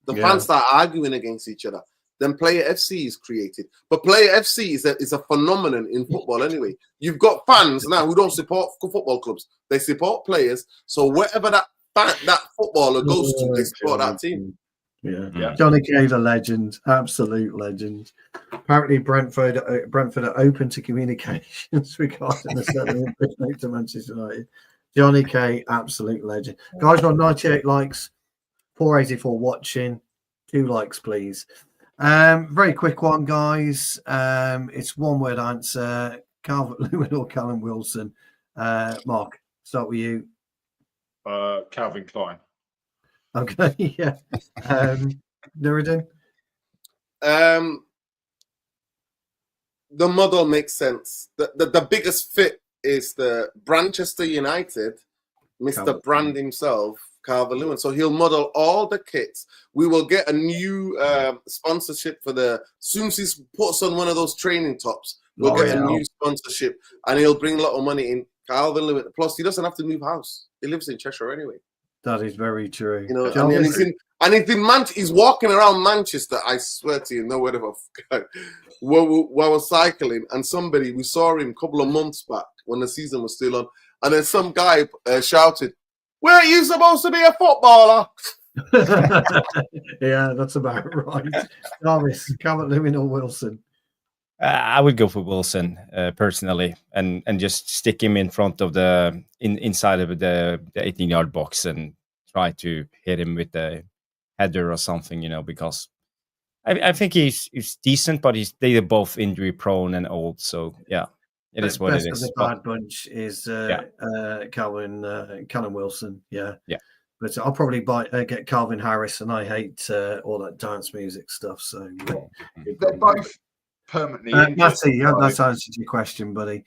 The fans start arguing against each other. Then Player FC is created. But Player FC is a phenomenon in football anyway. You've got fans now who don't support football clubs. They support players. So wherever that footballer goes to, they support that team. Yeah. Johnny K, the legend, absolute legend. Apparently, Brentford are open to communications regarding the selling to Manchester United. Johnny K, absolute legend. Guys, we're on 98 likes, 484 watching. 2 likes, please. Very quick one, guys. It's one word answer. Calvert-Lewin or Callum Wilson? Mark, start with you. Calvin Klein. Okay, yeah. Nuruddin? The model makes sense. The biggest fit is the Manchester United, Mr. Brand himself, Calvert-Lewin. So he'll model all the kits. We will get a new sponsorship for soon as he puts on one of those training tops, we'll get a new sponsorship, and he'll bring a lot of money in. Calvert-Lewin. Plus, he doesn't have to move house. He lives in Cheshire anyway. That is very true. You know, and he's walking around Manchester. I swear to you, no word of a fuck. While we're cycling, and we saw him a couple of months back when the season was still on, and then some guy shouted, "Weren't you supposed to be a footballer?" Yeah, that's about right. Jarvis, Calvert-Lewin or Wilson? I would go for Wilson personally, and just stick him in front of inside of the 18-yard box and try to hit him with the header or something, because I think he's decent, but they're both injury prone and old. So yeah, it is what best it of is. the bad bunch is Callum Wilson. Yeah. But I'll probably get Calvin Harris, and I hate all that dance music stuff. So they're both permanently injured. Matty, that's answered your question, buddy.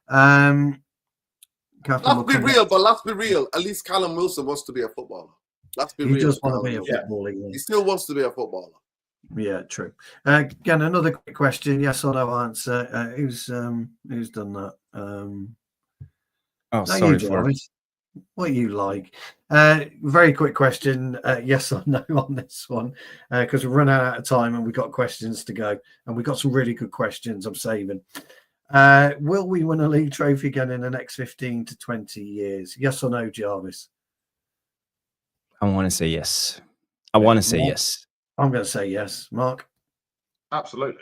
Let's be real, but let's be real. At least Callum Wilson wants to be a footballer. Let's be real. He does want to be a footballer. Yeah. He still wants to be a footballer. Yeah, true. Again, another quick question. Yes or no answer. Who's done that? Sorry for it. What you like. Very quick question. Yes or no on this one, because we're running out of time and we've got questions to go, and we've got some really good questions I'm saving. Will we win a league trophy again in the next 15 to 20 years? Yes or no, Jarvis? I want to say yes. I want to say yes. I'm going to say yes. Mark? Absolutely.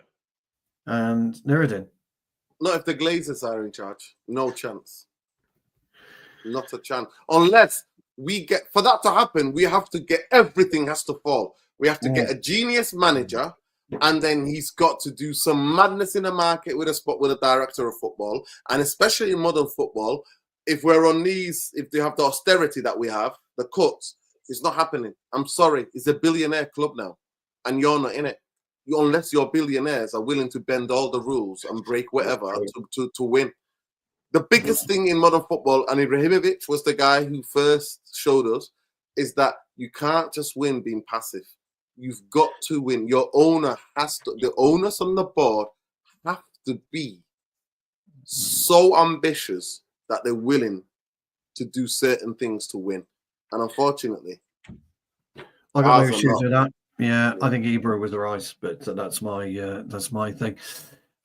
And Nuruddin? Not if the Glazers are in charge. No chance. Not a chance. Unless we get, for that to happen, we have to get, everything has to fall. We have to get a genius manager, and then he's got to do some madness in the market with a director of football. And especially in modern football, if we're on these, if they have the austerity that we have, the cuts, it's not happening. I'm sorry. It's a billionaire club now, and you're not in it. Unless your billionaires are willing to bend all the rules and break whatever to win. The biggest thing in modern football, and Ibrahimovic was the guy who first showed us, is that you can't just win being passive. You've got to win. Your owner has to, the owners on the board have to be so ambitious that they're willing to do certain things to win. And unfortunately, I got no issues with that. Yeah, I think Ibra was right, but that's my thing.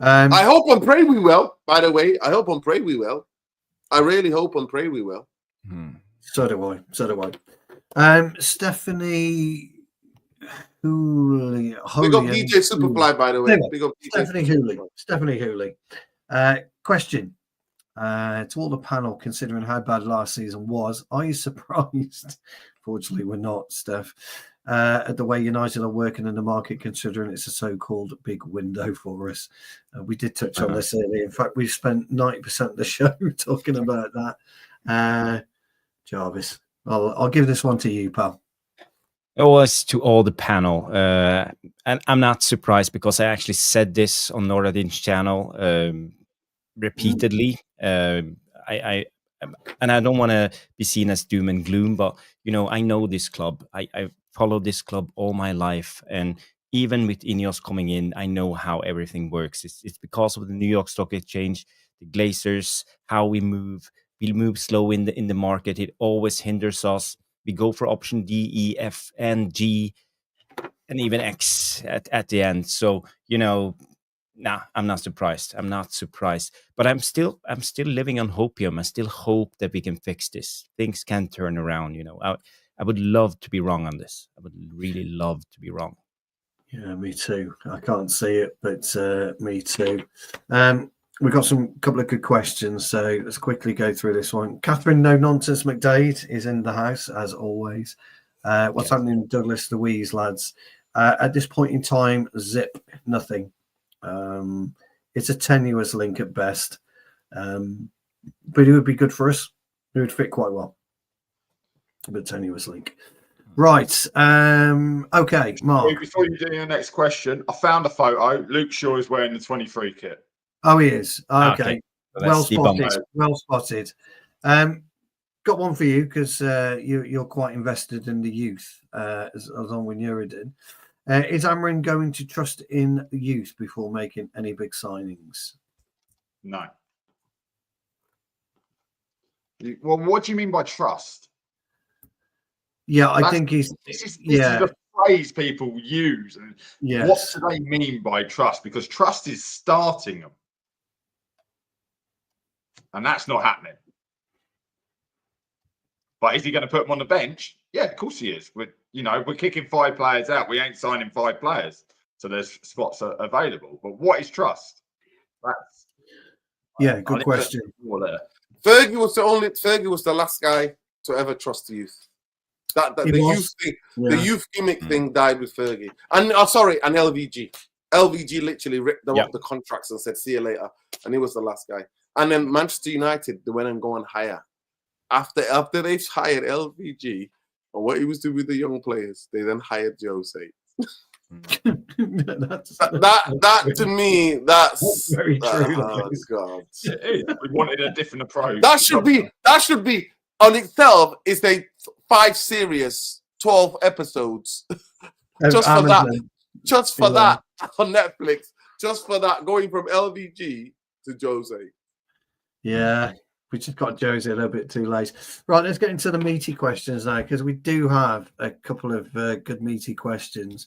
I hope and pray we will. By the way, I hope and pray we will. I really hope and pray we will. So do I. Stephanie Hooley. Big up DJ Superfly, by the way. Big up DJ Stephanie Hooley. Question to all the panel, considering how bad last season was, are you surprised? Fortunately, we're not, Steph. At the way United are working in the market, considering it's a so-called big window for us. We did touch on this earlier. In fact, we've spent 90% of the show talking about that. Jarvis, I'll give this one to you, pal. It was to all the panel. And I'm not surprised because I actually said this on Noradin's channel repeatedly. And I don't want to be seen as doom and gloom, but, I know this club. I've followed this club all my life. And even with INEOS coming in, I know how everything works. It's because of the New York Stock Exchange, the Glazers, how we move. We move slow in the market. It always hinders us. We go for option D, E, F, and G, and even X at the end. So, I'm not surprised. But I'm still living on hopium. I still hope that we can fix this. Things can turn around. I would love to be wrong on this. I would really love to be wrong. Yeah, me too. I can't see it, but me too. We've got some couple of good questions, so let's quickly go through this one. Catherine No Nonsense McDade is in the house as always. What's happening, Douglas Louise, lads? At this point in time, zip, nothing. It's a tenuous link at best, but it would be good for us. It would fit quite well. But tenuous link. Right. Okay, Mark. Before you do your next question, I found a photo. Luke Shaw is wearing the 23 kit. Oh, he is. Okay. Well spotted. Well spotted. Got one for you because you're quite invested in the youth, as on with Nuruddin. Is Amorim going to trust in the youth before making any big signings? No. Well, what do you mean by trust? Yeah, I think he's. This is the phrase people use. And what do they mean by trust? Because trust is starting them. And that's not happening. But is he going to put them on the bench? Yeah, of course he is. We're kicking 5 players out. We ain't signing 5 players. So there's spots available. But what is trust? Good question. Fergie was the last guy to ever trust the youth. He The was. youth thing, Yeah. the youth gimmick thing died with Fergie. And and LVG. LVG literally ripped them up the contracts and said, "See you later," and he was the last guy. And then Manchester United, they went and go and hire. After they've hired LVG and what he was doing with the young players, they then hired Jose. that to me, that's very true. Oh God! We wanted a different approach. That should be on itself is a 5 series, 12 episodes just for that. Just for that on Netflix. Just for that, going from LVG to Jose. Yeah, we just got Jose a little bit too late. Right, let's get into the meaty questions now, because we do have a couple of good meaty questions.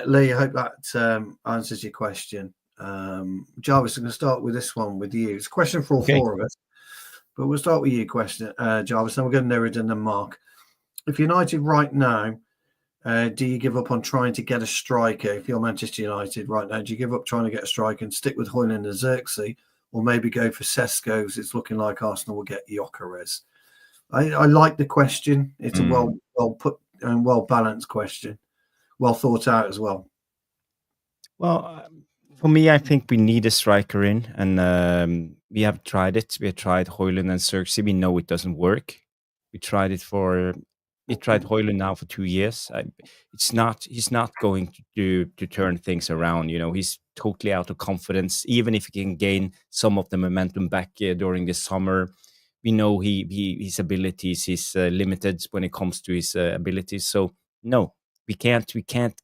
Lee, I hope that answers your question. Jarvis, I'm going to start with this one with you. It's a question for all four of us, but we'll start with you, Jarvis, then we'll go to Neridan and Mark. If United right now, do you give up on trying to get a striker? If you're Manchester United right now, do you give up trying to get a striker and stick with Højlund and Xerxes, or maybe go for Sesko's? It's looking like Arsenal will get Gyökeres. I like the question. It's a well put and well balanced question, well thought out as well. Well, for me, I think we need a striker in, and we have tried it. We have tried Højlund and Xerxes. We know it doesn't work. We tried it for. We tried Højlund now for 2 years. He's not going to turn things around. You know, he's totally out of confidence. Even if he can gain some of the momentum back during the summer, we know his abilities is limited when it comes to his abilities. So no, we can't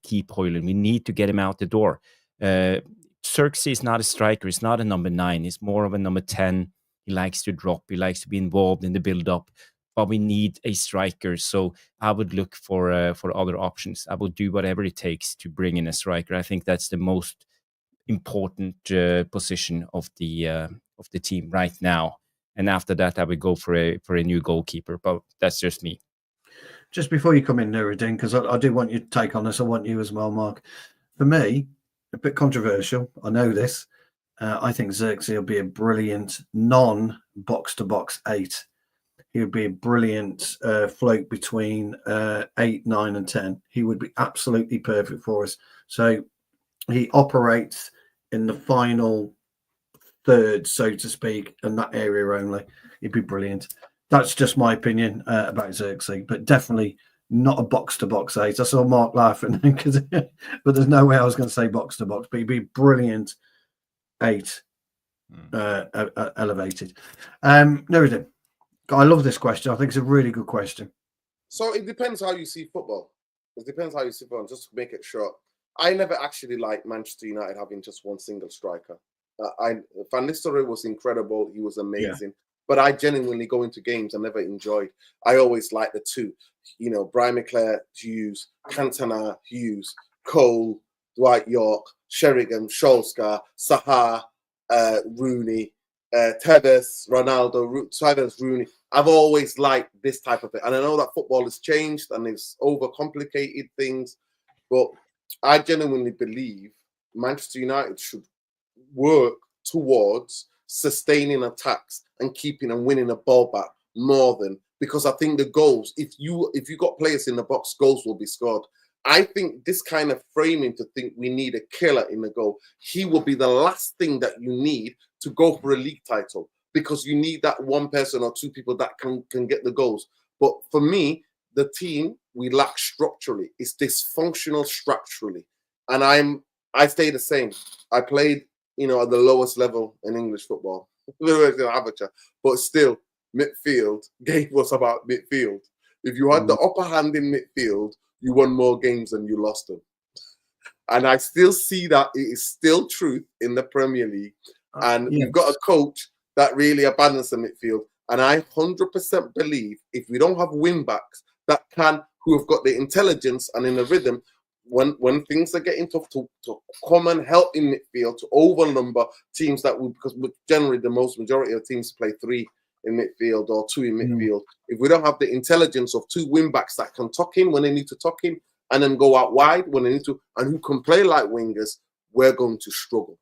keep Højlund. We need to get him out the door. Xerxes is not a striker. He's not a number 9. He's more of a number 10. He likes to drop. He likes to be involved in the build-up. But we need a striker, so I would look for other options. I will do whatever it takes to bring in a striker. I think that's the most important position of the team right now. And after that, I would go for a new goalkeeper. But that's just me. Just before you come in, Nuruddin, because I do want you to take on this. I want you as well, Mark. For me, a bit controversial. I know this. I think Xerxes will be a brilliant non-box-to-box 8. He would be a brilliant float between 8, 9 and 10. He would be absolutely perfect for us. So he operates in the final third, so to speak, in that area only. He'd be brilliant. That's just my opinion about Xerxes, but definitely not a box-to-box 8. I saw Mark laughing, but there's no way I was going to say box-to-box, but he'd be brilliant 8 elevated. Nuruddin. I love this question. I think it's a really good question. So it depends how you see football. It depends how you see football. Just to make it short, I never actually liked Manchester United having just one single striker. Van Nistelrooy was incredible. He was amazing. Yeah. But I genuinely go into games I never enjoyed. I always liked the two. You know, Brian McClare, Hughes, Cantona, Hughes, Cole, Dwight York, Sheringham, Solskjaer, Saha, Rooney, Tevez, Ronaldo, Tevez, Rooney. I've always liked this type of thing. And I know that football has changed and it's overcomplicated things, but I genuinely believe Manchester United should work towards sustaining attacks and keeping and winning a ball back more than, because I think the goals, if you got players in the box, goals will be scored. I think this kind of framing to think we need a killer in the goal, he will be the last thing that you need to go for a league title, because you need that one person or two people that can get the goals. But for me, the team we lack structurally. It's dysfunctional structurally. And I stay the same. I played, at the lowest level in English football, amateur, but still midfield game was about midfield. If you had the upper hand in midfield, you won more games than you lost them. And I still see that it is still truth in the Premier League. And we've got a coach that really abandons the midfield. And I 100% believe if we don't have wing backs who have got the intelligence and in the rhythm, when things are getting tough to come and help in midfield, to overnumber teams because generally the majority of teams play 3 in midfield or 2 in midfield. If we don't have the intelligence of 2 wing backs that can tuck in when they need to tuck in and then go out wide when they need to, and who can play like wingers, we're going to struggle.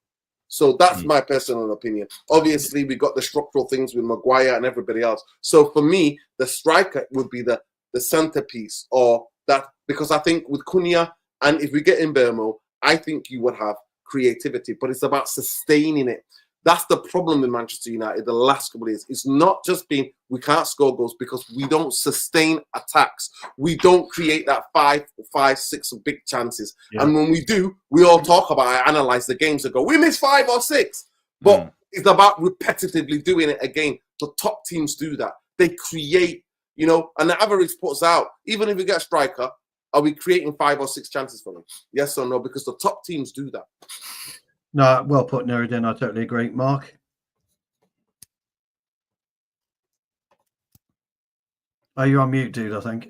So that's my personal opinion. Obviously, we got the structural things with Maguire and everybody else. So for me, the striker would be the the centerpiece or that, because I think with Cunha and if we get Mbuemo, I think you would have creativity, but it's about sustaining it. That's the problem with Manchester United the last couple of years. It's not just been we can't score goals because we don't sustain attacks. We don't create that five, six big chances. Yeah. And when we do, we all talk about it, analyze the games and go, we miss 5 or 6. But it's about repetitively doing it again. The top teams do that. They create, you know, and the average puts out, even if we get a striker, are we creating 5 or 6 chances for them? Yes or no? Because the top teams do that. No, well put, Nuruddin. I totally agree. Mark? Oh, you're on mute, dude, I think.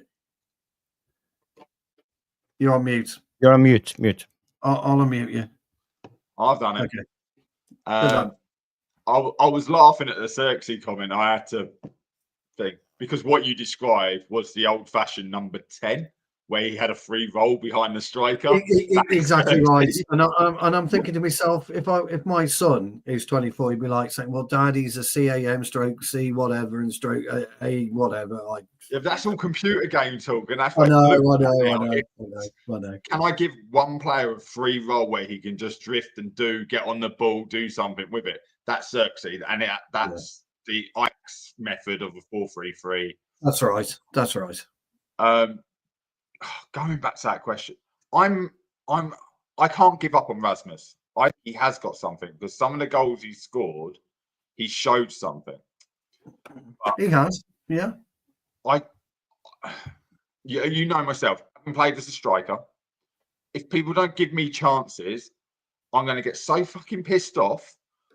You're on mute. You're on mute. I'll unmute you. I've done it. Okay. I was laughing at the Xerxes comment. I had to think, because what you described was the old-fashioned number 10, where he had a free roll behind the striker. Exactly right. And I'm thinking to myself, if my son is 24, he'd be like saying, well, Daddy's a CAM stroke C whatever and stroke A whatever. Yeah, that's all computer game talk. And that's I know. Can I give one player a free roll where he can just drift and get on the ball, do something with it? That's Xerxes. And that's the Ajax method of a 4-3-3. That's right. Going back to that question, I can't give up on Rasmus. He has got something because some of the goals he scored, he showed something. But he has, yeah. You know myself. I haven't played as a striker. If people don't give me chances, I'm going to get so fucking pissed off.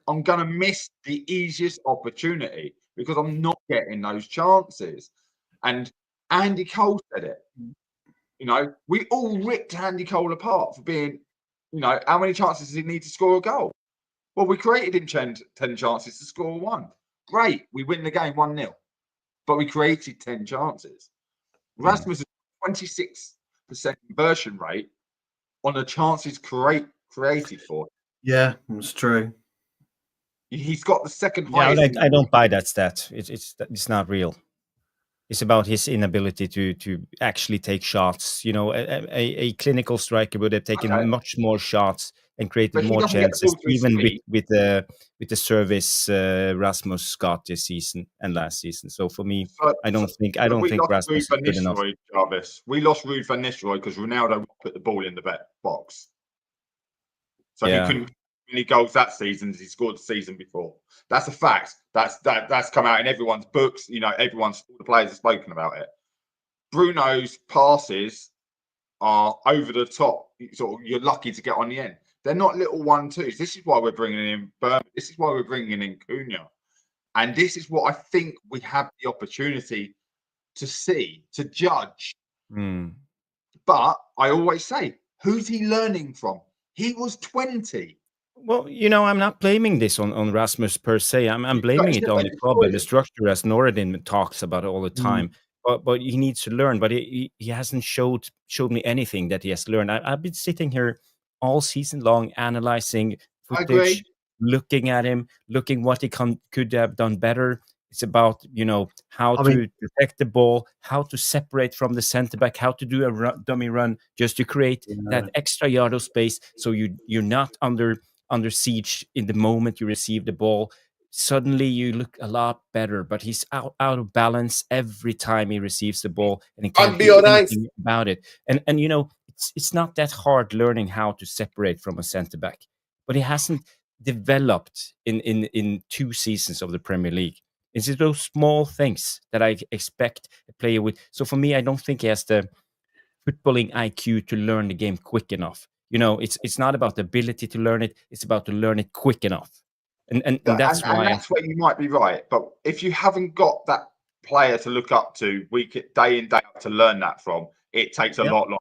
I'm going to miss the easiest opportunity because I'm not getting those chances. And Andy Cole said it. You know, we all ripped Andy Cole apart for being, you know, how many chances does he need to score a goal? Well, we created him 10 chances to score 1. Great. We win the game 1-0. But we created 10 chances. Rasmus is 26% conversion rate on the chances created for. Yeah, that's true. He's got the second highest. Yeah, I don't buy that stat. It's not real. It's about his inability to actually take shots. You know, a clinical striker would have taken much more shots and created more chances, even with the service Rasmus got this season and last season. So for me, I don't think Rasmus is good enough. Jarvis. We lost Ruben van Nistelrooy because Ronaldo put the ball in the box, so he couldn't any goals that season as he scored the season before. That's a fact. That's come out in everyone's books. You know, all the players have spoken about it. Bruno's passes are over the top. You're lucky to get on the end. They're not little 1-2s. This is why we're bringing in Mbuemo. This is why we're bringing in Cunha. And this is what I think we have the opportunity to see, to judge. But I always say, who's he learning from? He was 20. Well, you know, I'm not blaming this on Rasmus per se. I'm blaming it on the club and the structure, as Nuruddin talks about all the time. But he needs to learn. But he hasn't showed me anything that he has learned. I've been sitting here all season long analyzing footage, looking at him, looking what he could have done better. It's about, you know, how to protect the ball, how to separate from the centre back, how to do a dummy run just to create that extra yard of space, so you're not under siege in the moment you receive the ball. Suddenly you look a lot better, but he's out of balance every time he receives the ball, and he can't do anything about it. And you know, it's not that hard learning how to separate from a centre back, but he hasn't developed in 2 seasons of the Premier League. It's those small things that I expect a player with. So for me, I don't think he has the footballing IQ to learn the game quick enough. You know, it's not about the ability to learn it; it's about to learn it quick enough. And that's why. And that's where you might be right. But if you haven't got that player to look up to day in, day out to learn that from, it takes a lot longer.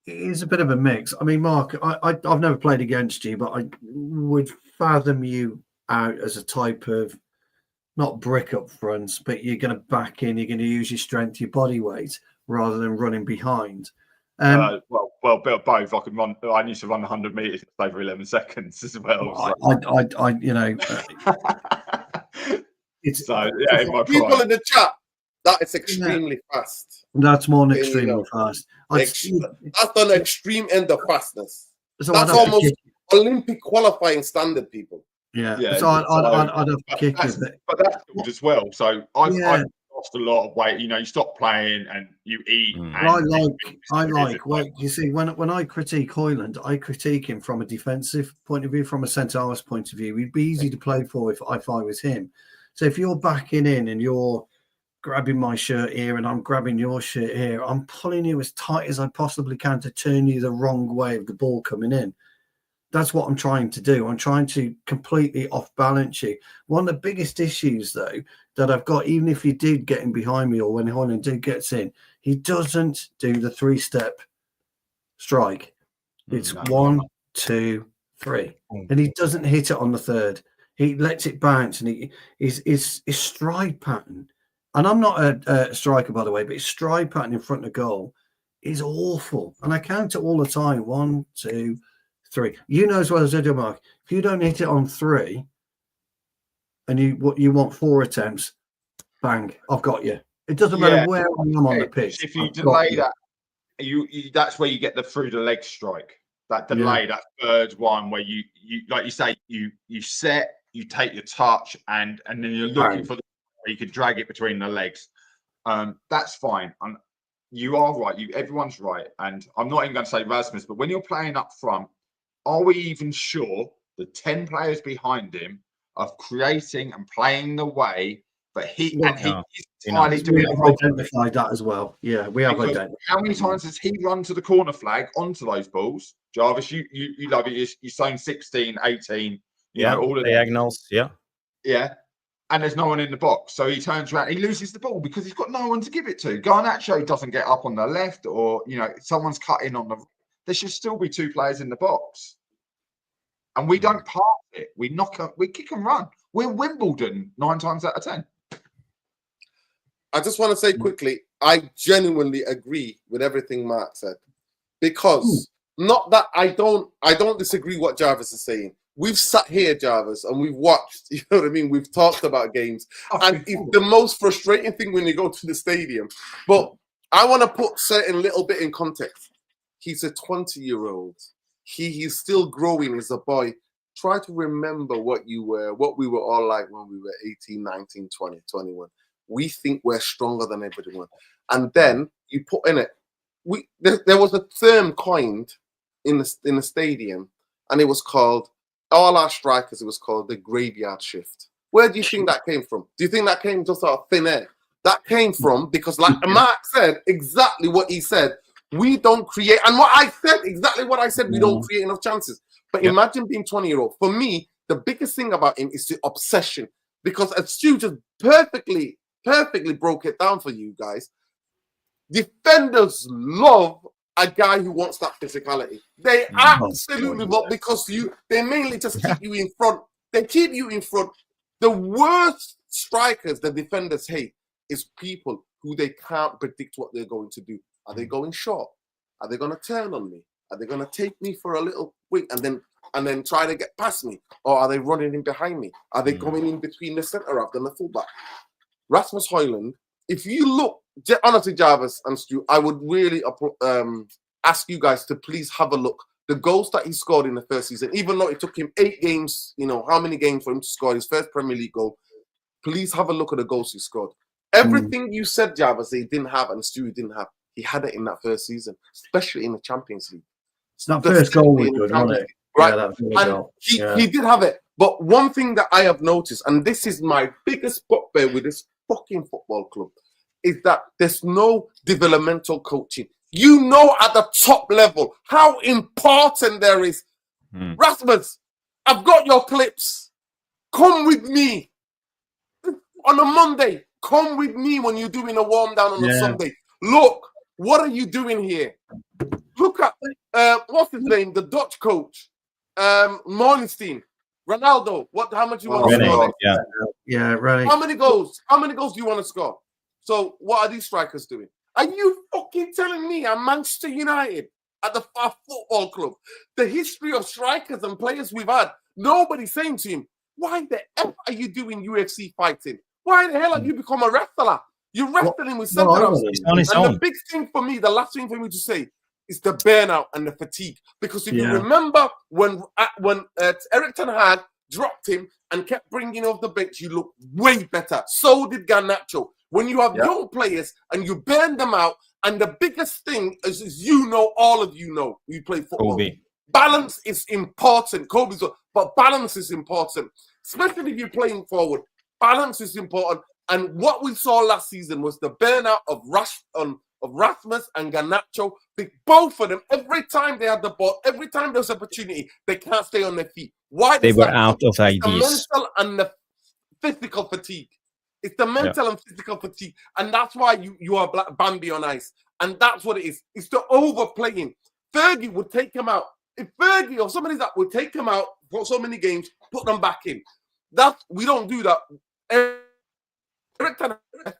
It's a bit of a mix. I mean, Mark, I've never played against you, but I would fathom you out as a type of, not brick up front, but you're going to back in, you're going to use your strength, your body weight, rather than running behind. Well, a bit of both. I used to run 100 meters over 11 seconds as well. You know, it's so in my people in the chat. That is extremely fast. That's more than There you extremely go. fast. That's on the extreme end of fastness. So That's almost Olympic qualifying standard, people. Yeah. So I'd have to kick it. But that's good as well. So I've lost a lot of weight. You know, you stop playing and you eat. And I like. Well, you see, when I critique Højlund, I critique him from a defensive point of view, from a centre half point of view. He'd be easy to play for if I was him. So if you're backing in and you're grabbing my shirt here and I'm grabbing your shirt here, I'm pulling you as tight as I possibly can to turn you the wrong way of the ball coming in. That's what I'm trying to do. I'm trying to completely off balance you. One of the biggest issues, though, that I've got, even if you did get him behind me or when Højlund gets in, he doesn't do the 3-step strike. It's 1, 2, 3. And he doesn't hit it on the third. He lets it bounce, and his stride pattern. And I'm not a striker, by the way, but his stride pattern in front of goal is awful. And I count it all the time. 1, 2, 3. You know as well as I do, Mark. If you don't hit it on 3, and you want 4 attempts, bang, I've got you. It doesn't matter where I am on the pitch. If you delay that, you that's where you get the through the leg strike. That delay, that third one where you like you say, you set, you take your touch, and then you're looking for the where you could drag it between the legs. That's fine. And you are right. Everyone's right. And I'm not even going to say Rasmus, but when you're playing up front, are we even sure the 10 players behind him are creating and playing the way that he's entirely doing? We have identified that as well. Yeah, we have identified. How many times has he run to the corner flag onto those balls? Jarvis, you love it. You're saying 16, 18. You know, all of diagonals. Yeah. And there's no one in the box. So he turns around, he loses the ball because he's got no one to give it to. Garnacho doesn't get up on the left, or, you know, someone's cut in on the. There should still be 2 players in the box. And we don't pass it. We kick and run. We're Wimbledon 9 times out of 10. I just want to say quickly, I genuinely agree with everything Mark said. Because not that I don't disagree what Jarvis is saying. We've sat here, Jarvis, and we've watched, you know what I mean? We've talked about games. And it's the most frustrating thing when you go to the stadium. But I want to put certain little bit in context. He's a 20-year-old. He's still growing as a boy. Try to remember what we were all like when we were 18, 19, 20, 21. We think we're stronger than everyone. And then you put in it. There was a term coined in the stadium, and it was called, all our strikers, it was called the graveyard shift. Where do you think that came from? Do you think that came just out of thin air? That came from, because like Mark said, exactly what he said, we don't create, and what I said, exactly what I said, we don't create enough chances. But imagine being 20-year-old. For me, the biggest thing about him is the obsession. Because as Stu just perfectly broke it down for you guys, defenders love a guy who wants that physicality. They absolutely love, because they mainly just keep you in front. They keep you in front. The worst strikers the defenders hate is people who they can't predict what they're going to do. Are they going short? Are they going to turn on me? Are they going to take me for a little wing and then try to get past me? Or are they running in behind me? Are they going in between the centre half and the fullback? Rasmus Højlund, if you look, honestly, Jarvis and Stu, I would really ask you guys to please have a look. The goals that he scored in the first season, even though it took him 8 games, you know, how many games for him to score his first Premier League goal, please have a look at the goals he scored. Everything you said, Jarvis, he didn't have and Stu didn't have. He had it in that first season, especially in the Champions League. That first goal was good, wasn't it? Right. Yeah, and he did have it. But one thing that I have noticed, and this is my biggest bugbear with this fucking football club, is that there's no developmental coaching. You know at the top level how important there is. Rasmus, I've got your clips. Come with me on a Monday. Come with me when you're doing a warm down on a Sunday. Look, what are you doing here? Look at what's his name? The Dutch coach, Morgenstein, Ronaldo. How much you want to score? Yeah, right. How many goals? How many goals do you want to score? So what are these strikers doing? Are you fucking telling me at Manchester United, at the football club, the history of strikers and players we've had, nobody's saying to him, why the F are you doing UFC fighting? Why the hell have you become a wrestler? You're wrestling with Well, centre halves. I He's on his And own. the big thing for me, the last thing for me to say, is the burnout and the fatigue. Because if you Yeah. remember when Eric Ten Hag dropped him and kept bringing off the bench, you look way better. So did Garnacho. When you have young players and you burn them out, and the biggest thing is all of you know, you play football. Kobe. Balance is important. But balance is important, especially if you're playing forward. Balance is important. And what we saw last season was the burnout of Rasmus and Garnacho. Both of them, every time they had the ball, every time there's opportunity, they can't stay on their feet. Why? They is were that? out of It's ideas. the mental and the physical fatigue. It's the mental and physical fatigue. And that's why you are Bambi on ice. And that's what it is. It's the overplaying. Fergie would take him out. If Fergie or somebody that would take him out for so many games, put them back in. We don't do that. Eric Ten Hag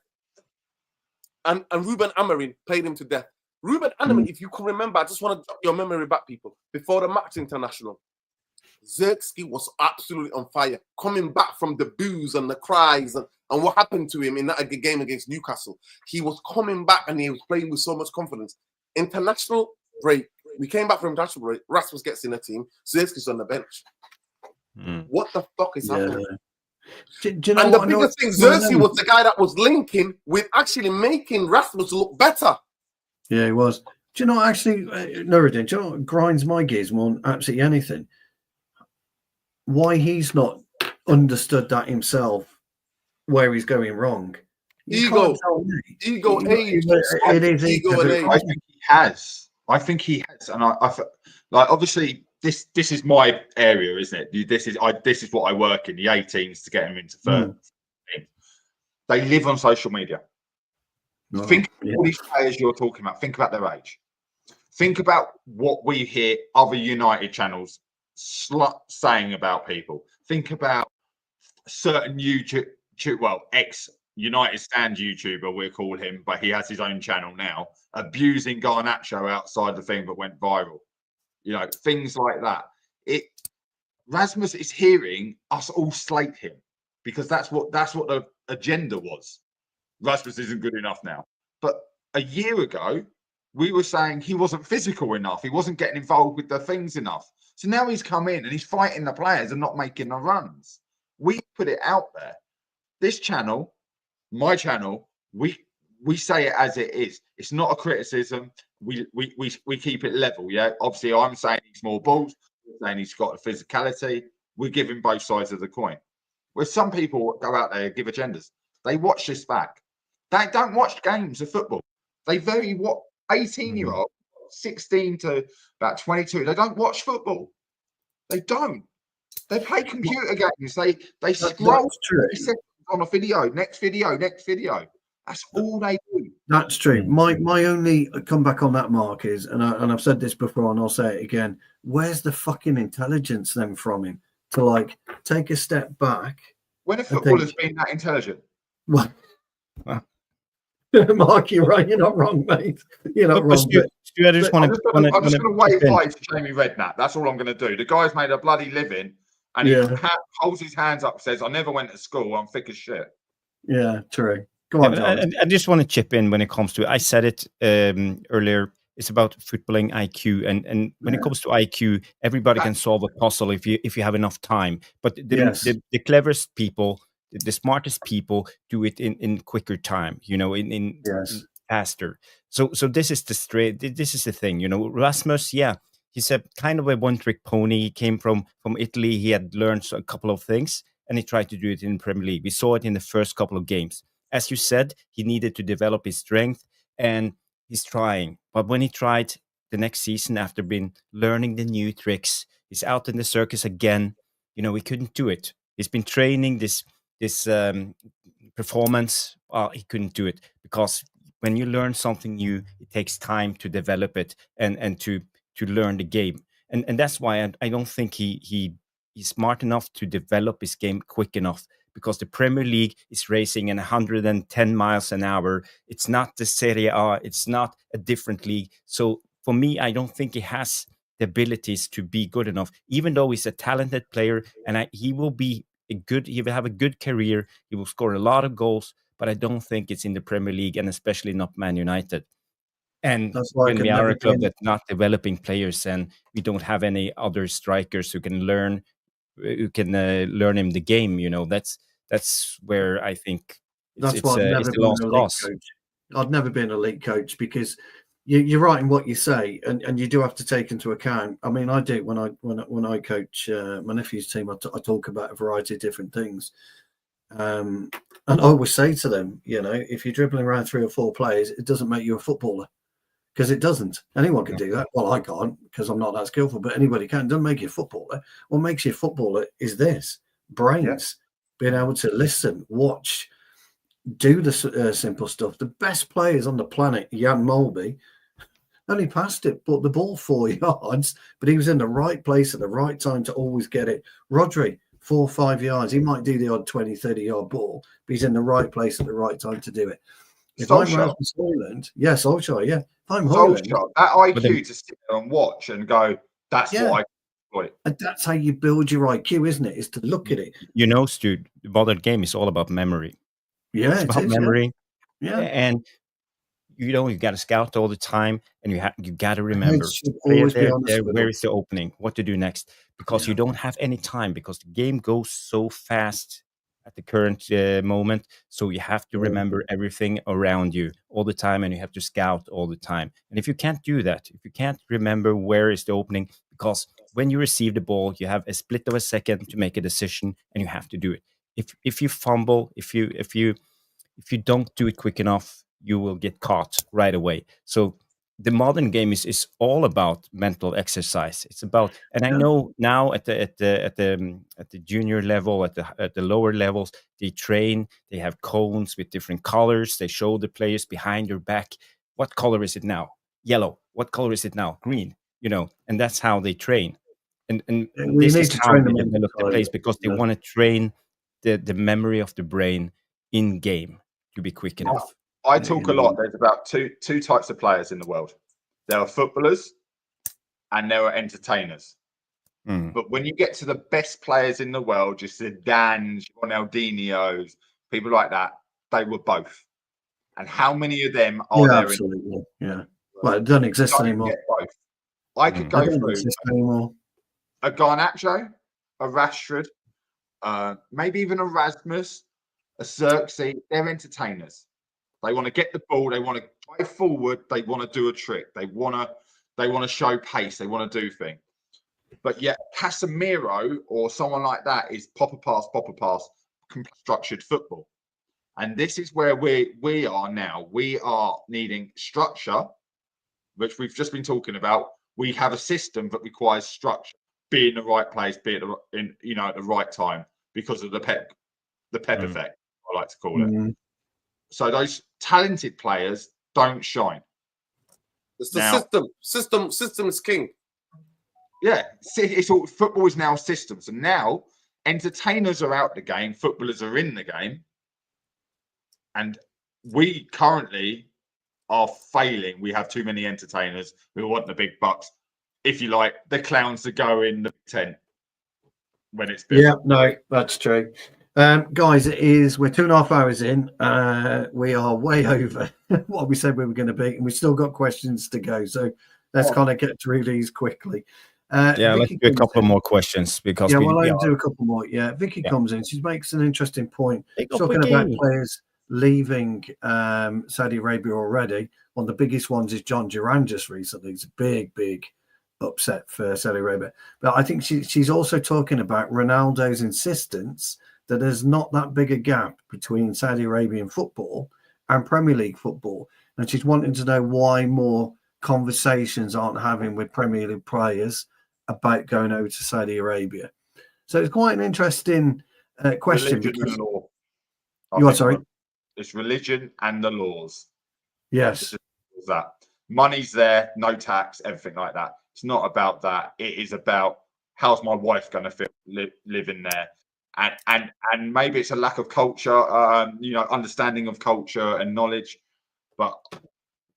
and Ruben Amorim played him to death. Ruben Amorim, if you can remember, I just want to drop your memory back, people. Before the Match International, Xerxes was absolutely on fire, coming back from the boos and the cries and what happened to him in that game against Newcastle. He was coming back and he was playing with so much confidence. International break. We came back from international break. Rasmus gets in the team. Xerxes on the bench. What the fuck is happening? Do you know And the what biggest thing, Xerxes was the guy that was linking with actually making Rasmus look better. Yeah, he was. Do you know, actually, Nuruddin, do you know what grinds my gears more than absolutely anything? Why he's not understood that himself, where he's going wrong. Ego, age. It is ego and age. I think he has. And I like, obviously, this is my area, isn't it? This is what I work in, the 18s to get them into third. They live on social media. Think of all these players you're talking about. Think about their age. Think about what we hear other United channels saying about people. Think about certain ex-United stand YouTuber, we'll call him, but he has his own channel now, abusing Garnacho outside the thing that went viral. You know, things like that. Rasmus is hearing us all slate him because that's what the agenda was. Rasmus isn't good enough now. But a year ago, we were saying he wasn't physical enough. He wasn't getting involved with the things enough. So now he's come in and he's fighting the players and not making the runs. We put it out there. This channel, my channel, we say it as it is. It's not a criticism. We keep it level. Yeah. Obviously, I'm saying he's more balls. We're saying he's got a physicality. We're giving both sides of the coin. Where some people go out there and give agendas. They watch this back. They don't watch games of football. They 18-year-old, 16 to about 22. They don't watch football. They don't. They play computer games. They scroll on a video, next video. That's all they do. That's true. My only comeback on that, Mark, is, and I've said this before and I'll say it again, where's the fucking intelligence then from him to like take a step back? When a footballer's been that intelligent? Well, Mark, you're right. You're not wrong, mate. You're not wrong. Stu, I'm just going to wave hi to Jamie Redknapp. That's all I'm going to do. The guy's made a bloody living, and he holds his hands up, says, "I never went to school. I'm thick as shit." Yeah, true. Go on, John. I just want to chip in when it comes to. I said it earlier. It's about footballing IQ, and when it comes to IQ, everybody can solve a puzzle if you have enough time. But the cleverest people, the smartest people, do it in quicker time. You know, in faster. So this is the thing. You know, Rasmus. Yeah, he's a kind of a one-trick pony. He came from Italy. He had learned a couple of things, and he tried to do it in Premier League. We saw it in the first couple of games. As you said, he needed to develop his strength, and he's trying. But when he tried the next season, after been learning the new tricks, he's out in the circus again. You know, he couldn't do it. He's been training this performance. He couldn't do it because when you learn something new, it takes time to develop it and to learn the game. And that's why I don't think he's smart enough to develop his game quick enough. Because the Premier League is racing in 110 miles an hour. It's not the Serie A. It's not a different league. So for me, I don't think he has the abilities to be good enough, even though he's a talented player and he will have a good career. He will score a lot of goals, but I don't think it's in the Premier League, and especially not Man United. And That's why I when can we are never a club be- that's not developing players, and we don't have any other strikers who can learn him the game, that's where I think That's why I've it's never a been lost a league cause. coach. I've never been a league coach because you're right in what you say, and you do have to take into account. I mean, I do when I coach my nephew's team. I talk about a variety of different things, and I always say to them, if you're dribbling around 3 or 4 players, it doesn't make you a footballer, because it doesn't. Anyone can do that. Well, I can't because I'm not that skillful, but anybody can. It doesn't make you a footballer. What makes you a footballer is this: brains, being able to listen, watch, do the simple stuff. The best players on the planet, Jan Molby, only passed it, but the ball 4 yards, but he was in the right place at the right time to always get it. Rodri, 4 or 5 yards. He might do the odd 20, 30-yard ball, but he's in the right place at the right time to do it. If I'm Rasmus Højlund, Solskjaer, yeah. If I'm Højlund, that IQ to sit there and watch and go, that's what I exploit. And that's how you build your IQ, isn't it? Is to look at it. Stu, the modern game is all about memory. Yeah, it's about memory. Yeah. And you got to scout all the time, and you got to remember always be honest with where is the opening, what to do next, because you don't have any time, because the game goes so fast at the current moment. So you have to remember everything around you all the time, and you have to scout all the time. And if you can't do that, if you can't remember where is the opening, because when you receive the ball, you have a split of a second to make a decision, and you have to do it. If you fumble, if you don't do it quick enough, you will get caught right away. So the modern game is all about mental exercise. It's about, and I know now at the junior level, at the lower levels, they train. They have cones with different colors. They show the players behind your back. What color is it now? Yellow. What color is it now? Green. And that's how they train. And this is how they develop the players, because they want to train the memory of the brain in game to be quick enough. I talk a lot. There's about two types of players in the world. There are footballers and there are entertainers. But when you get to the best players in the world, just Zidane's, Ronaldinho's, people like that, they were both. And how many of them are there? Absolutely. Yeah. Well, it doesn't exist anymore. Both. I could go through anymore. A Garnacho, a Rashford, maybe even a Rasmus, a Xerxes. They're entertainers. They want to get the ball. They want to play forward. They want to do a trick. They want to show pace. They want to do things. But yet Casemiro or someone like that is pop a pass, structured football. And this is where we are now. We are needing structure, which we've just been talking about. We have a system that requires structure. Be in the right place, be at the right time, because of the pep effect, I like to call it. So those talented players don't shine. It's the system is king. Yeah, it's all, football is now systems, and now entertainers are out the game, footballers are in the game, and we currently are failing. We have too many entertainers who want the big bucks, if you like, the clowns that go in the tent when it's big. Yeah, no, that's true. Guys, we're 2.5 hours in. We are way over what we said we were going to be, and we've still got questions to go. So let's kind of get through these quickly. Let's do a couple more questions, because I'll do a couple more. Yeah, Vicky comes in. She makes an interesting point. She's talking about players leaving Saudi Arabia already. One of the biggest ones is John Duran just recently. It's a big upset for Saudi Arabia. But I think she's also talking about Ronaldo's insistence that there's not that big a gap between Saudi Arabian football and Premier League football. And she's wanting to know why more conversations aren't having with Premier League players about going over to Saudi Arabia. So it's quite an interesting question. Religion and law. You are sorry? It's religion and the laws. Yes. It's that. Money's there, no tax, everything like that. It's not about that. It is about, how's my wife going to feel living there? And maybe it's a lack of culture, understanding of culture and knowledge. But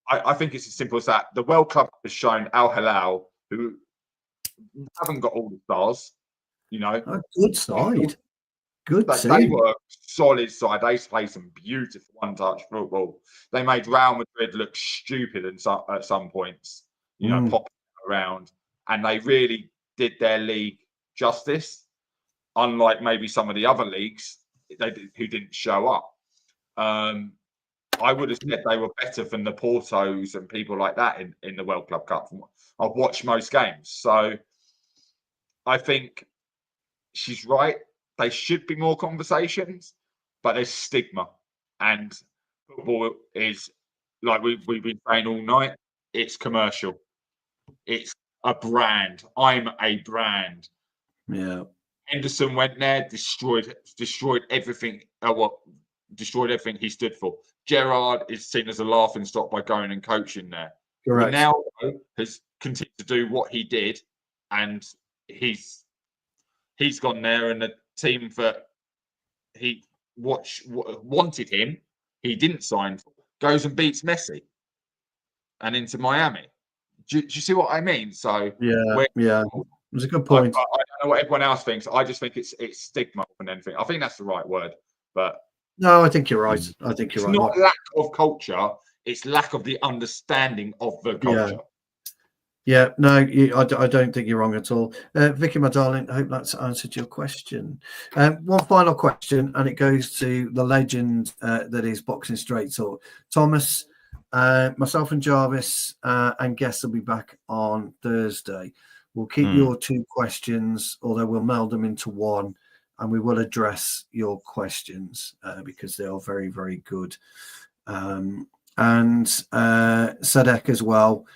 I think it's as simple as that. The World Club has shown Al Hilal, who haven't got all the stars, A good side. Good But team. they were a solid side. They played some beautiful one-touch football. They made Real Madrid look stupid at some points, popping around. And they really did their league justice, unlike maybe some of the other leagues who didn't show up. I would have said they were better than the Portos and people like that in the World Club Cup. I've watched most games. So I think she's right. They should be more conversations, but there's stigma. And football is, like we've been saying all night, it's commercial. It's a brand. I'm a brand. Yeah. Henderson went there, destroyed everything. Destroyed everything he stood for. Gerrard is seen as a laughing stock by going and coaching there. Correct. Ronaldo has continued to do what he did, and he's gone there, and the team that he wanted him, he didn't sign for, goes and beats Messi and into Miami. Do you see what I mean? So yeah, it's a good point. I don't know what everyone else thinks. I just think it's stigma more than anything. I think that's the right word, but no, I think you're right. I think you're it's right. not lack of culture; it's lack of the understanding of the culture. Yeah, no, I don't think you're wrong at all. Vicky, my darling, I hope that's answered your question. One final question, and it goes to the legend that is Boxing Straight Talk. Thomas, myself and Jarvis and guests will be back on Thursday. We'll keep your two questions, although we'll meld them into one, and we will address your questions because they are very, very good. And Sadek as well.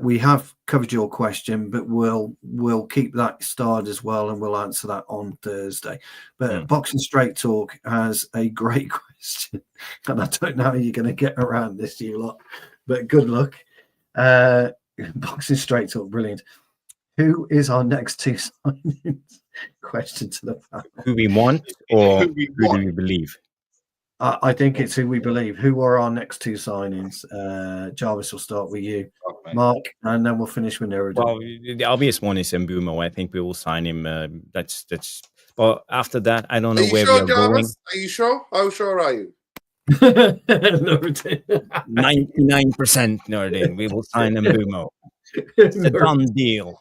We have covered your question, but we'll keep that starred as well, and we'll answer that on Thursday. But Boxing Straight Talk has a great question, and I don't know how you're going to get around this, you lot, but good luck. Boxing Straight Talk, brilliant. Who is our next two signings? Question to the panel. Who we want, or who do we believe? I think it's who we believe. Who are our next two signings? Jarvis, will start with you, Mark, and then we'll finish with Nuruddin. Well, the obvious one is Mbuemo. I think we will sign him. That's. But after that, I don't know where we are going. Are you sure? How sure are you? 99%, Nuruddin. We will sign Mbuemo. It's a done deal.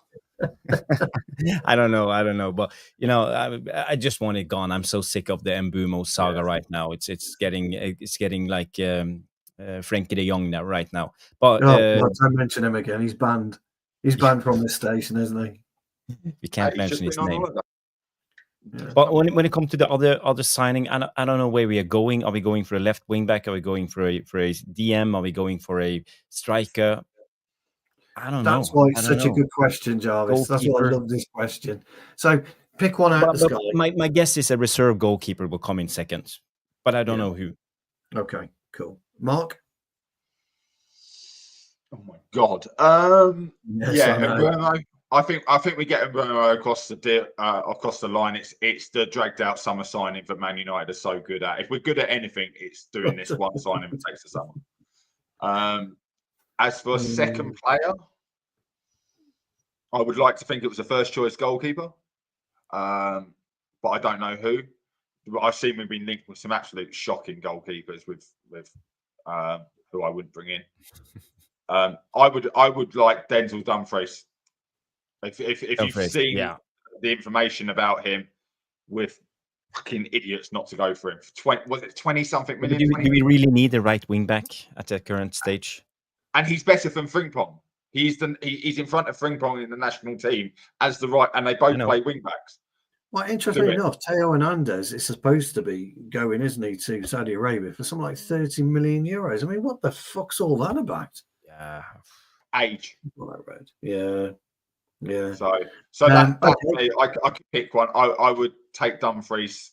I don't know, but I just want it gone. I'm so sick of the Mbuemo saga right now. It's getting like Frankie de Jong now right now. But don't mention him again. He's banned. He's banned from this station, isn't he? We can't mention his name. Yeah. But when it comes to the other signing, I don't know where we are going. Are we going for a left wing back? Are we going for a DM? Are we going for a striker? I don't know. That's why it's such a good question, Jarvis. That's why I love this question. So pick one out the sky. My guess is a reserve goalkeeper will come in second, but I don't know who. Okay, cool. Mark? Oh my God. Mbuemo. I think we get Mbuemo across the line. It's the dragged out summer signing that Man United are so good at. If we're good at anything, it's doing this one signing that takes the summer. As for a second player, I would like to think it was a first choice goalkeeper, but I don't know who. I've seen we've been linked with some absolute shocking goalkeepers with who I wouldn't bring in. I would like Denzel Dumfries. If you've seen the information about him, with fucking idiots not to go for him. 20-something million? Do we really need a right wing back at the current stage? And he's better than Frimpong. He's in front of Frimpong in the national team as the right, and they both play wing backs. Well, interestingly enough, Theo Hernandez is supposed to be going, isn't he, to Saudi Arabia for something like 30 million euros. I mean, what the fuck's all that about? Yeah, age. What I read. Yeah. So that's me. I could pick one. I would take Dumfries.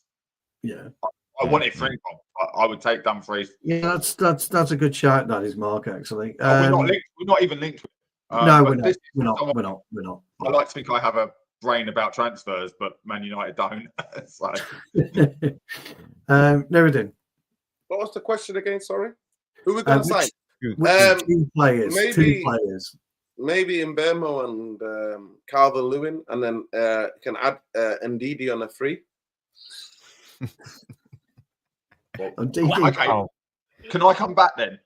Yeah. I wanted Frimpong. I would take Dumfries. Yeah, that's a good shout. That is Mark, actually. We're not linked. We're not even linked. No, we're not. I like to think I have a brain about transfers, but Man United don't. So. Nuruddin. What was the question again? Sorry, who are we going to sign? Two players. Maybe Mbuemo and Calvert-Lewin, and then can add Ndidi on a free. On DD. Okay, can I come back then?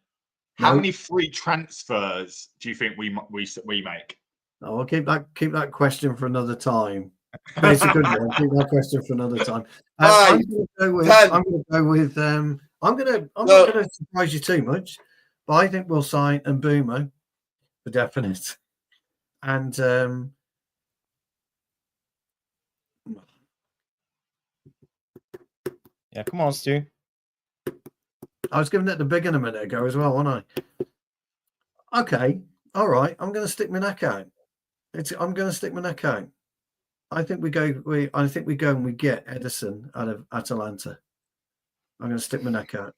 How No. many free transfers do you think we make? I'll keep that question for another time. But it's a good one. Keep that question for another time. I'm going to go with. I'm not going to surprise you too much, but I think we'll sign Mbuemo for definite. And yeah, come on, Stu. I was giving it the big one a minute ago as well, wasn't I? Okay, all right. I'm going to stick my neck out. I'm going to stick my neck out. I think we go and we get Edison out of Atalanta. I'm going to stick my neck out.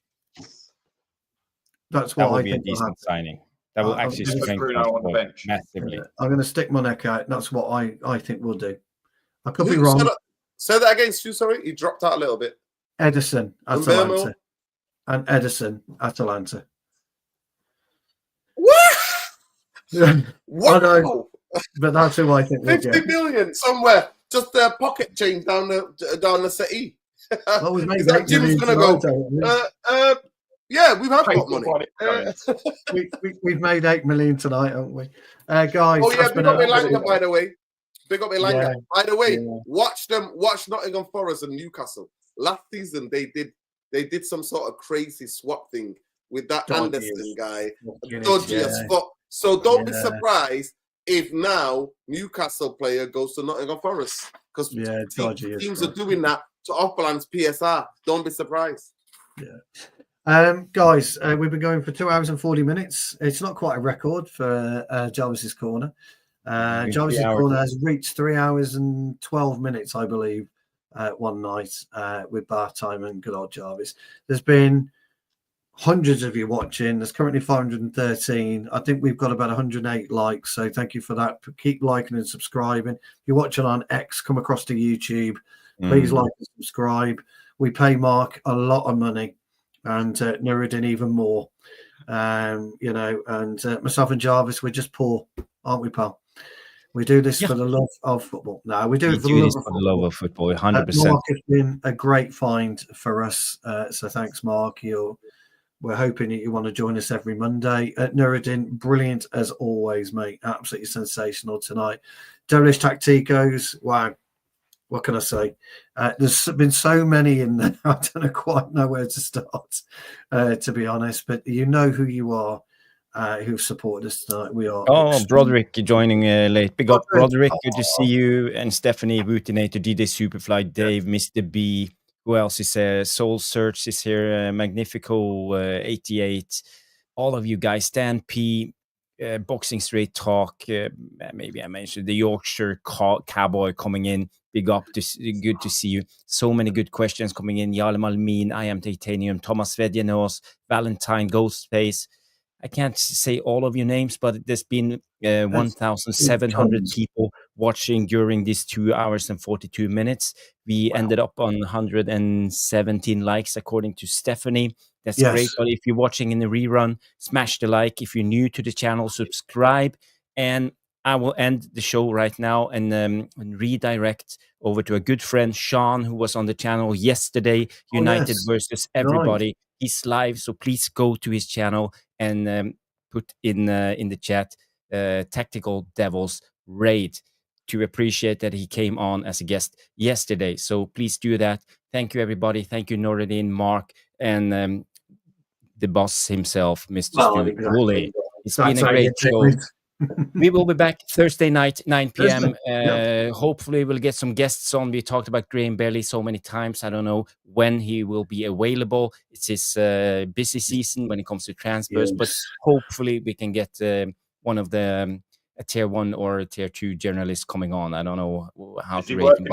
That will be a decent signing. That will actually strengthen on the bench massively. I'm going to stick my neck out. That's what I think we'll do. I could be wrong. Say that again, Stu. Sorry, you dropped out a little bit. Edison, Atalanta, and Edison, Atalanta. What? What? I know, but that's who I think. 50 million somewhere, just their pocket change down the city. Well, we made that Jim's gonna go. Yeah, we've got money. We've made 8 million tonight, haven't we, guys? Oh yeah, big up Elanga, by the way. Big up Elanga. Yeah. By the way, watch Nottingham Forest and Newcastle. Last season they did some sort of crazy swap thing with that Anderson guy, dodgy as fuck. So don't be surprised if now Newcastle player goes to Nottingham Forest, because teams are doing that to Upland's PSR. Don't be surprised. Yeah. Guys, we've been going for 2 hours and 40 minutes. It's not quite a record for Jarvis's Corner. Jarvis's Corner has reached 3 hours and 12 minutes, I believe, one night with bath time and good old Jarvis. There's been hundreds of you watching. There's currently 513. I think we've got about 108 likes, so thank you for that. Keep liking and subscribing. If you're watching on X, come across to YouTube. Please like and subscribe. We pay Mark a lot of money, and Nuruddin even more. And myself and Jarvis, we're just poor, aren't we, pal? We do this for the love of football. No, we do it for the love of football. 100%. Mark has been a great find for us. So thanks, Mark. We're hoping that you want to join us every Monday. Nuruddin, brilliant as always, mate. Absolutely sensational tonight. Devilish Tacticos, wow. What can I say? There's been so many in there. I don't quite know where to start, to be honest. But you know who you are, who've supported us tonight. We are. Oh, Broderick joining late. Big up, Broderick. Good to see you. And Stephanie, Routinator, DJ Superfly, Dave, Mr. B. Who else is here? Soul Search is here. Magnifico 88. All of you guys. Stan P. Boxing Straight Talk. Maybe I mentioned the Yorkshire Cowboy coming in. Big up. Good to see you. So many good questions coming in. Yalim Almin, I Am Titanium, Thomas Vedjanos, Valentine, Ghostface. I can't say all of your names, but there's been 1,700 people watching during these 2 hours and 42 minutes. We ended up on 117 likes, according to Stephanie. That's great. But if you're watching in the rerun, smash the like. If you're new to the channel, subscribe. And I will end the show right now and redirect over to a good friend, Sean, who was on the channel yesterday, United versus everybody. Right. He's live, so please go to his channel and put in the chat Tactical Devils Raid to appreciate that he came on as a guest yesterday. So please do that. Thank you, everybody. Thank you, Nuruddin, Mark, and the boss himself, Mr. Stu Woolley. It's been a great show. We will be back Thursday night, 9 p.m. Hopefully, we'll get some guests on. We talked about Graham Bailey so many times. I don't know when he will be available. It's his busy season when it comes to transfers, but hopefully we can get one of the a tier 1 or a tier 2 journalists coming on. I don't know how to rate him.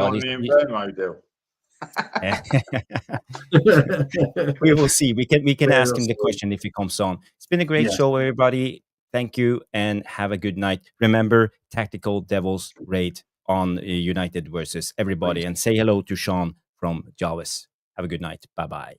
We will see. We can ask him the question if he comes on. It's been a great show, everybody. Thank you and have a good night. Remember, Tactical Devils Raid on United versus everybody. And say hello to Sean from Jarvis. Have a good night. Bye-bye.